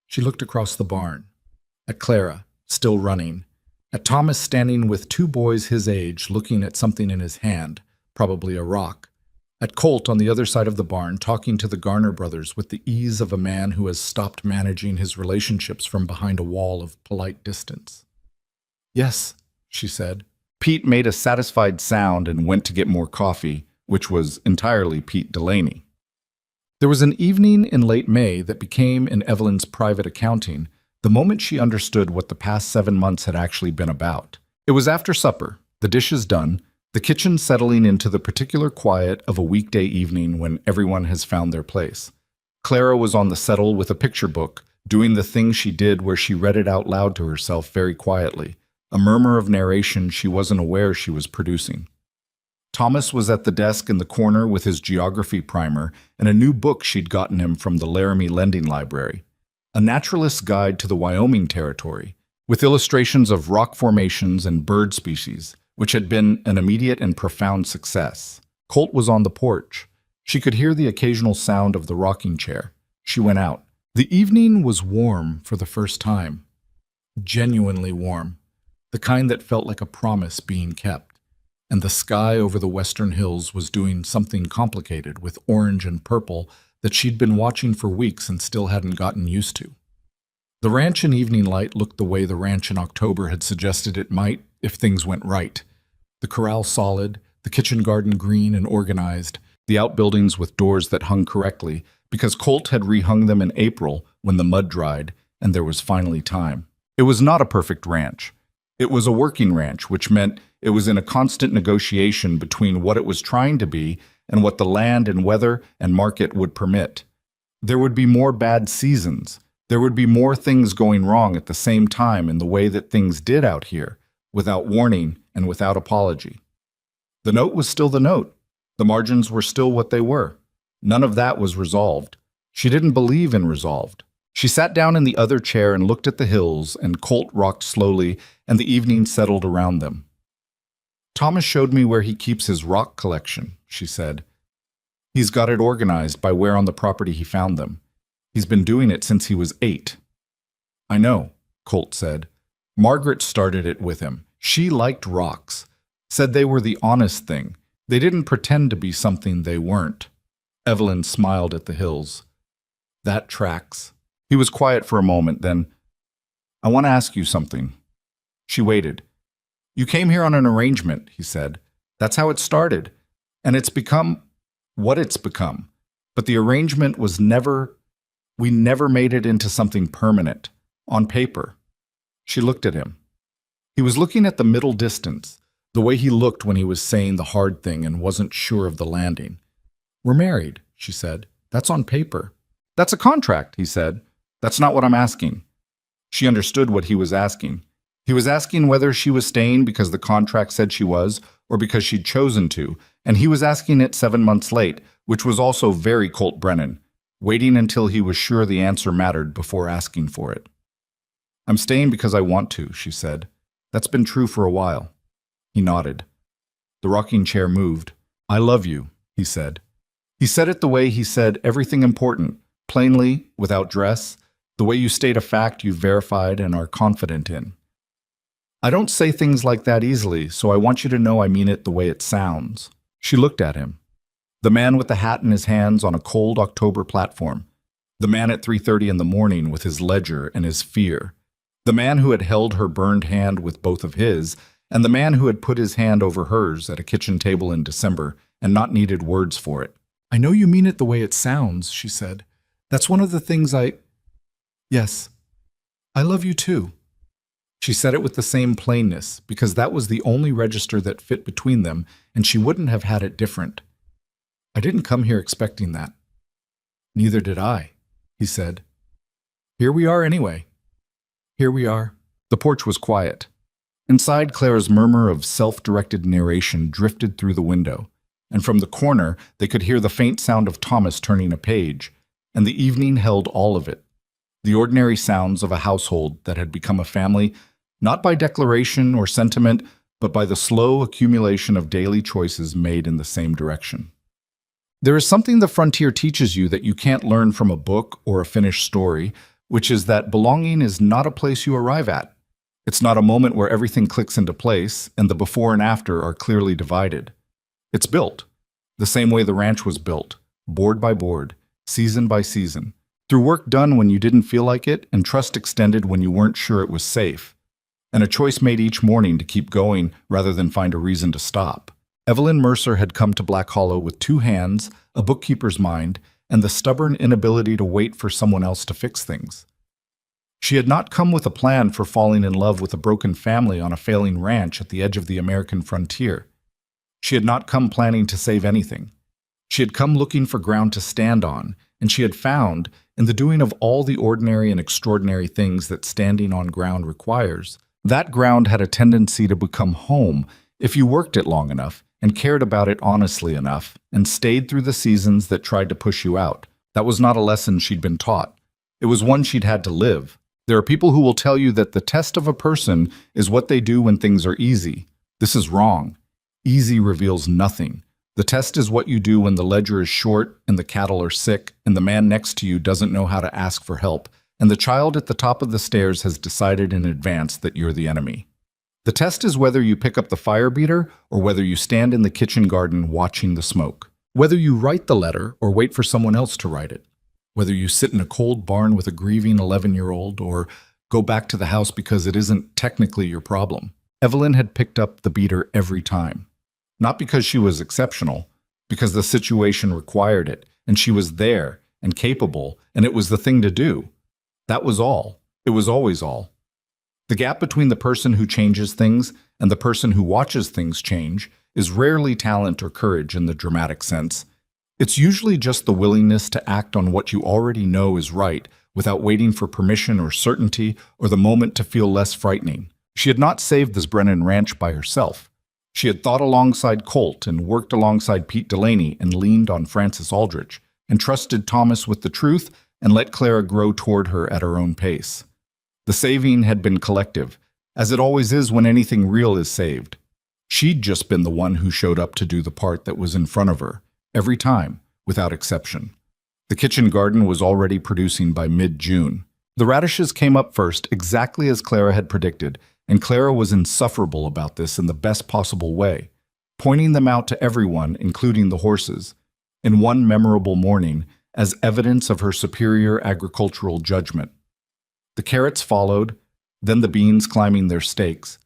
She looked across the barn, at Clara, still running, at Thomas standing with 2 boys his age looking at something in his hand, probably a rock, at Colt on the other side of the barn talking to the Garner brothers with the ease of a man who has stopped managing his relationships from behind a wall of polite distance. "Yes," she said. Pete made a satisfied sound and went to get more coffee, which was entirely Pete Delaney. There was an evening in late May that became, in Evelyn's private accounting, the moment she understood what the past 7 months had actually been about. It was after supper, the dishes done, the kitchen settling into the particular quiet of a weekday evening when everyone has found their place. Clara was on the settle with a picture book, doing the thing she did where she read it out loud to herself very quietly, a murmur of narration she wasn't aware she was producing. Thomas was at the desk in the corner with his geography primer and a new book she'd gotten him from the Laramie Lending Library, a naturalist's guide to the Wyoming Territory, with illustrations of rock formations and bird species, which had been an immediate and profound success. Colt was on the porch. She could hear the occasional sound of the rocking chair. She went out. The evening was warm for the first time. Genuinely warm. The kind that felt like a promise being kept. And the sky over the western hills was doing something complicated with orange and purple that she'd been watching for weeks and still hadn't gotten used to. The ranch in evening light looked the way the ranch in October had suggested it might if things went right. The corral solid, the kitchen garden green and organized, the outbuildings with doors that hung correctly, because Colt had rehung them in April when the mud dried and there was finally time. It was not a perfect ranch. It was a working ranch, which meant it was in a constant negotiation between what it was trying to be and what the land and weather and market would permit. There would be more bad seasons. There would be more things going wrong at the same time in the way that things did out here, without warning and without apology. The note was still the note. The margins were still what they were. None of that was resolved. She didn't believe in resolved. She sat down in the other chair and looked at the hills, and Colt rocked slowly, and the evening settled around them. Thomas showed me where he keeps his rock collection, she said. He's got it organized by where on the property he found them. He's been doing it since he was 8. I know, Colt said. Margaret started it with him. She liked rocks, said they were the honest thing. They didn't pretend to be something they weren't. Evelyn smiled at the hills. That tracks. He was quiet for a moment, then, I want to ask you something. She waited. You came here on an arrangement, he said. That's how it started. And it's become what it's become. But the arrangement was we never made it into something permanent, on paper. She looked at him. He was looking at the middle distance, the way he looked when he was saying the hard thing and wasn't sure of the landing. We're married, she said. That's on paper. That's a contract, he said. That's not what I'm asking. She understood what he was asking. He was asking whether she was staying because the contract said she was, or because she'd chosen to, and he was asking it 7 months late, which was also very Colt Brennan, waiting until he was sure the answer mattered before asking for it. I'm staying because I want to, she said. That's been true for a while. He nodded. The rocking chair moved. I love you, he said. He said it the way he said everything important, plainly, without dress, the way you state a fact you've verified and are confident in. I don't say things like that easily, so I want you to know I mean it the way it sounds. She looked at him. The man with the hat in his hands on a cold October platform. The man at 3:30 in the morning with his ledger and his fear. The man who had held her burned hand with both of his, and the man who had put his hand over hers at a kitchen table in December and not needed words for it. I know you mean it the way it sounds, she said. That's one of the things Yes, I love you too. She said it with the same plainness, because that was the only register that fit between them, and she wouldn't have had it different. I didn't come here expecting that. Neither did I, he said. Here we are anyway. Here we are. The porch was quiet. Inside, Clara's murmur of self-directed narration drifted through the window, and from the corner they could hear the faint sound of Thomas turning a page, and the evening held all of it. The ordinary sounds of a household that had become a family, not by declaration or sentiment, but by the slow accumulation of daily choices made in the same direction. There is something the frontier teaches you that you can't learn from a book or a finished story, which is that belonging is not a place you arrive at. It's not a moment where everything clicks into place and the before and after are clearly divided. It's built, the same way the ranch was built, board by board, season by season, through work done when you didn't feel like it and trust extended when you weren't sure it was safe, and a choice made each morning to keep going rather than find a reason to stop. Evelyn Mercer had come to Black Hollow with 2 hands, a bookkeeper's mind, and the stubborn inability to wait for someone else to fix things. She had not come with a plan for falling in love with a broken family on a failing ranch at the edge of the American frontier. She had not come planning to save anything. She had come looking for ground to stand on, and she had found, in the doing of all the ordinary and extraordinary things that standing on ground requires, that ground had a tendency to become home if you worked it long enough and cared about it honestly enough and stayed through the seasons that tried to push you out. That was not a lesson she'd been taught. It was one she'd had to live. There are people who will tell you that the test of a person is what they do when things are easy. This is wrong. Easy reveals nothing. The test is what you do when the ledger is short and the cattle are sick and the man next to you doesn't know how to ask for help and the child at the top of the stairs has decided in advance that you're the enemy. The test is whether you pick up the fire beater or whether you stand in the kitchen garden watching the smoke. Whether you write the letter or wait for someone else to write it. Whether you sit in a cold barn with a grieving 11-year-old or go back to the house because it isn't technically your problem. Evelyn had picked up the beater every time. Not because she was exceptional, because the situation required it, and she was there and capable, and it was the thing to do. That was all. It was always all. The gap between the person who changes things and the person who watches things change is rarely talent or courage in the dramatic sense. It's usually just the willingness to act on what you already know is right without waiting for permission or certainty or the moment to feel less frightening. She had not saved this Brennan ranch by herself. She had thought alongside Colt and worked alongside Pete Delaney and leaned on Francis Aldrich and trusted Thomas with the truth and let Clara grow toward her at her own pace. The saving had been collective, as it always is when anything real is saved. She'd just been the one who showed up to do the part that was in front of her, every time, without exception. The kitchen garden was already producing by mid-June. The radishes came up first, exactly as Clara had predicted, and Clara was insufferable about this in the best possible way, pointing them out to everyone, including the horses, in one memorable morning as evidence of her superior agricultural judgment. The carrots followed, then the beans climbing their stakes,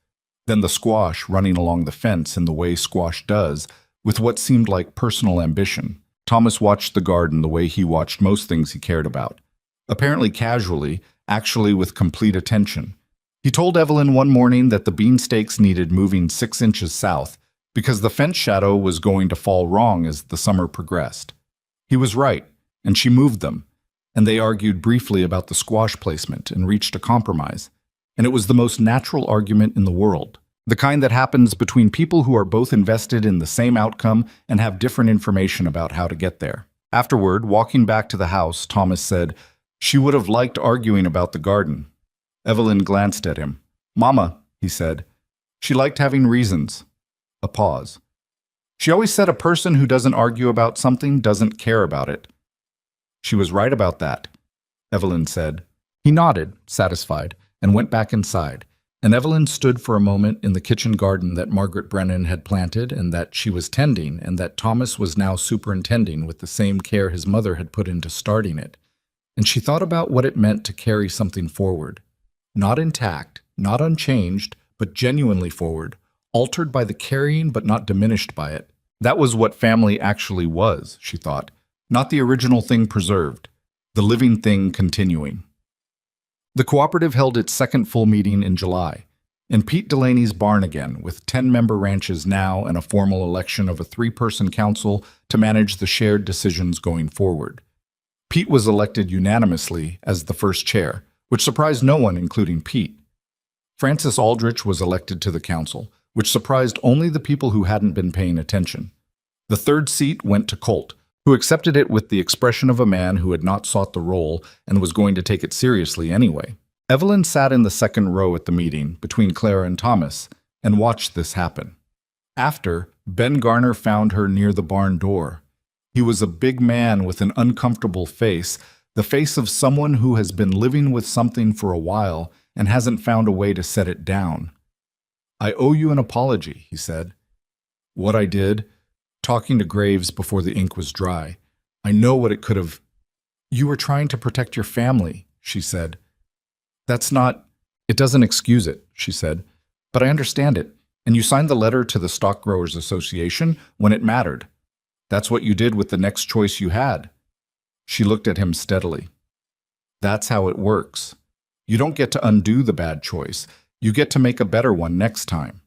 then the squash running along the fence in the way squash does, with what seemed like personal ambition. Thomas watched the garden the way he watched most things he cared about, apparently casually, actually with complete attention. He told Evelyn one morning that the bean stakes needed moving 6 inches south because the fence shadow was going to fall wrong as the summer progressed. He was right, and she moved them, and they argued briefly about the squash placement and reached a compromise. And it was the most natural argument in the world, the kind that happens between people who are both invested in the same outcome and have different information about how to get there. Afterward, walking back to the house, Thomas said, "She would have liked arguing about the garden." Evelyn glanced at him. "Mama," he said, "she liked having reasons." A pause. "She always said a person who doesn't argue about something doesn't care about it." "She was right about that," Evelyn said. He nodded, satisfied, and went back inside, and Evelyn stood for a moment in the kitchen garden that Margaret Brennan had planted and that she was tending and that Thomas was now superintending with the same care his mother had put into starting it. And she thought about what it meant to carry something forward. Not intact, not unchanged, but genuinely forward, altered by the carrying but not diminished by it. That was what family actually was, she thought, not the original thing preserved, the living thing continuing. The cooperative held its second full meeting in July, in Pete Delaney's barn again, with 10-member ranches now and a formal election of a 3-person council to manage the shared decisions going forward. Pete was elected unanimously as the first chair, which surprised no one, including Pete. Francis Aldrich was elected to the council, which surprised only the people who hadn't been paying attention. The third seat went to Colt, who accepted it with the expression of a man who had not sought the role and was going to take it seriously anyway. Evelyn sat in the second row at the meeting, between Clara and Thomas, and watched this happen. After, Ben Garner found her near the barn door. He was a big man with an uncomfortable face, the face of someone who has been living with something for a while and hasn't found a way to set it down. "I owe you an apology," he said. "What I did, talking to Graves before the ink was dry. I know what it could have—" "You were trying to protect your family," she said. "That's not—" "It doesn't excuse it," she said. "But I understand it, and you signed the letter to the Stock Growers Association when it mattered. That's what you did with the next choice you had." She looked at him steadily. "That's how it works. You don't get to undo the bad choice. You get to make a better one next time."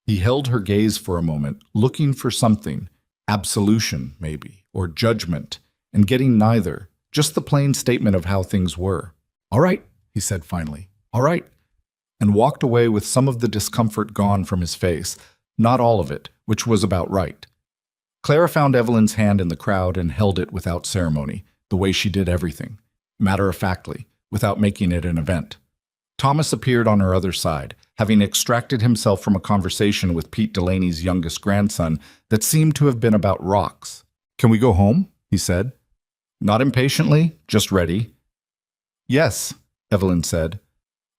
He held her gaze for a moment, looking for something, absolution, maybe, or judgment, and getting neither, just the plain statement of how things were. "All right," he said finally, "all right," and walked away with some of the discomfort gone from his face, not all of it, which was about right. Clara found Evelyn's hand in the crowd and held it without ceremony, the way she did everything, matter-of-factly, without making it an event. Thomas appeared on her other side, having extracted himself from a conversation with Pete Delaney's youngest grandson that seemed to have been about rocks. "Can we go home?" he said. Not impatiently, just ready. "Yes," Evelyn said.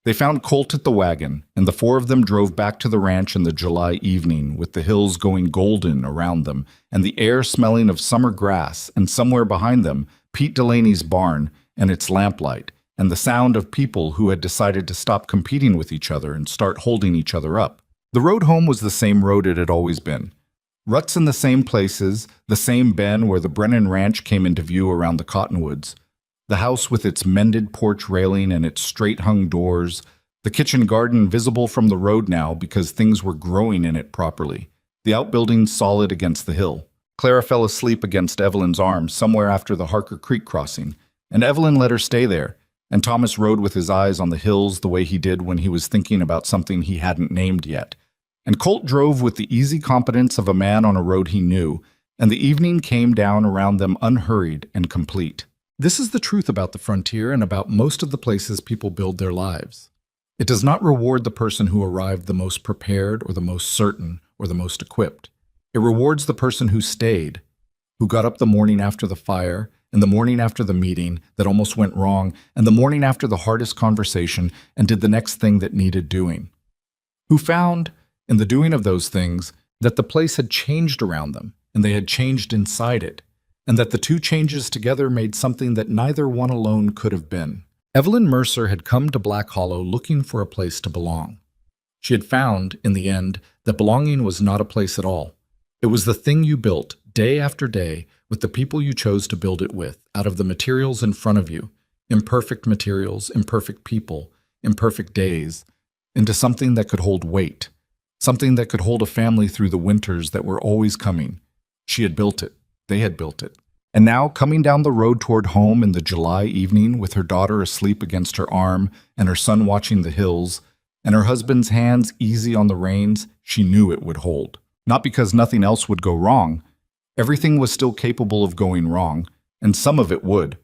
They found Colt at the wagon, and the 4 of them drove back to the ranch in the July evening, with the hills going golden around them, and the air smelling of summer grass, and somewhere behind them, Pete Delaney's barn and its lamplight, and the sound of people who had decided to stop competing with each other and start holding each other up. The road home was the same road it had always been. Ruts in the same places, the same bend where the Brennan Ranch came into view around the cottonwoods. The house with its mended porch railing and its straight-hung doors, the kitchen garden visible from the road now because things were growing in it properly, the outbuildings solid against the hill. Clara fell asleep against Evelyn's arm somewhere after the Harker Creek crossing, and Evelyn let her stay there, And Thomas rode with his eyes on the hills the way he did when he was thinking about something he hadn't named yet. And Colt drove with the easy competence of a man on a road he knew, and the evening came down around them unhurried and complete. This is the truth about the frontier and about most of the places people build their lives. It does not reward the person who arrived the most prepared or the most certain or the most equipped. It rewards the person who stayed, who got up the morning after the fire, and the morning after the meeting that almost went wrong, and the morning after the hardest conversation, and did the next thing that needed doing. Who found, in the doing of those things, that the place had changed around them, and they had changed inside it, and that the two changes together made something that neither one alone could have been. Evelyn Mercer had come to Black Hollow looking for a place to belong. She had found, in the end, that belonging was not a place at all. It was the thing you built, day after day, with the people you chose to build it with, out of the materials in front of you, imperfect materials, imperfect people, imperfect days, into something that could hold weight, something that could hold a family through the winters that were always coming. She had built it. They had built it. And now, coming down the road toward home in the July evening with her daughter asleep against her arm and her son watching the hills, and her husband's hands easy on the reins, she knew it would hold. Not because nothing else would go wrong. Everything was still capable of going wrong, and some of it would.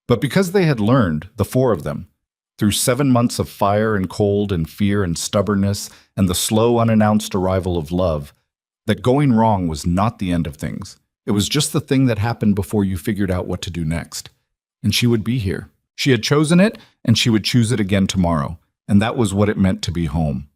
But because they had learned, the four of them, through 7 months of fire and cold and fear and stubbornness and the slow unannounced arrival of love, that going wrong was not the end of things. It was just the thing that happened before you figured out what to do next. And she would be here. She had chosen it, and she would choose it again tomorrow, and that was what it meant to be home.